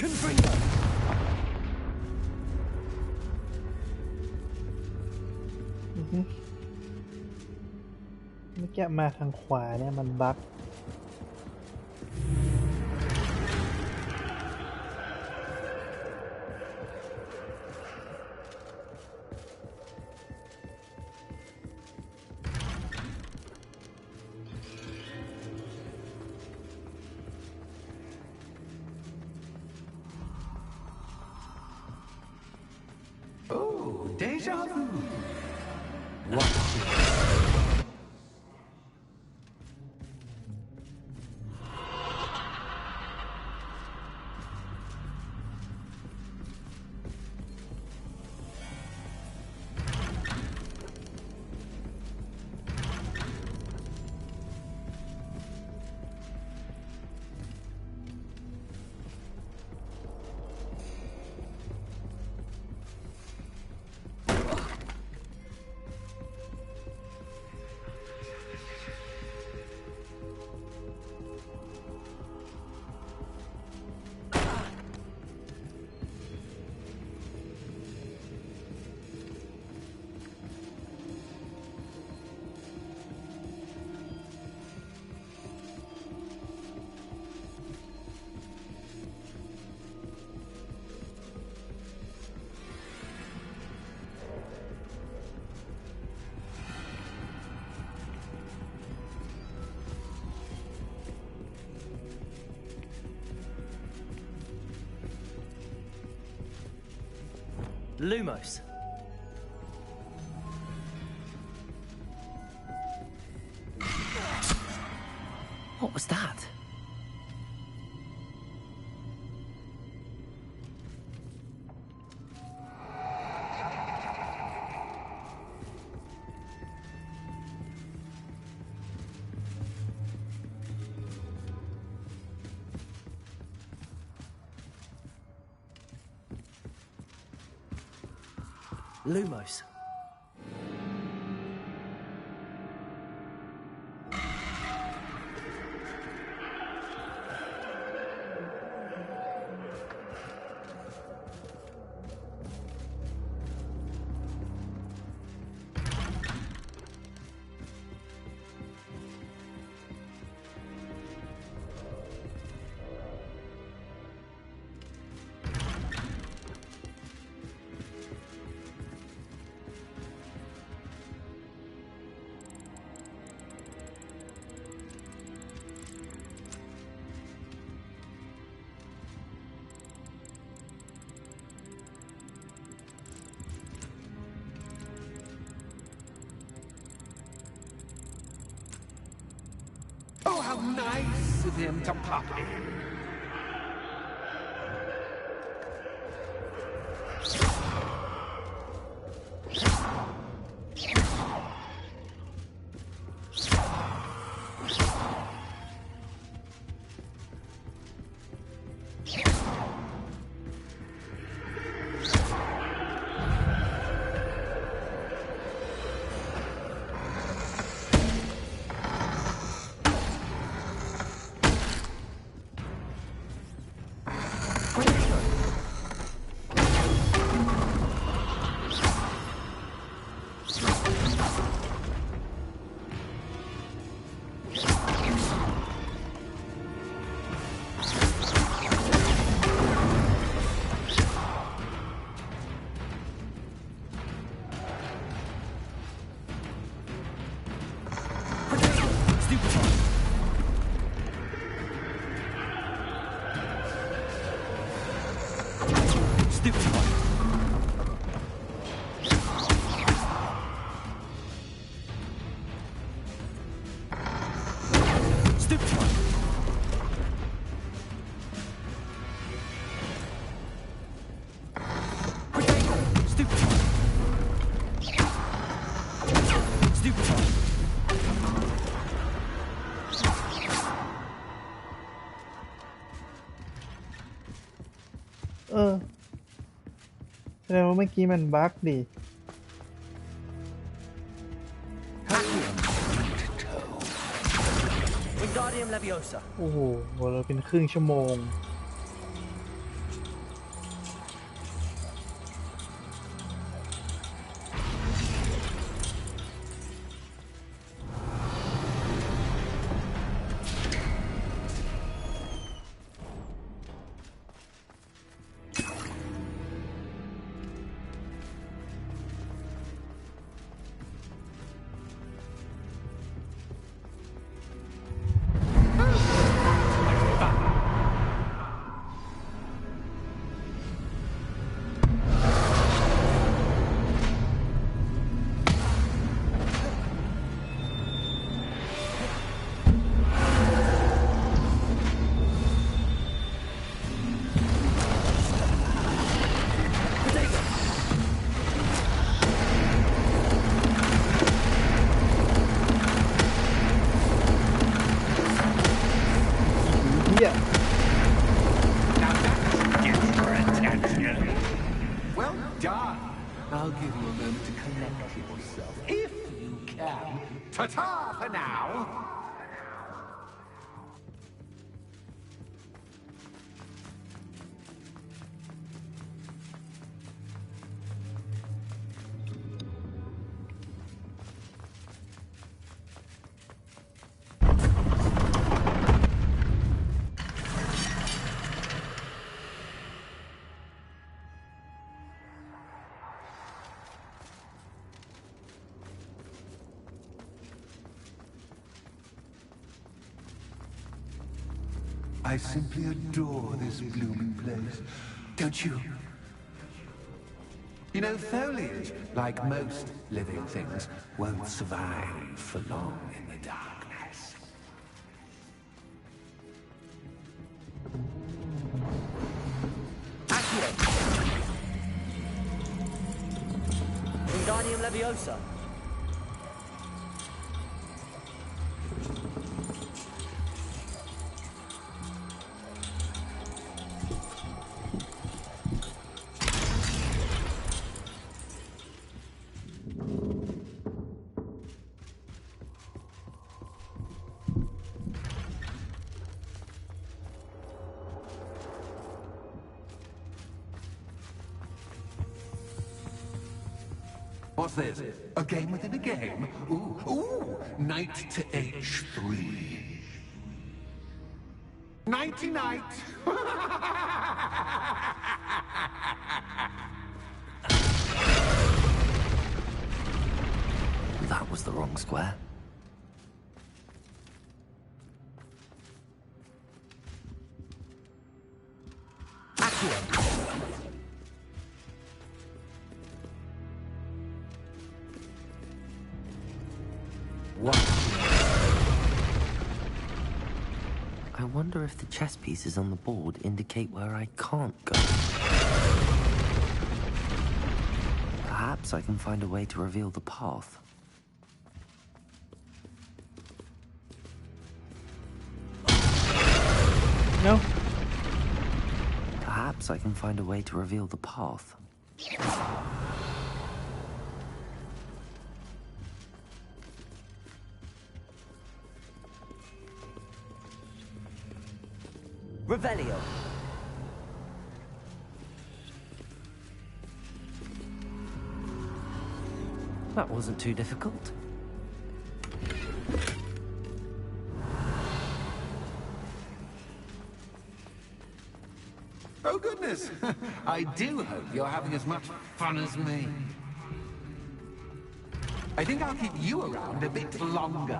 Confringo. เมื่อกี้มาทางขวาเนี่ยมันบั๊ก Oh, deja vu. Lumos. What was that? Lumos. Oh, how nice of him to pop in.แสดงว่าเมื่อกี้มันบั๊กดิ Wingardium Leviosa. โอ้โหเราเป็นครึ่งชั่วโมงWell done. I'll give you a moment to collect yourself, if you can. Ta-ta for now. I simply adore this blooming place. Don't you? You know, foliage, like most living things, won't survive for long in the darkness. Wingardium Leviosa. What's this? A game within a game? Ooh, knight to H3. Nighty-night! That was the wrong square. I wonder if the chess pieces on the board indicate where I can't go. Perhaps I can find a way to reveal the path. No. Perhaps I can find a way to reveal the path. Revelio. That wasn't too difficult. Oh, goodness! I do hope you're having as much fun as me. I think I'll keep you around a bit longer.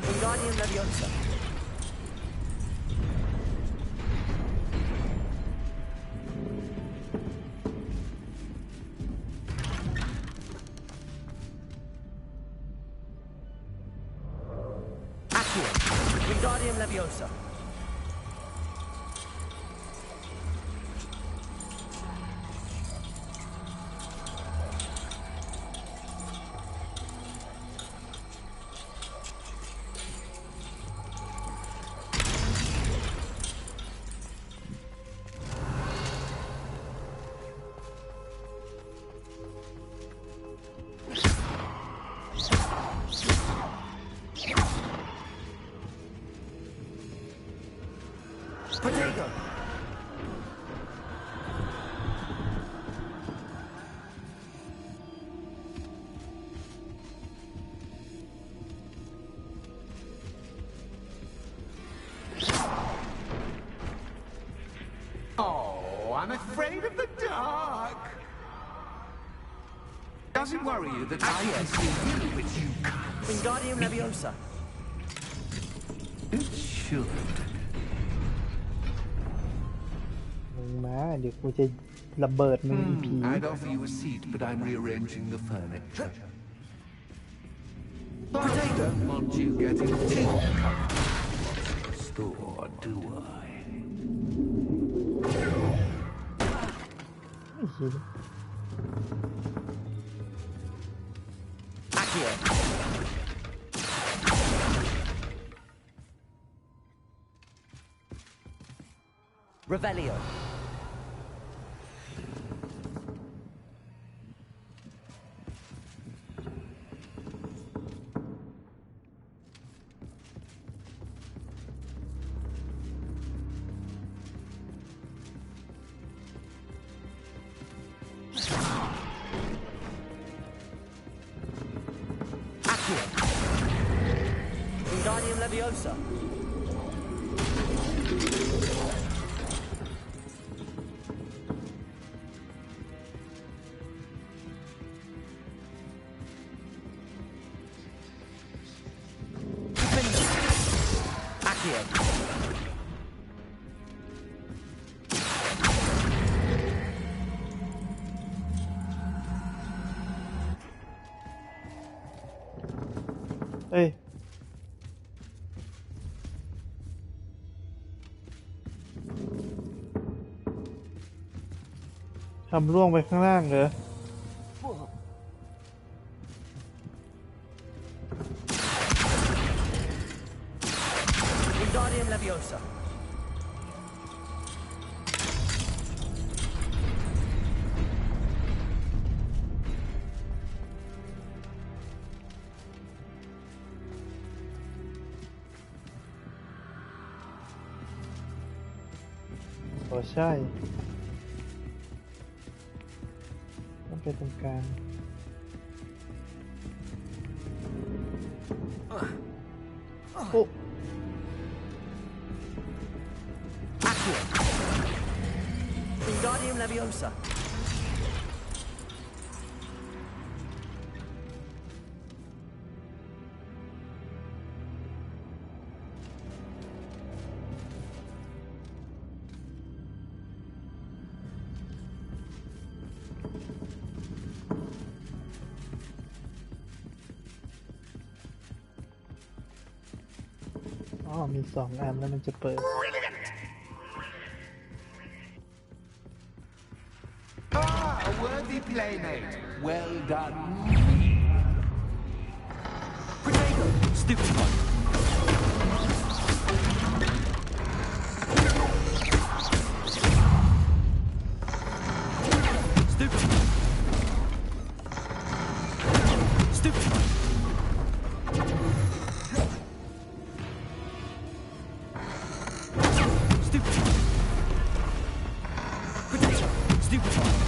Wingardium Leviosa. Wingardium Leviosa. Potato. Oh, I'm afraid of the dark. Does it worry you that I can see you, but you can't? Wingardium Leviosa. It should. มึงมาเดี๋ยวกูจะระเบิดมึงอีผี I'd offer you a seat, but I'm rearranging the furniture. I don't want you getting too comfortable at the store, do I? Accio. Revelio. Accio. Wingardium Leviosa. ทำร่วงไปข้างล่างเหรอ Wingardium Leviosa. โอ้ใช่ต้องไปตรงกลางโอ้ Accio. Wingardium Leviosa. อ๋อมี2 อันแล้วมันจะเปิด Ah, a worthy playmate. Well done. Potato. Stupid one. Stupid one. Stupid one. Stupid one. Potato. Stupid one.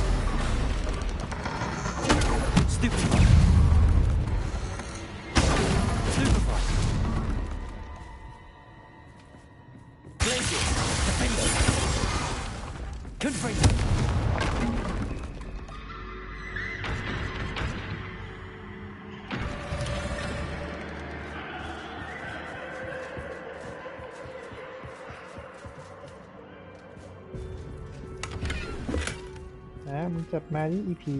Stupid one. Stupid one. Glacier. Defender. Confringo.มึงจับมาดิอีผี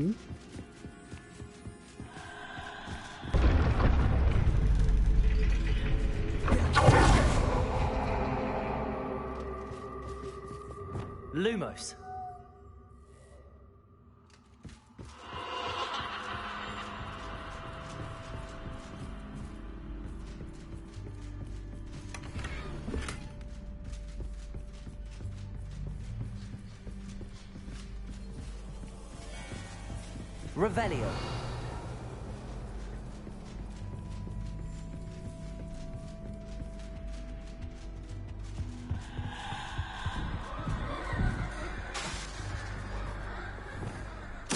Lumos. Revelio.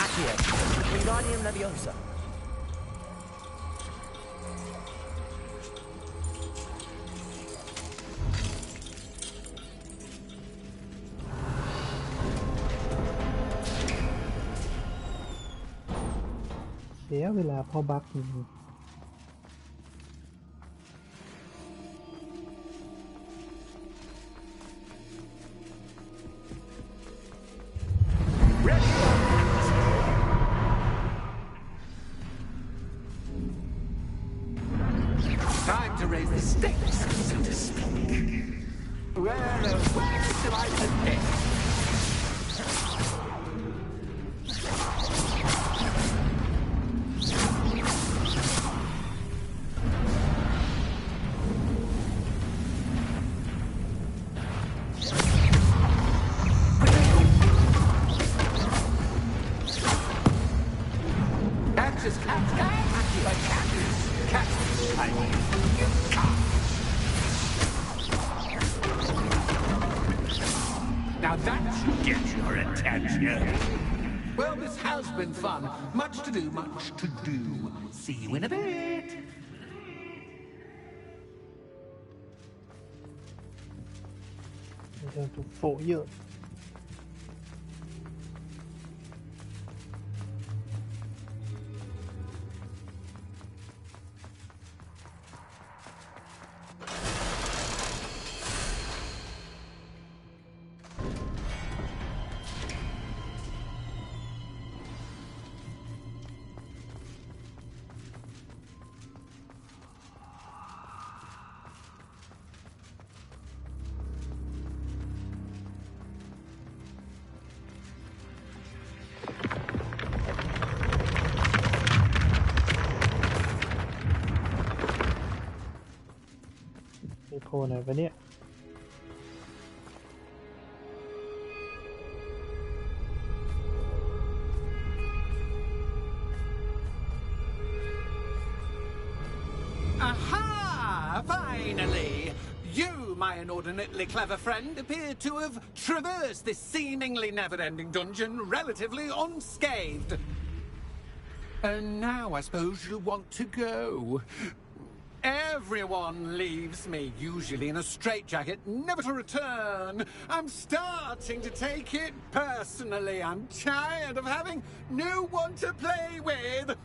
Accio. Wingardium Leviosa.เสียเวลาพ่อบักจริง Time to raise the stakes, so to speak. Where shall I begin? Anxious cat, like cat, I will. You come. Now that should get your attention. Well, this has been fun. Much to do, much to do. See you in a bit. to 4 years. ไหนวะเนี่ย Aha! Finally! You, my inordinately clever friend, appear to have traversed this seemingly never-ending dungeon relatively unscathed. And now I suppose you'll want to go. Everyone leaves me, usually in a straitjacket, never to return. I'm starting to take it personally. I'm tired of having no one to play with.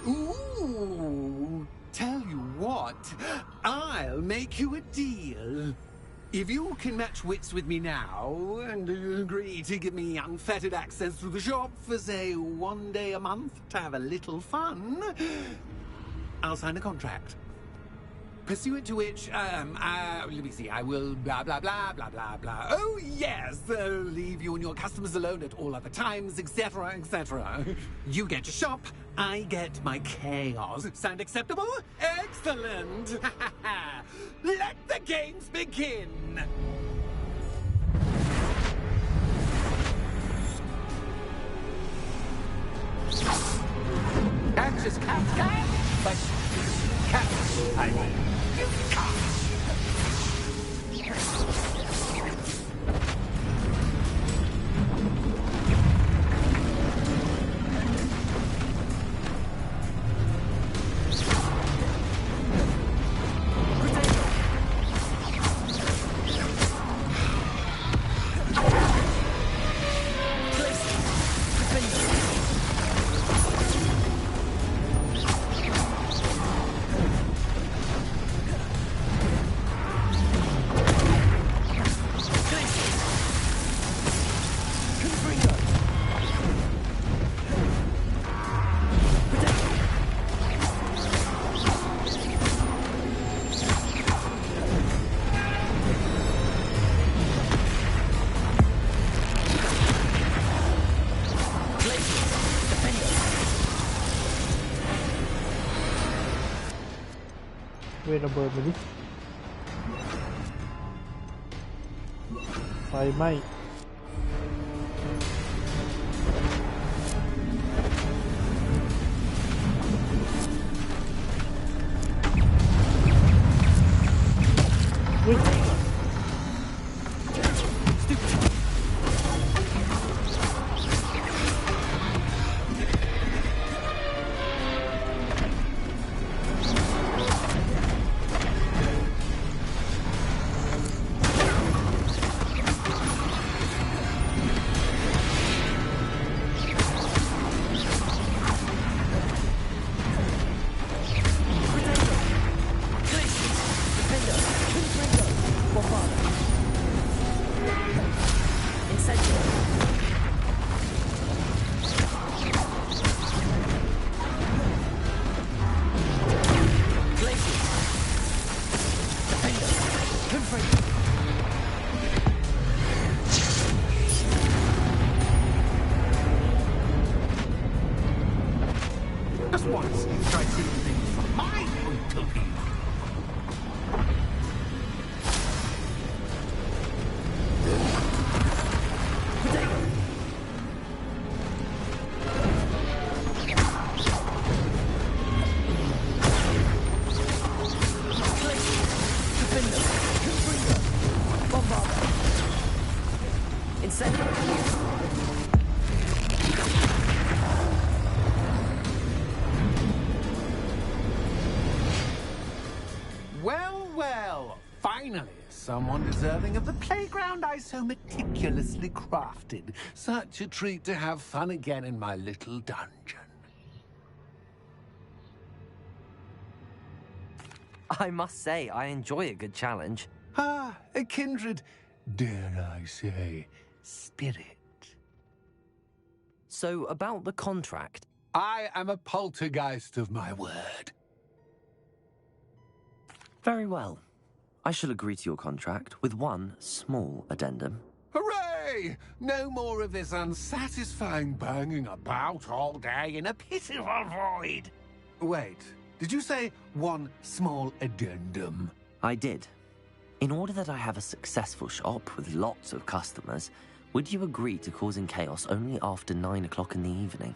Ooh. Tell you what, I'll make you a deal. If you can match wits with me now and agree to give me unfettered access to the shop for, say, 1 day a month to have a little fun, I'll sign a contract. Pursuant to which, let me see, I will blah, blah, blah, blah, blah, blah. Oh, yes, leave you and your customers alone at all other times, etc., etc. You get your shop, I get my chaos. Sound acceptable? Excellent! Let the games begin! Catch is cat, but cat, I mean.เวทระเบิดมาดิไฟไหม้Just once, try seeing things from my point of view. Well, finally, someone deserving of the playground I so meticulously crafted. Such a treat to have fun again in my little dungeon. I must say, I enjoy a good challenge. A kindred, dare I say, spirit. So, about the contract. I am a poltergeist of my word. Very well. I shall agree to your contract with one small addendum. Hooray! No more of this unsatisfying banging about all day in a pitiful void. Wait, did you say one small addendum? I did. In order that I have a successful shop with lots of customers, would you agree to causing chaos only after 9 o'clock in the evening?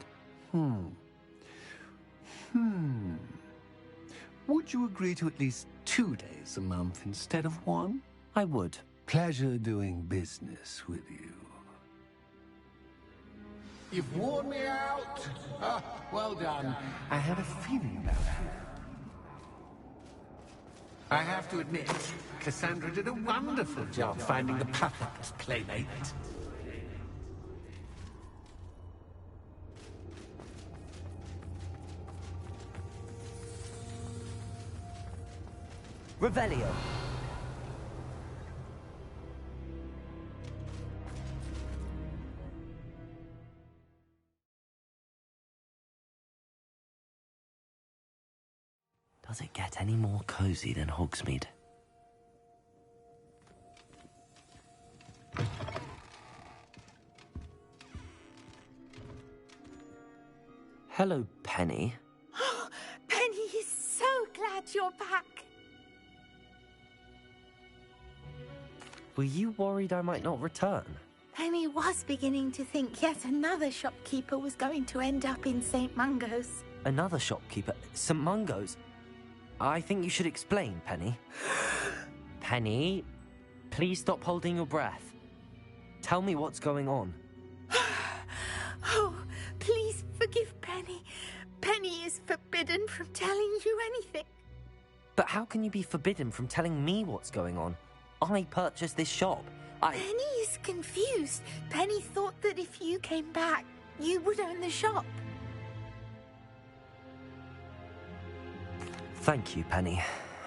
Would you agree to at least 2 days a month instead of 1? I would. Pleasure doing business with you. You've worn me out. Well done. I had a feeling about you. I have to admit, Cassandra did a wonderful job finding the puppet's playmate. Revelio. Does it get any more cozy than Hogsmeade? Hello, Penny. Penny is so glad you're back. Were you worried I might not return? Penny was beginning to think yet another shopkeeper was going to end up in St. Mungo's. Another shopkeeper? St. Mungo's? I think you should explain, Penny. Penny, please stop holding your breath. Tell me what's going on. Oh, please forgive Penny. Penny is forbidden from telling you anything. But how can you be forbidden from telling me what's going on? I purchased this shop. Penny is confused. Penny thought that if you came back, you would own the shop. Thank you, Penny.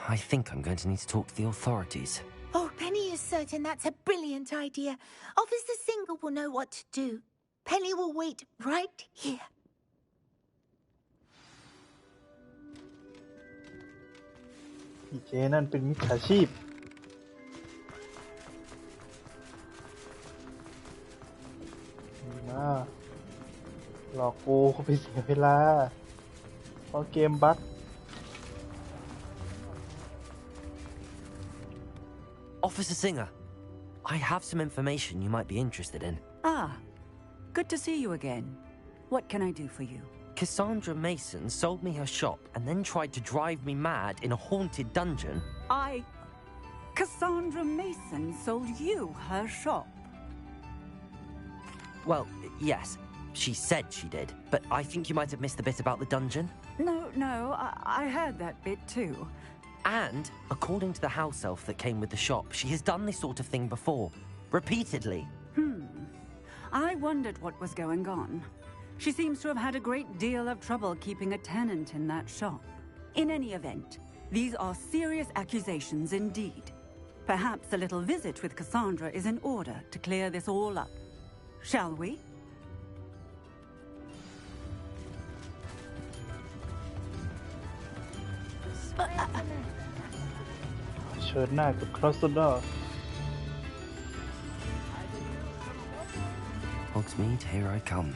I think I'm going to need to talk to the authorities. Oh, Penny is certain that's a brilliant idea. Officer Singer will know what to do. Penny will wait right here. พี่เจนั่นเป็นมิจฉาชีพมาหลอกกูไปเสียเวลาเพราะเกมบั๊ก Officer Singer, I have some information you might be interested in. Ah, good to see you again. What can I do for you? Cassandra Mason sold me her shop and then tried to drive me mad in a haunted dungeon. Cassandra Mason sold you her shop? Well, yes, she said she did, but I think you might have missed the bit about the dungeon. No, I heard that bit too. And, according to the house elf that came with the shop, she has done this sort of thing before. Repeatedly. I wondered what was going on. She seems to have had a great deal of trouble keeping a tenant in that shop. In any event, these are serious accusations indeed. Perhaps a little visit with Cassandra is in order to clear this all up. Shall we? เชิญหน้ากับครอสดอ Hogsmeade, here I come.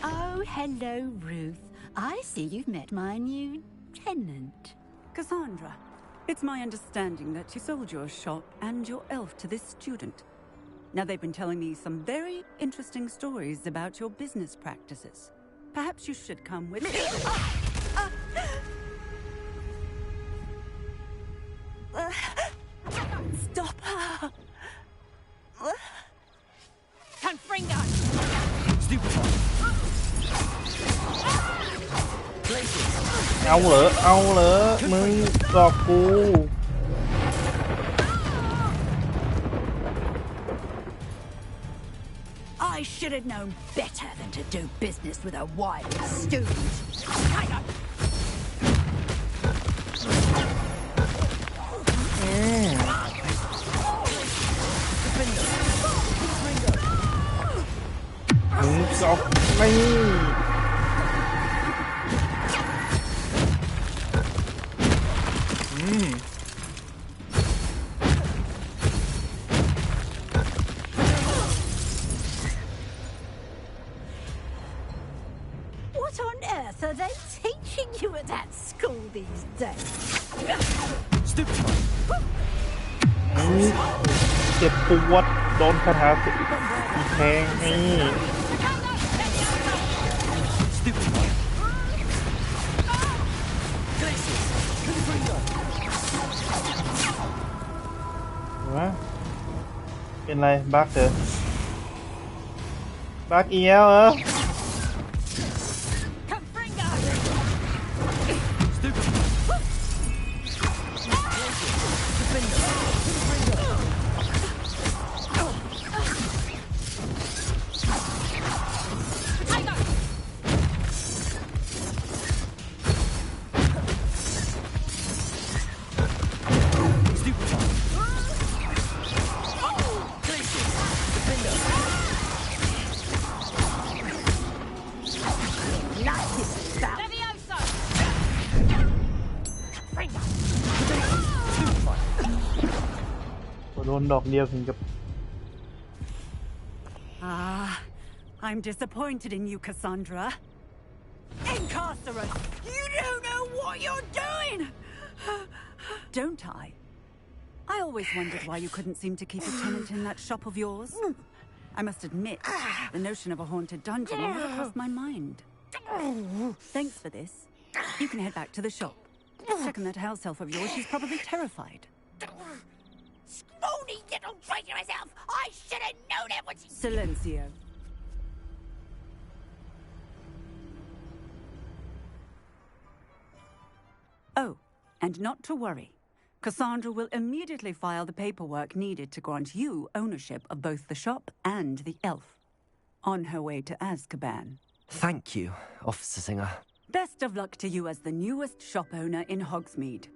Oh, hello, Ruth. I see you've met my new tenant. Cassandra, it's my understanding that you sold your shop and your elf to this student. Now, they've been telling me some very interesting stories about your business practices. Perhaps you should come with me. Stop her! Confringo! Stupid เอาเหรอมึงหลอกกู I should have known better than to do business with a wild student. Stop me! What on earth are they teaching you at that school these days? เจ็บปวดโดนคาถาสีแทงนี่วะเป็นไรบั๊กเหรอบั๊กเอียวเหรอโดนดอกเดียวถึงกับ I'm disappointed in you, Cassandra. Incarcerate! You don't know what you're doing! Don't I? I always wondered why you couldn't seem to keep a tenant in that shop of yours. I must admit, the notion of a haunted dungeon never crossed my mind. Thanks for this. You can head back to the shop. Second that house elf of yours, she's probably terrified. Scrawny little traitor herself! I should have known it when she... Silencio. Oh, and not to worry. Cassandra will immediately file the paperwork needed to grant you ownership of both the shop and the elf. On her way to Azkaban. Thank you, Officer Singer. Best of luck to you as the newest shop owner in Hogsmeade.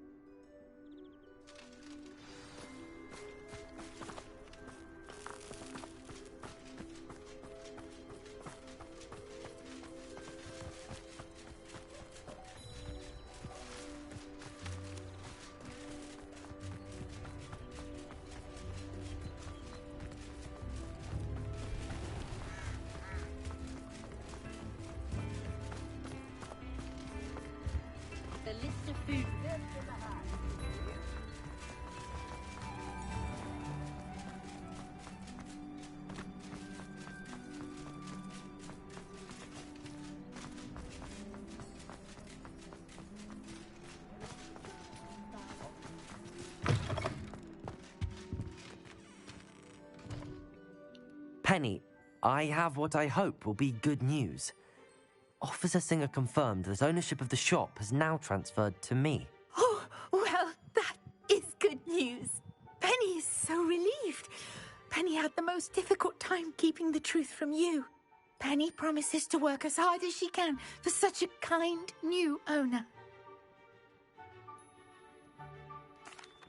Penny, I have what I hope will be good news. Officer Singer confirmed that ownership of the shop has now transferred to me. Oh, well, that is good news. Penny is so relieved. Penny had the most difficult time keeping the truth from you. Penny promises to work as hard as she can for such a kind new owner.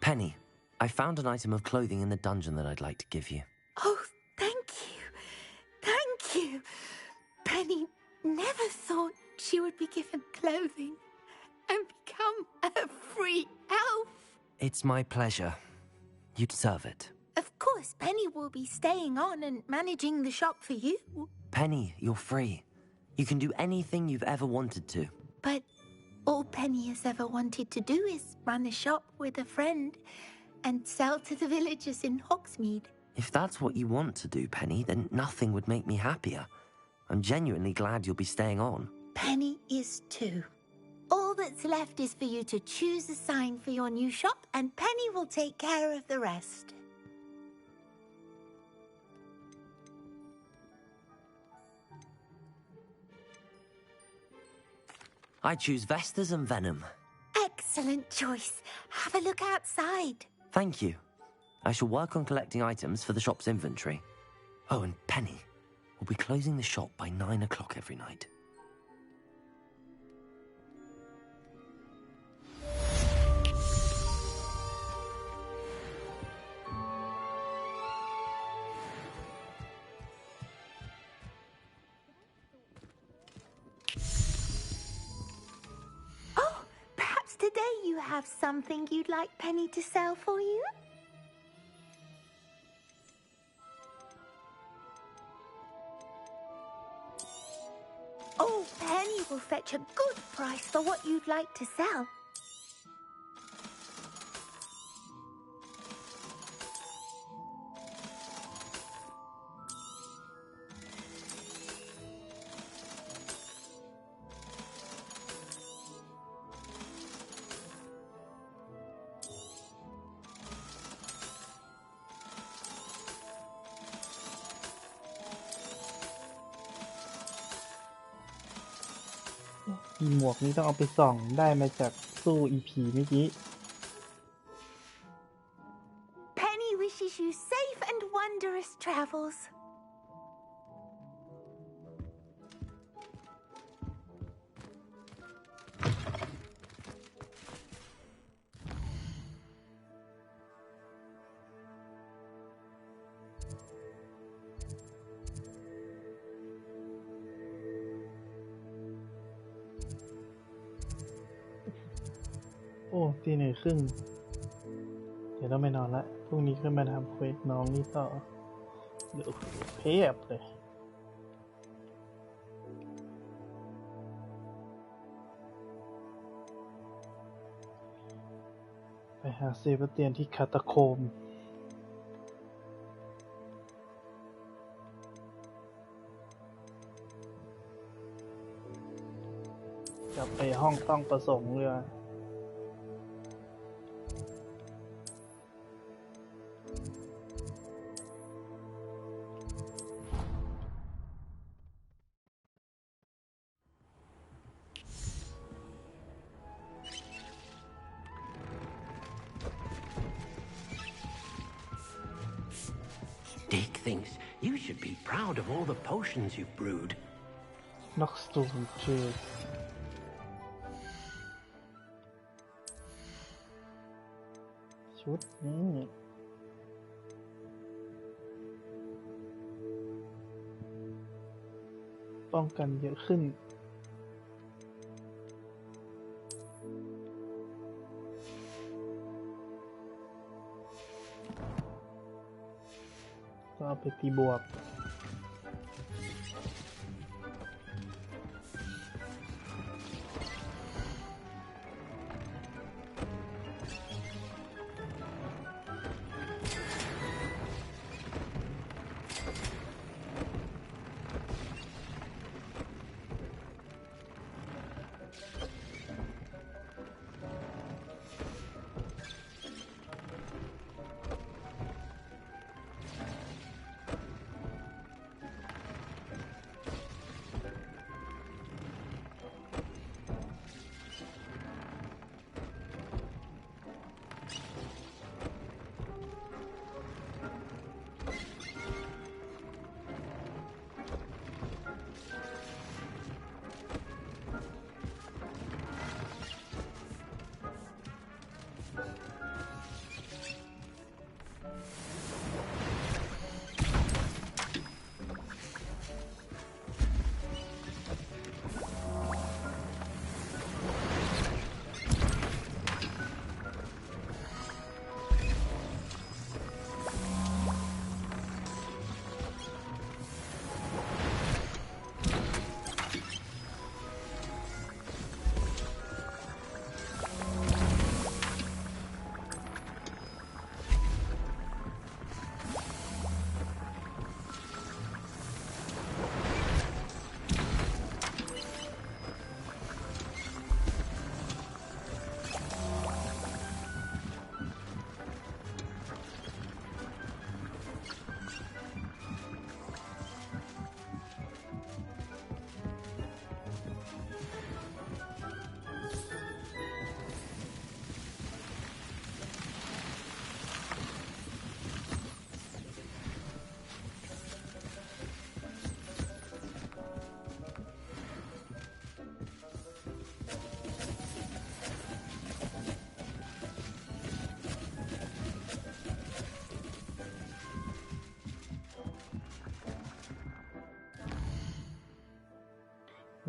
Penny, I found an item of clothing in the dungeon that I'd like to give you. Oh, thank you. Thank you. Penny never thought she would be given clothing and become a free elf. It's my pleasure. You deserve it. Of course, Penny will be staying on and managing the shop for you. Penny, you're free. You can do anything you've ever wanted to. But all Penny has ever wanted to do is run a shop with a friend and sell to the villagers in Hogsmeade. If that's what you want to do, Penny, then nothing would make me happier. I'm genuinely glad you'll be staying on. Penny is too. All that's left is for you to choose a sign for your new shop, and Penny will take care of the rest. I choose Vestas and Venom. Excellent choice. Have a look outside. Thank you. I shall work on collecting items for the shop's inventory. Oh, and Penny, we'll be closing the shop by 9 o'clock every night. Oh, perhaps today you have something you'd like Penny to sell for you? Oh, Penny will fetch a good price for what you'd like to sell.หมวกนี้ต้องเอาไปส่องได้มาจากสู้อีผีเมื่อกี้ Penny wishes you safe and wondrous travels.โอ้ตี 1:30 เดี๋ยวต้องไปนอนละพรุ่งนี้ขึ้นมาทำเควสน้องนี่ต่อเดี๋ยวเพียบเลยไปหาเซบาสเตียนที่คาตาโคมกลับไปห้องต้องประสงค์เลย Dick thinks you should be proud of all the potions you've brewed. น็อกสตูมเจสชุดนี้ป้องกันเยอะขึ้นก็เอาไปตีบวก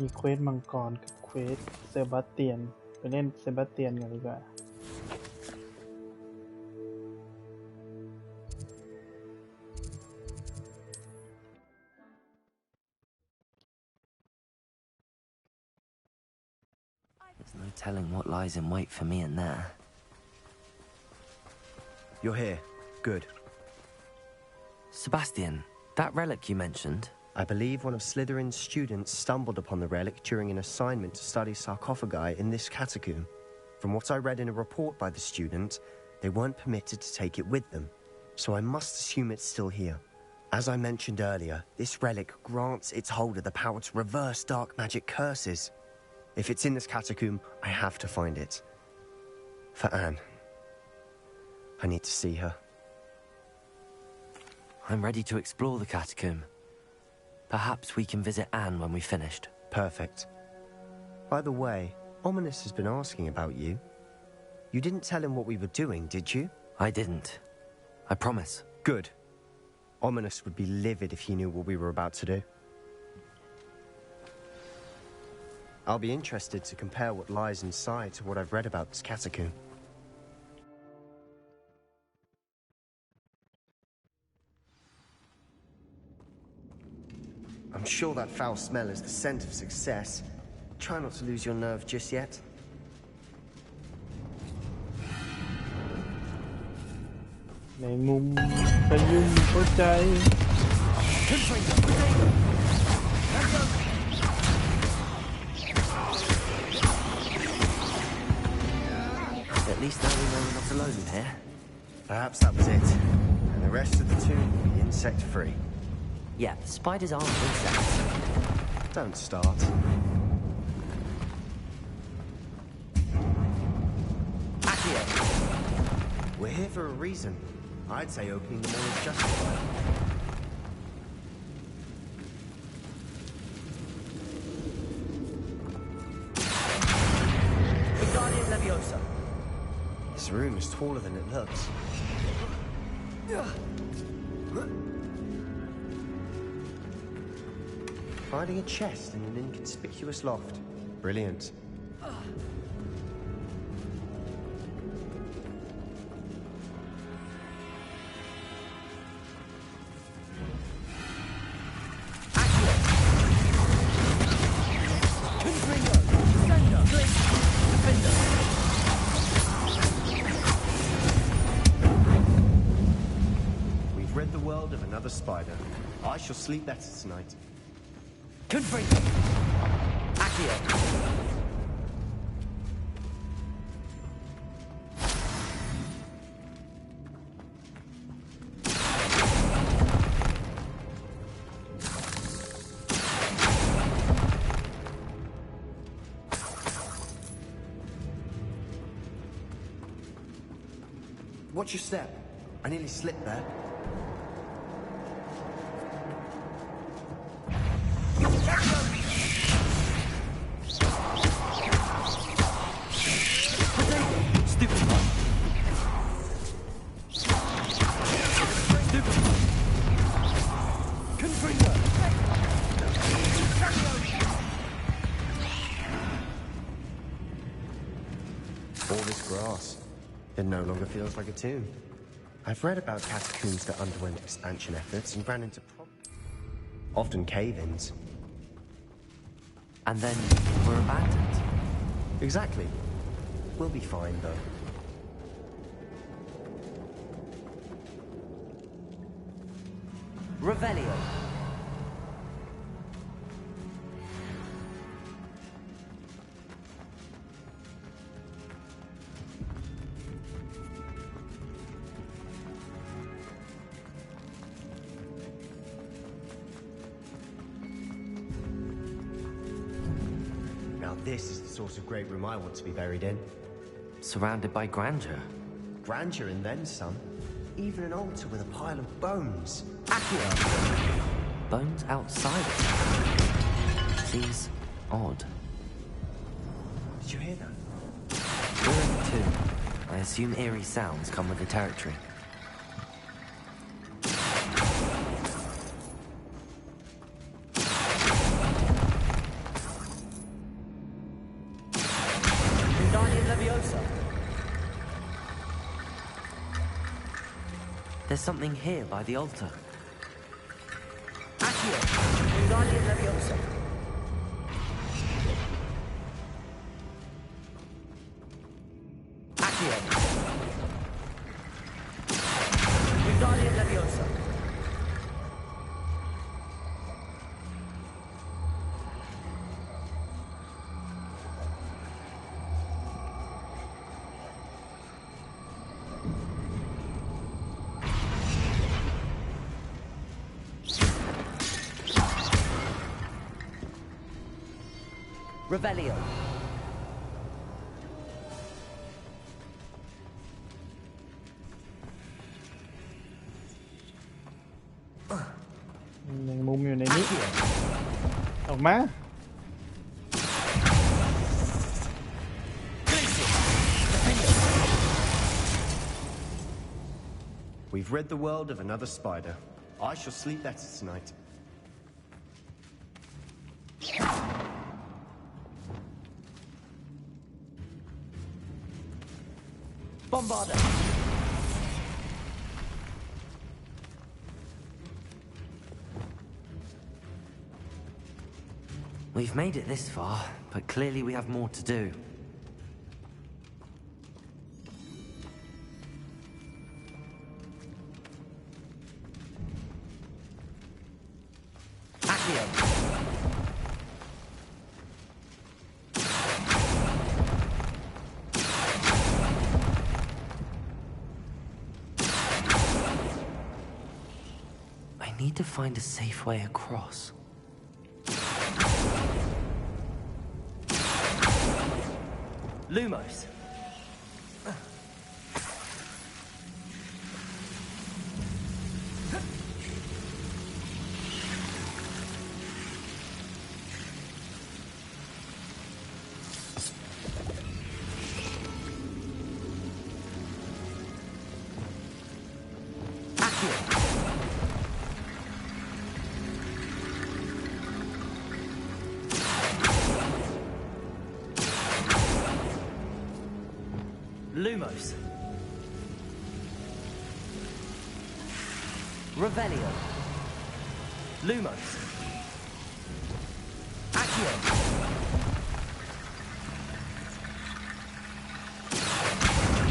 มีเควสมังกรกับเควสเซบาสเตียนไปเล่นเซบาสเตียนกันดีกว่า No telling what lies in wait for me in there. You're here. Good. Sebastian, that relic you mentioned... I believe one of Slytherin's students stumbled upon the relic during an assignment to study sarcophagi in this catacomb. From what I read in a report by the student, they weren't permitted to take it with them, so I must assume it's still here. As I mentioned earlier, this relic grants its holder the power to reverse dark magic curses. If it's in this catacomb, I have to find it. For Anne. I need to see her. I'm ready to explore the catacomb. Perhaps we can visit Anne when we've finished. Perfect. By the way, Ominous has been asking about you. You didn't tell him what we were doing, did you? I didn't. I promise. Good. Ominous would be livid if he knew what we were about to do. I'll be interested to compare what lies inside to what I've read about this catacomb. I'm sure that foul smell is the scent of success. Try not to lose your nerve just yet. At least now we know we're not alone in here. Perhaps that was it. And the rest of the tomb will be insect-free. Yeah, spiders aren't insects. Don't start. We're here for a reason. I'd say opening them all is justified. Wingardium Leviosa. This room is taller than it looks. Finding a chest in an inconspicuous loft. Brilliant. We've rid the world of another spider. I shall sleep better tonight. Confringo. Accio. Watch your step. I nearly slipped there. All this grass. It no longer feels like a tomb. I've read about catacombs that underwent expansion efforts and ran into problems. Often cave-ins. And then were abandoned. Exactly. We'll be fine, though. Revelio. Now this is the sort of great room I want to be buried in. Surrounded by grandeur. Grandeur and then some. Even an altar with a pile of bones. Accio. Bones outside it. Seems odd. Did you hear that? We're in the tomb. I assume eerie sounds come with the territory. Wingardium Leviosa. There's something here by the altar. Accio. Wingardium Leviosa. Wingardium Leviosa. Revelio.มุมอยู่ในนี้ออกมา We've rid the world of another spider. I shall sleep better tonight. Bombarder. We've made it this far, but clearly we have more to do. Accio. I need to find a safe way across. Lumos. Lumos. Revelio. Lumos. Accio.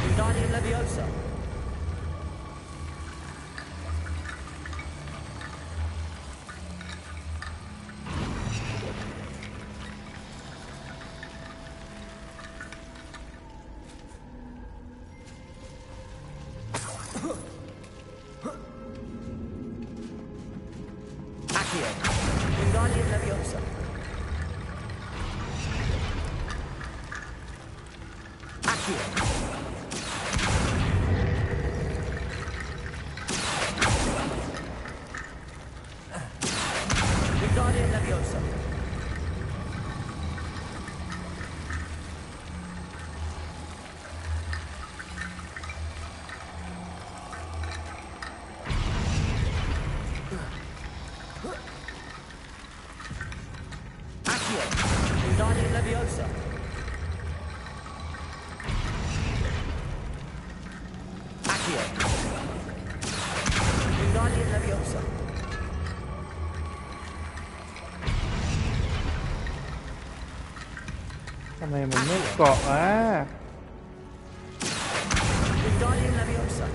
Wingardium Leviosa. Wingardium Leviosa. Accio. Wingardium Leviosa. Wingardium Leviosa. Accio. Wingardium Leviosa. ทำไมมันไม่เกาะอ่ะ Wingardium Leviosa.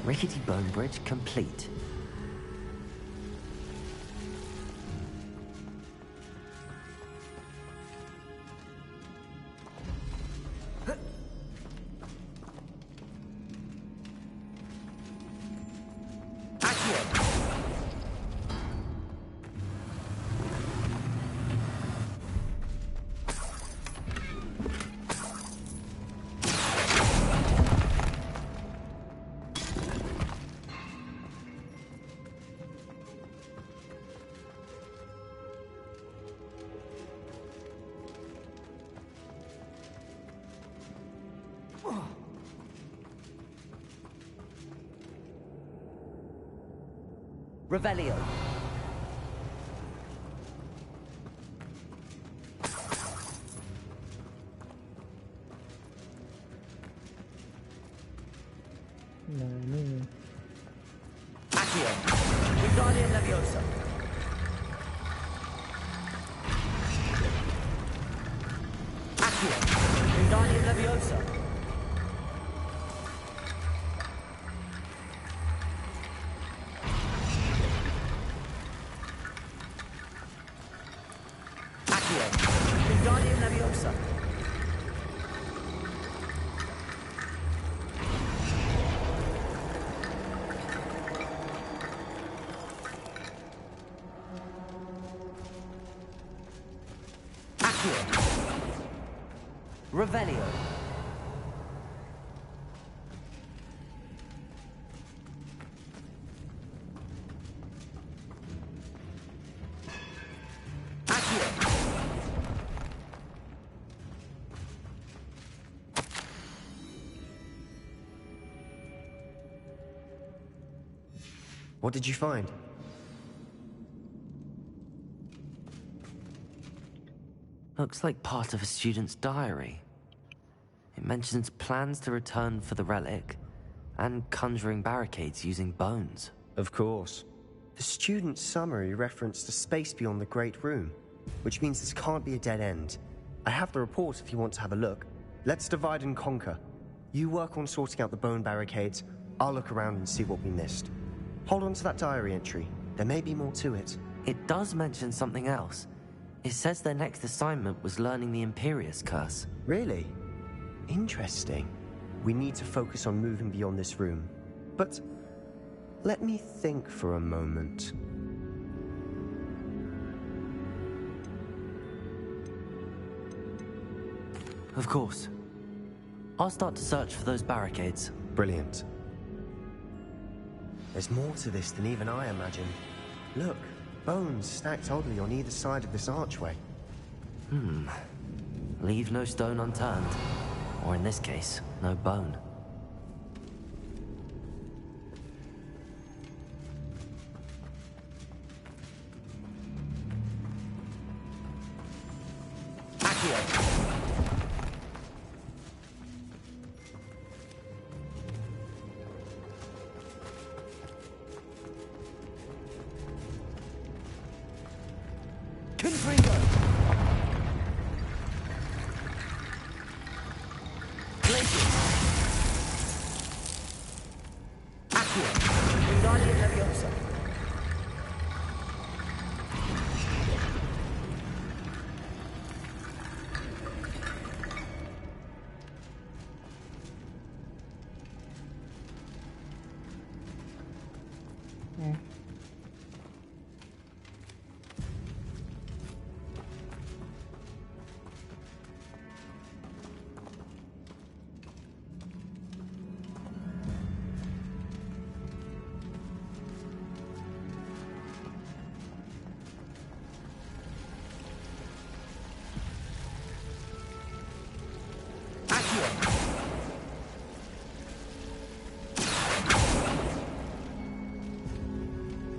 Rickety Bone Bridge complete. Revelio. No. Accio. Wingardium Wingardium Leviosa. Accio. Wingardium Leviosa. Accio. Wingardium Leviosa. Revelio. Accio. What did you find? Looks like part of a student's diary. It mentions plans to return for the relic and conjuring barricades using bones. Of course. The student's summary referenced a space beyond the Great Room, which means this can't be a dead end. I have the report if you want to have a look. Let's divide and conquer. You work on sorting out the bone barricades, I'll look around and see what we missed. Hold on to that diary entry. There may be more to it. It does mention something else. It says their next assignment was learning the Imperius Curse. Really? Interesting. We need to focus on moving beyond this room. But let me think for a moment. Of course. I'll start to search for those barricades. Brilliant. There's more to this than even I imagined. Look, bones stacked oddly on either side of this archway. Leave no stone unturned. Or in this case, no bone.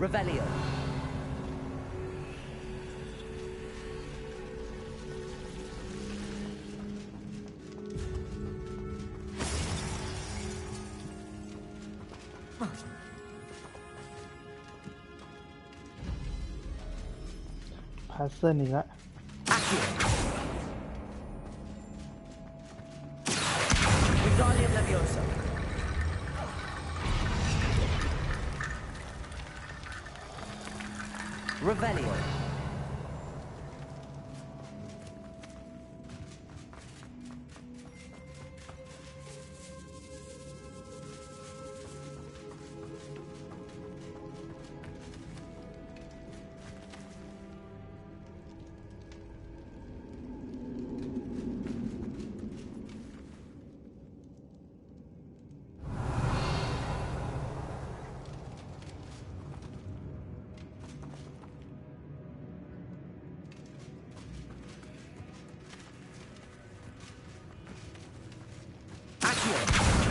Revelio. Puzzle อีกแล้ว Wingardium Leviosa. Revelio.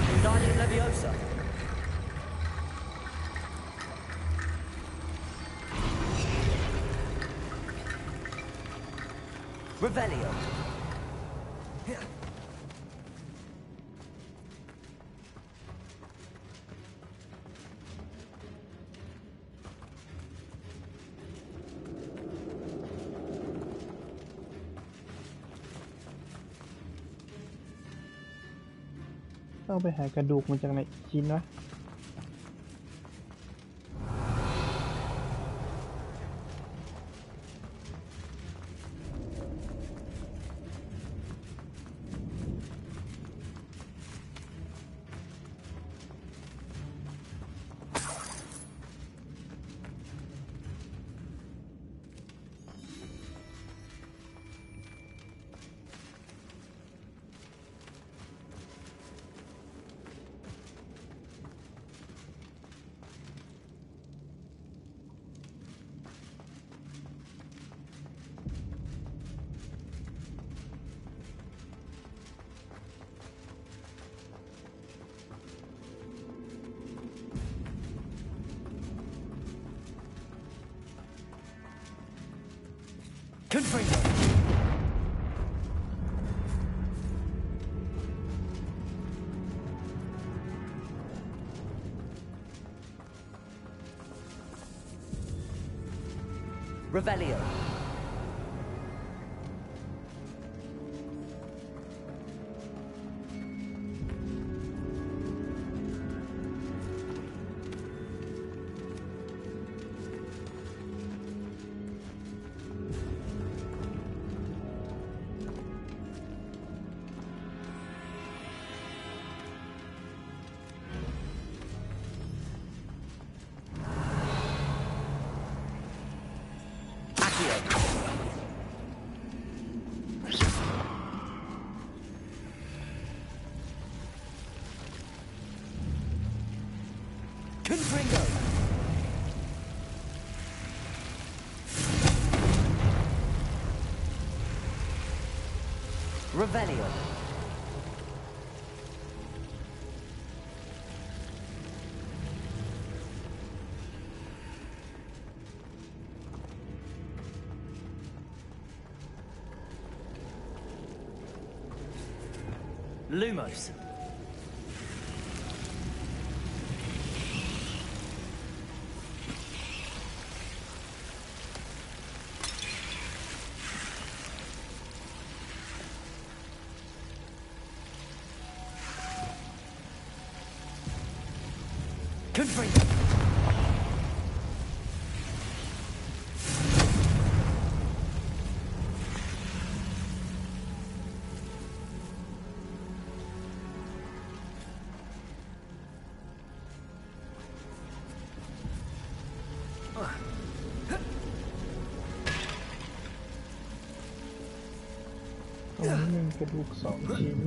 Wingardium Leviosa. Revelio. เข้าไปหากระดูกมาจากไหนชิ้นวะConfringo. Revelio. Confringo. Revelio. Lumos. Confringo.ตรงนี้มีกระดูก2 ชิ้น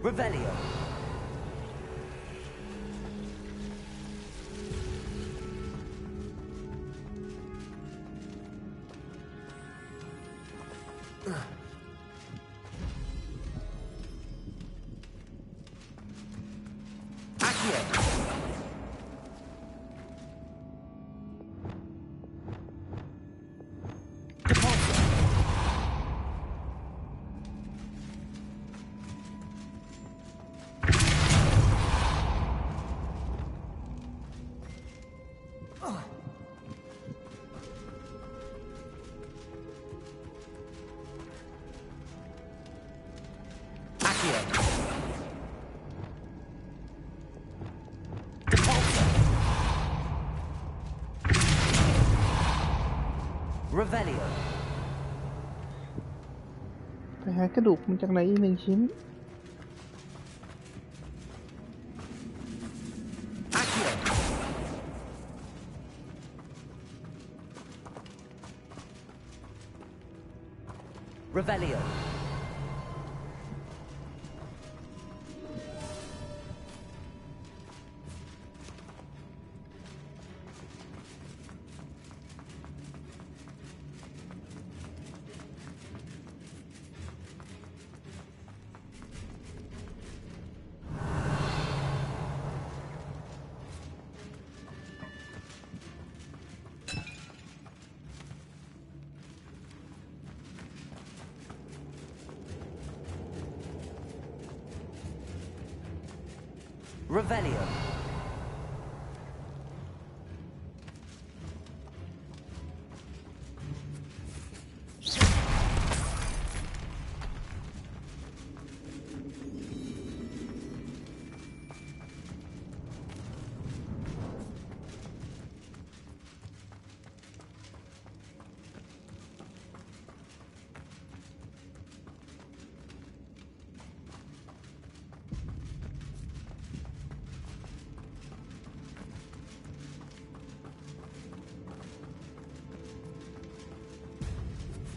Revelio. Accio. Revelio. ไปหากระดูกมาจากไหนอีก1 ชิ้น Accio. Revelio. Revelio.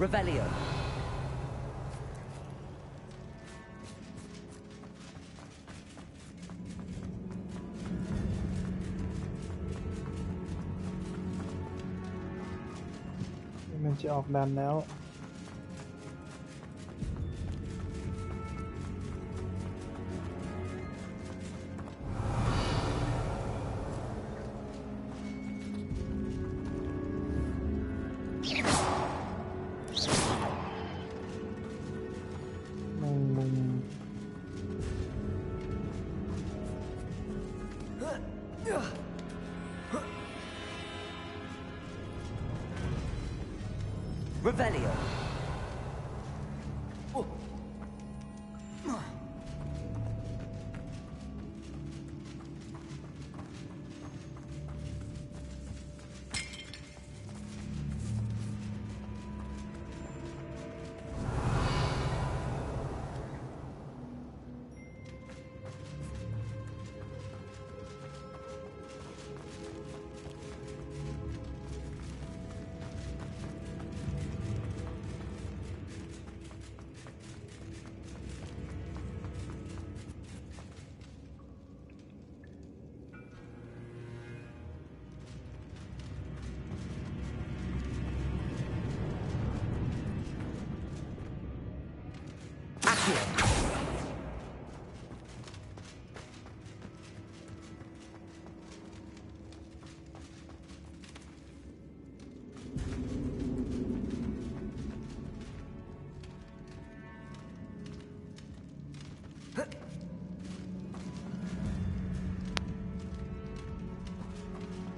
Revelio. มันจะออกดันแล้ว แมงมุม Revelio.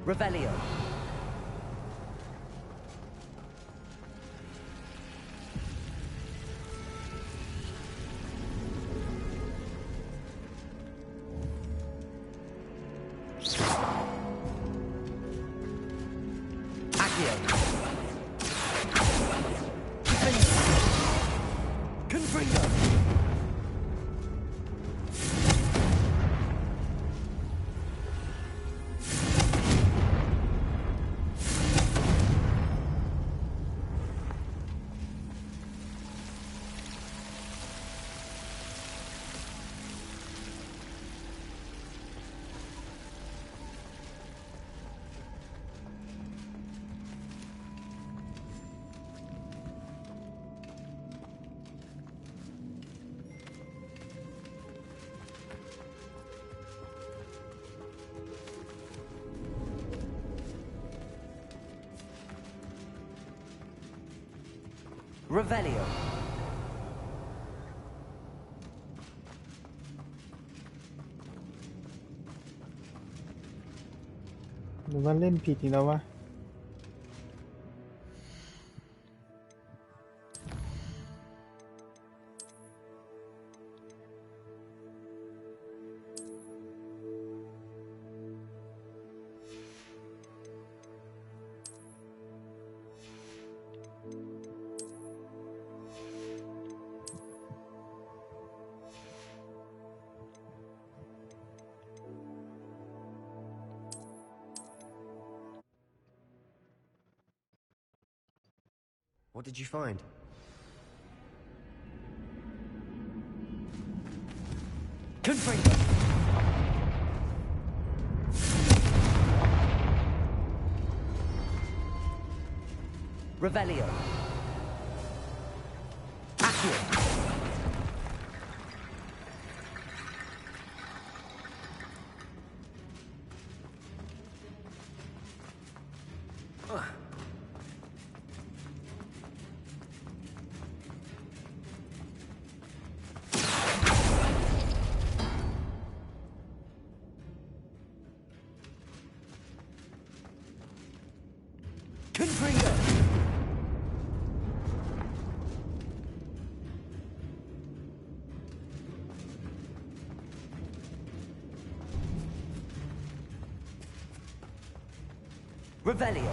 Revelio. Accio. Confringo. Revelio. หรือว่าเล่นผิดอีกแล้ววะ What did you find? Confringo. Revelio. Accio. Confringo. Revelio.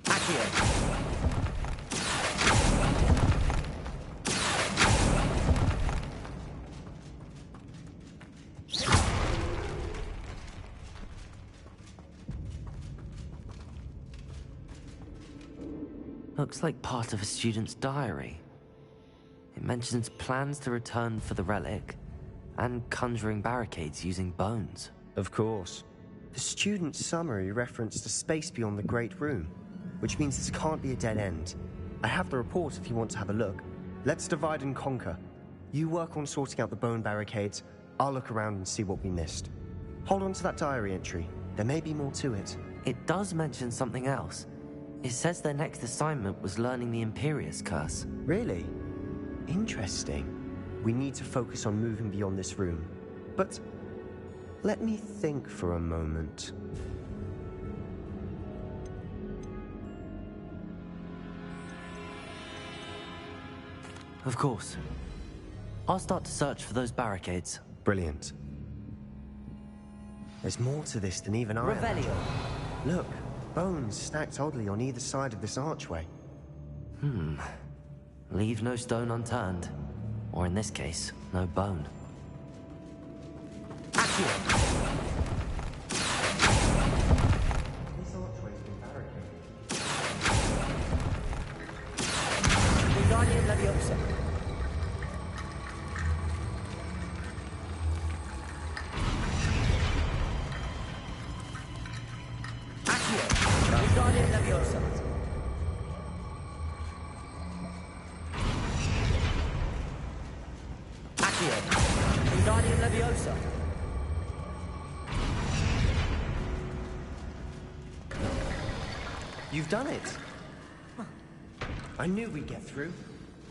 Accio. looks like part of a student's diary. It mentions plans to return for the relic and conjuring barricades using bones. Of course. The student's summary referenced a space beyond the Great Room, which means this can't be a dead end. I have the report if you want to have a look. Let's divide and conquer. You work on sorting out the bone barricades. I'll look around and see what we missed. Hold on to that diary entry. There may be more to it. It does mention something else. It says their next assignment was learning the Imperius Curse. Really? Interesting. We need to focus on moving beyond this room. But let me think for a moment. Of course. I'll start to search for those barricades. Brilliant. There's more to this than even I imagined. Look, bones stacked oddly on either side of this archway. Leave no stone unturned. Or in this case, no bone. This archway's been barricaded. Wingardium Leviosa. Wingardium Leviosa. Accio. Wingardium Leviosa. You've done it. I knew we'd get through.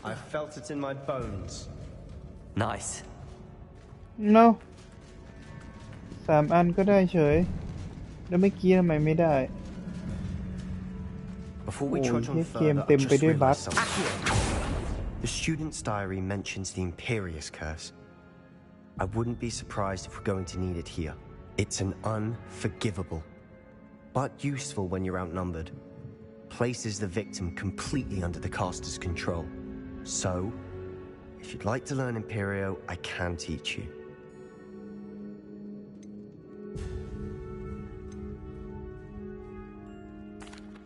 I felt it in my bones. Nice. no 3 อันก็ได้เฉยแล้วเมื่อกี้ทำไมไม่ได้ Before we trudge on further, I've just realized something. The student's diary mentions the Imperius Curse. I wouldn't be surprised if we're going to need it here. It's an unforgivable, but useful when you're outnumbered. Places the victim completely under the caster's control. So, if you'd like to learn Imperio, I can teach you.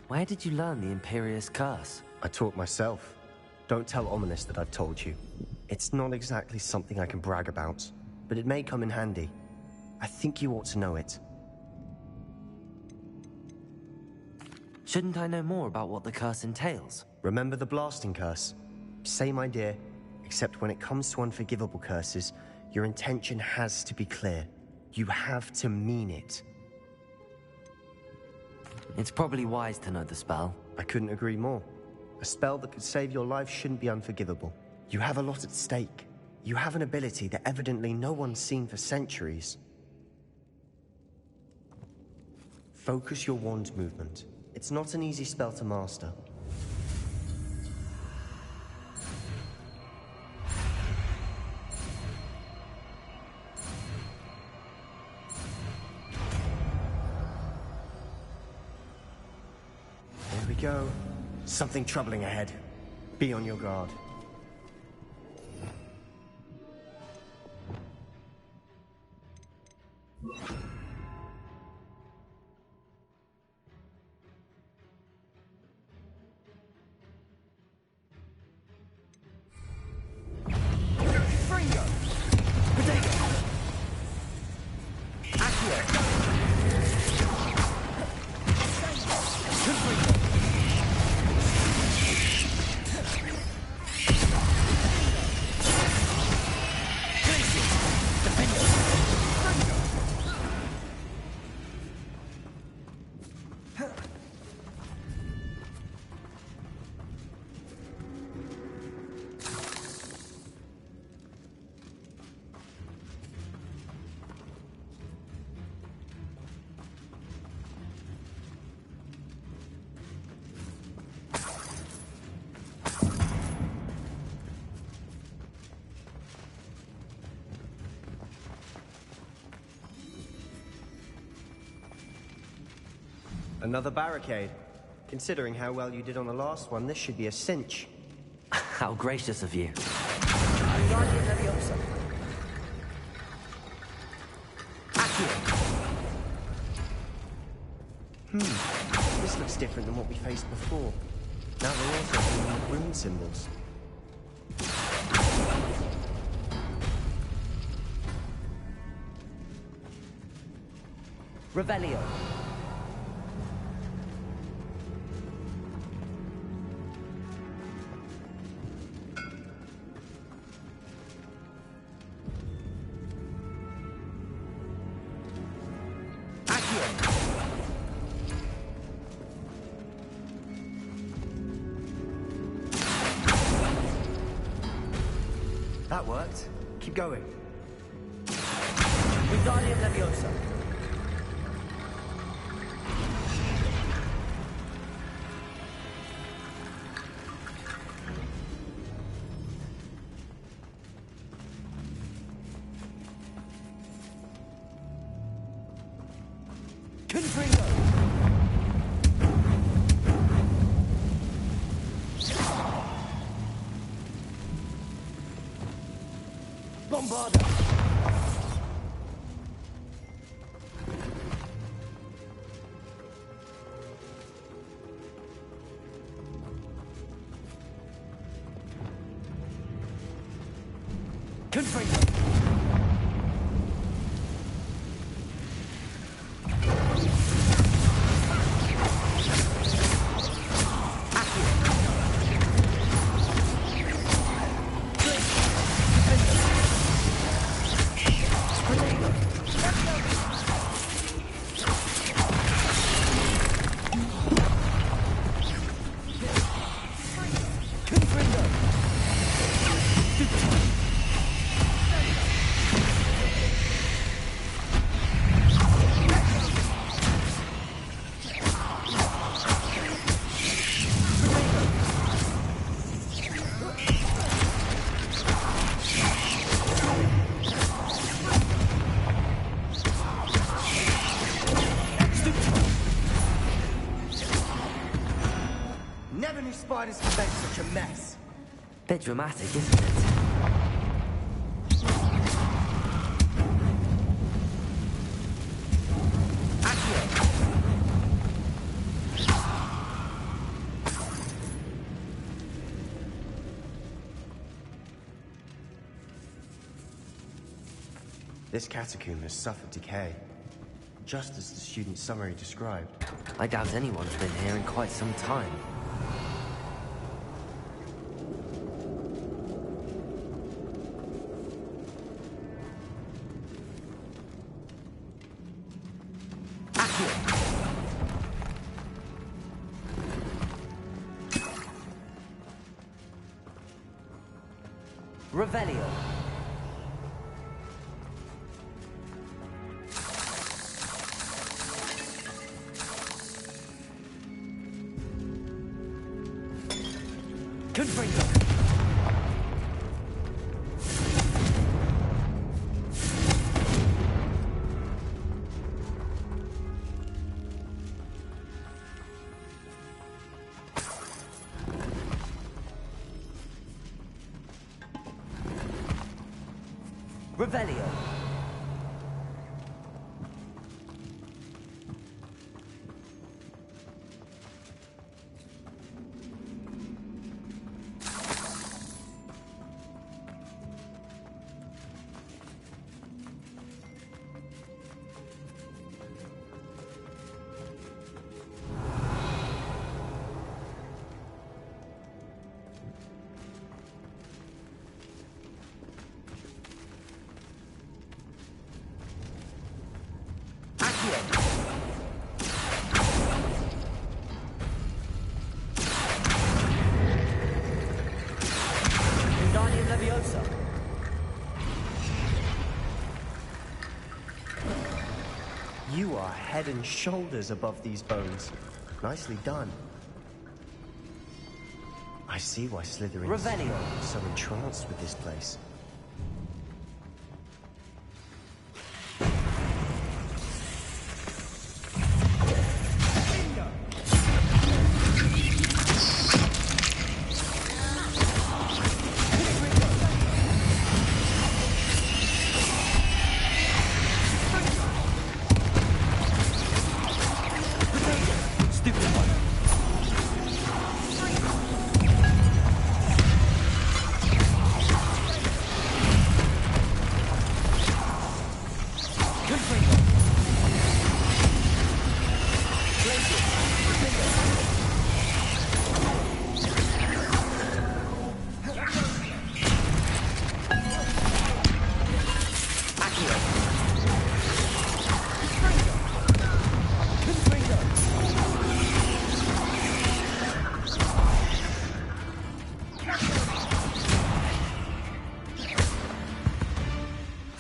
Where did you learn the Imperius Curse? I taught myself. Don't tell Ominous that I've told you. It's not exactly something I can brag about, but it may come in handy. I think you ought to know it. Shouldn't I know more about what the curse entails? Remember the blasting curse? Same idea, except when it comes to unforgivable curses, your intention has to be clear. You have to mean it. It's probably wise to know the spell. I couldn't agree more. A spell that could save your life shouldn't be unforgivable. You have a lot at stake. You have an ability that evidently no one's seen for centuries. Focus your wand movement. It's not an easy spell to master. There we go. Something troubling ahead. Be on your guard. Another barricade. Considering how well you did on the last one, this should be a cinch. How gracious of you. Wingardium Leviosa. Accio. This looks different than what we faced before. Now they're also dealing with rune symbols. Revelio. That worked. Keep going. Wingardium Leviosa. Confringo. Bombarda. Confringo. Never knew spiders could make such a mess. Bit dramatic, isn't it? This catacomb has suffered decay, just as the student's summary described. I doubt anyone's been here in quite some time. Revelio. Confringo. Revelio. Wingardium Leviosa. You are head and shoulders above these bones. Nicely done. I see why Slytherin's Revelio. so entranced with this place. Stupid one.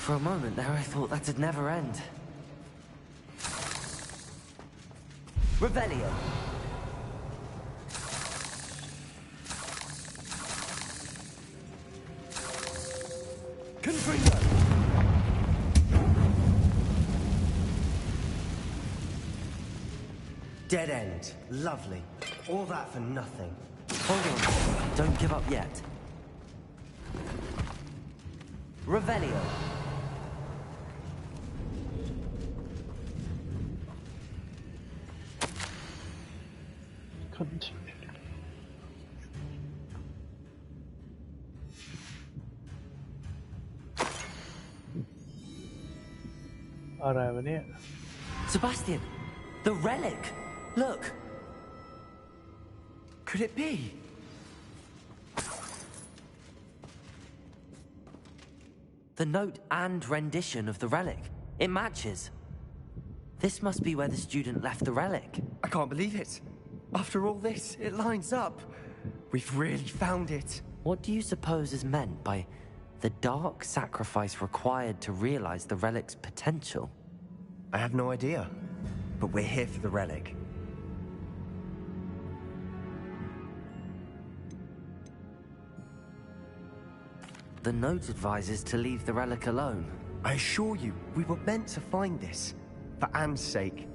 For a moment there, I thought that'd never end. Revelio. Confringo. Dead end. Lovely. All that for nothing. Hold on. Don't give up yet. Revelio. Continue. อะไรวะเนี่ย Sebastian, the relic. Look. Could it be? The note and rendition of the relic. It matches. This must be where the student left the relic. I can't believe it. After all this, it lines up. We've really found it. What do you suppose is meant by the dark sacrifice required to realize the relic's potential? I have no idea. But we're here for the relic. The note advises to leave the relic alone. I assure you, we were meant to find this. For Anne's sake.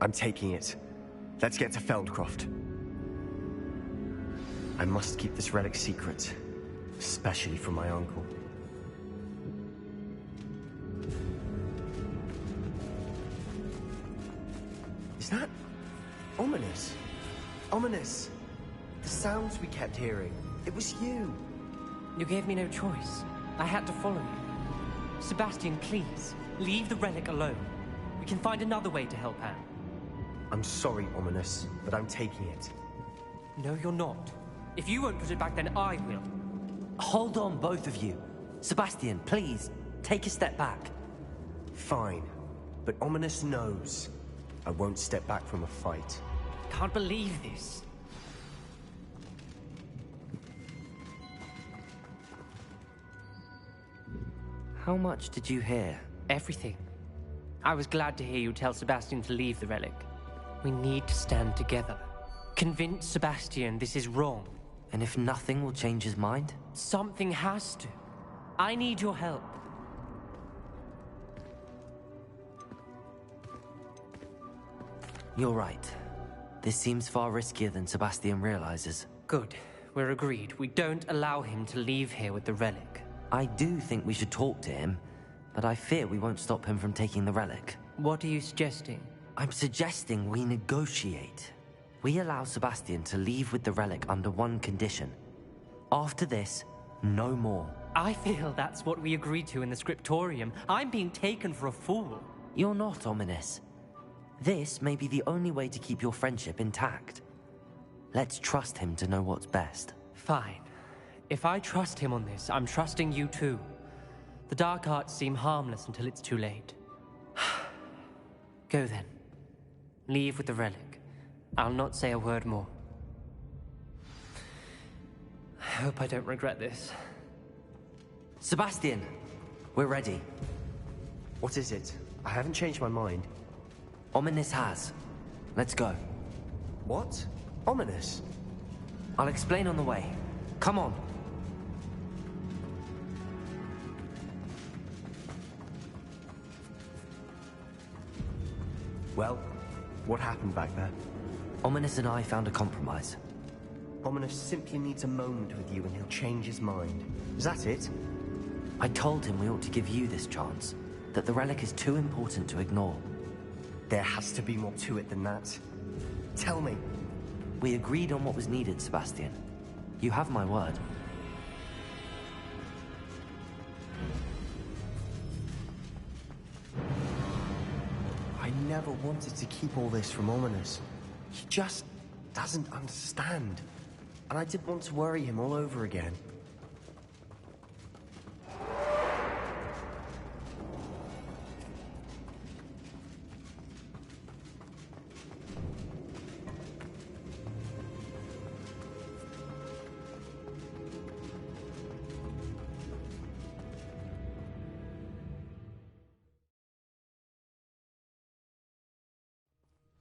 I'm taking it. Let's get to Feldcroft. I must keep this relic secret. Especially from my uncle. Is that... ominous? Ominous! The sounds we kept hearing. It was you. You gave me no choice. I had to follow you. Sebastian, please, leave the relic alone. We can find another way to help Anne. I'm sorry, Ominous, but I'm taking it. No, you're not. If you won't put it back, then I will. Hold on, both of you. Sebastian, please, take a step back. Fine. But Ominous knows. I won't step back from a fight. Can't believe this. How much did you hear? Everything. I was glad to hear you tell Sebastian to leave the relic. We need to stand together. Convince Sebastian this is wrong. And if nothing will change his mind? Something has to. I need your help. You're right. This seems far riskier than Sebastian realizes. Good. We're agreed. We don't allow him to leave here with the relic. I do think we should talk to him, but I fear we won't stop him from taking the relic. What are you suggesting? I'm suggesting we negotiate. We allow Sebastian to leave with the relic under one condition. After this, no more. I feel that's what we agreed to in the scriptorium. I'm being taken for a fool. You're not, Ominous. This may be the only way to keep your friendship intact. Let's trust him to know what's best. Fine. If I trust him on this, I'm trusting you too. The dark arts seem harmless until it's too late. Go then. Leave with the relic. I'll not say a word more. I hope I don't regret this. Sebastian, we're ready. What is it? I haven't changed my mind. Ominous has. Let's go. What? Ominous? I'll explain on the way. Come on. Well, what happened back there? Ominous and I found a compromise. Ominous simply needs a moment with you and he'll change his mind. Is that it? I told him we ought to give you this chance. That the relic is too important to ignore. There has to be more to it than that. Tell me. We agreed on what was needed, Sebastian. You have my word. I never wanted to keep all this from Ominous. He just doesn't understand. And I didn't want to worry him all over again.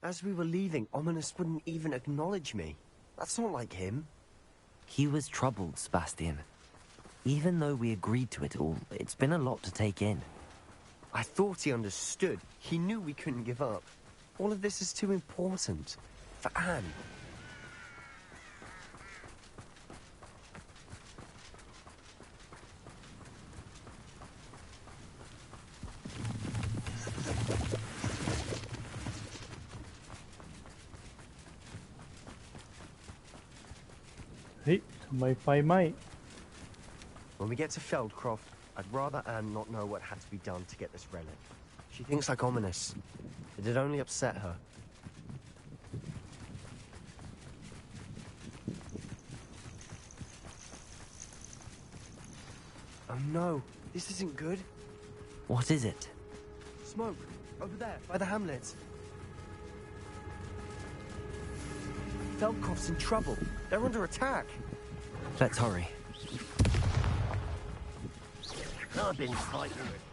As we were leaving, Ominous wouldn't even acknowledge me. That's not like him. He was troubled, Sebastian. Even though we agreed to it all, it's been a lot to take in. I thought he understood. He knew we couldn't give up. All of this is too important. For Anne. Hey, ทำไมไฟไหม้ When we get to Feldcroft, I'd rather Anne not know what had to be done to get this relic. She thinks like Ominous. It'd only upset her. Oh no, this isn't good. What is it? Smoke, over there, by the hamlet. Feldcroft's in trouble. They're under attack. Let's hurry. I've been fighting with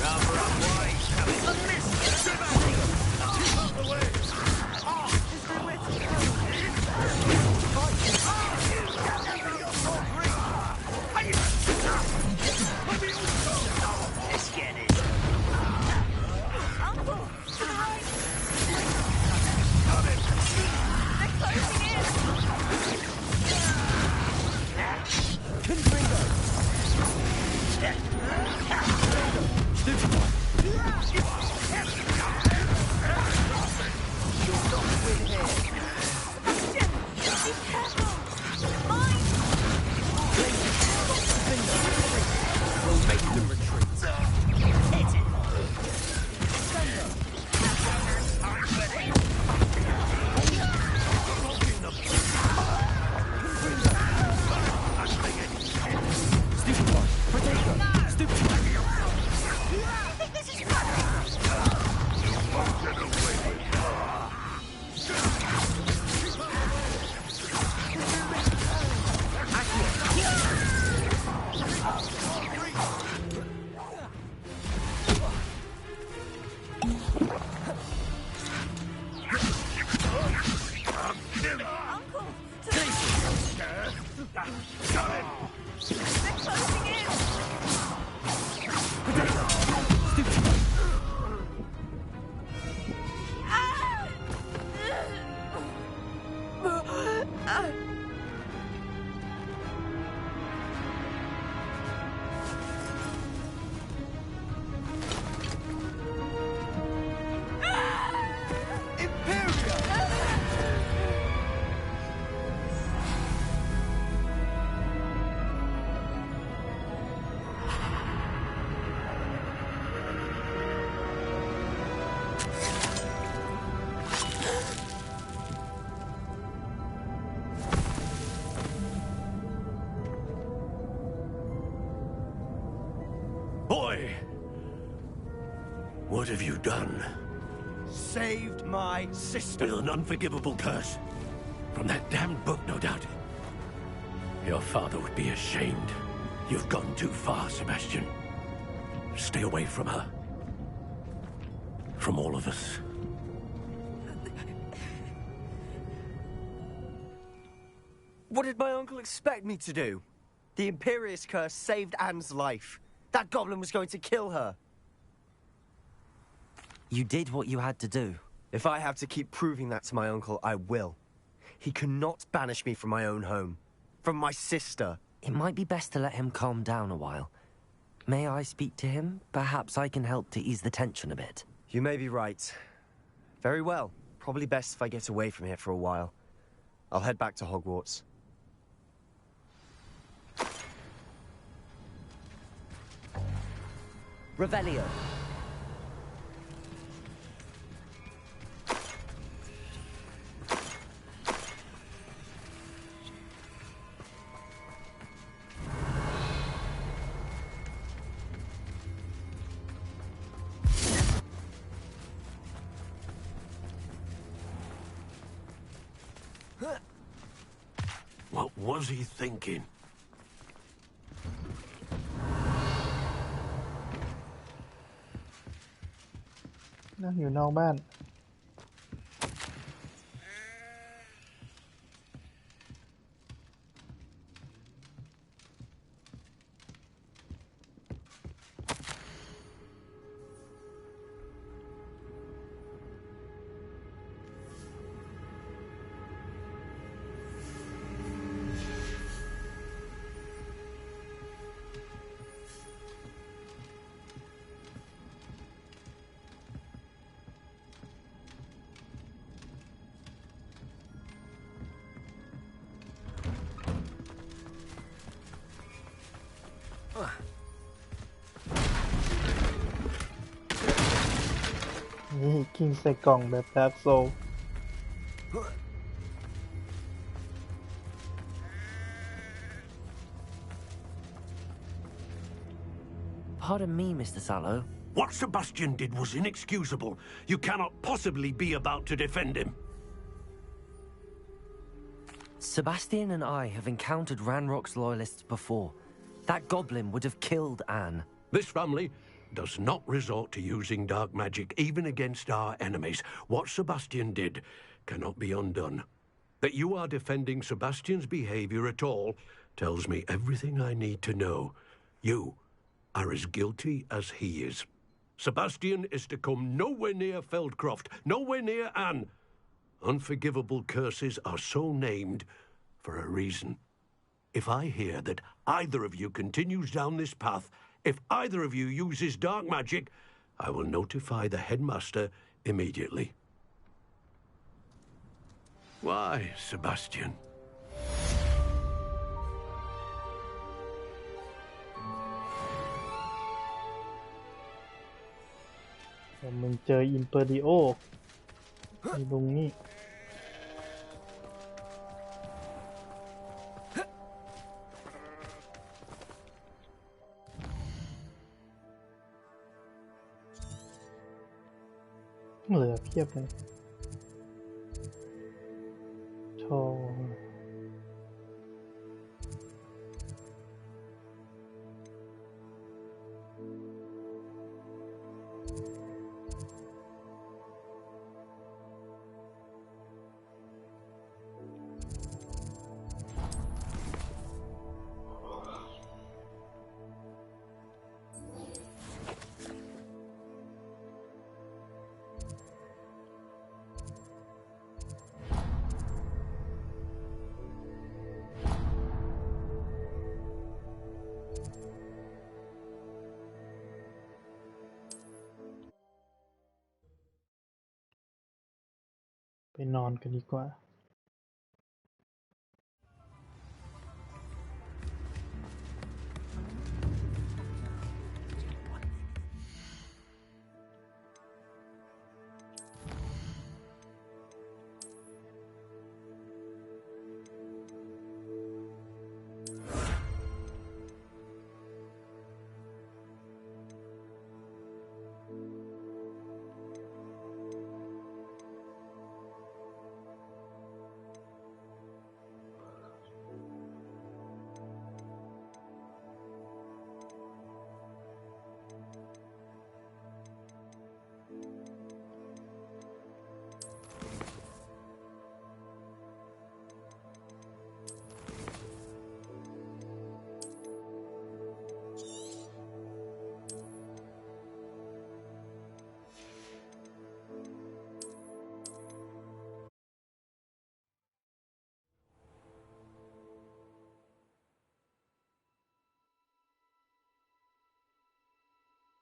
Cover up wise, coming. A miss! Keep out the way! Let's get it. Uncle, to the right! They're closing in! Confringo! You're not with here. Sebastian! Be careful! Mine! We'll make them retreat. Hit it! Stupid one! Potato! Stupid one! You think this is fun? You won't get away with Uncle, to the They're closing in! Boy! What have you done? Saved my sister. With an unforgivable curse. From that damned book, no doubt. Your father would be ashamed. You've gone too far, Sebastian. Stay away from her. From all of us. What did my uncle expect me to do? The Imperious curse saved Anne's life. That goblin was going to kill her. You did what you had to do. If I have to keep proving that to my uncle, I will. He cannot banish me from my own home. From my sister. It might be best to let him calm down a while. May I speak to him? Perhaps I can help to ease the tension a bit. You may be right. Very well. Probably best if I get away from here for a while. I'll head back to Hogwarts. Revelio. What was he thinking? นั่งอยู่นอกบ้าน นี่กิ้งใส่กล่องแบบดาร์กโซล Pardon me, Mr. Sallow. What Sebastian did was inexcusable. You cannot possibly be about to defend him. Sebastian and I have encountered Ranrock's loyalists before. That goblin would have killed Anne. This family does not resort to using dark magic even against our enemies. What Sebastian did cannot be undone. That you are defending Sebastian's behavior at all tells me everything I need to know. You are as guilty as he is. Sebastian is to come nowhere near Feldcroft, nowhere near Anne. Unforgivable curses are so named for a reason. If I hear that either of you continues down this path, if either of you uses dark magic, I will notify the headmaster immediately. Why, Sebastian? แต่มึงเจออิมเปอร์ดิโอไอ้ลุงนี่เหลือเพียบเลยโชว์ไปนอนกันดีกว่า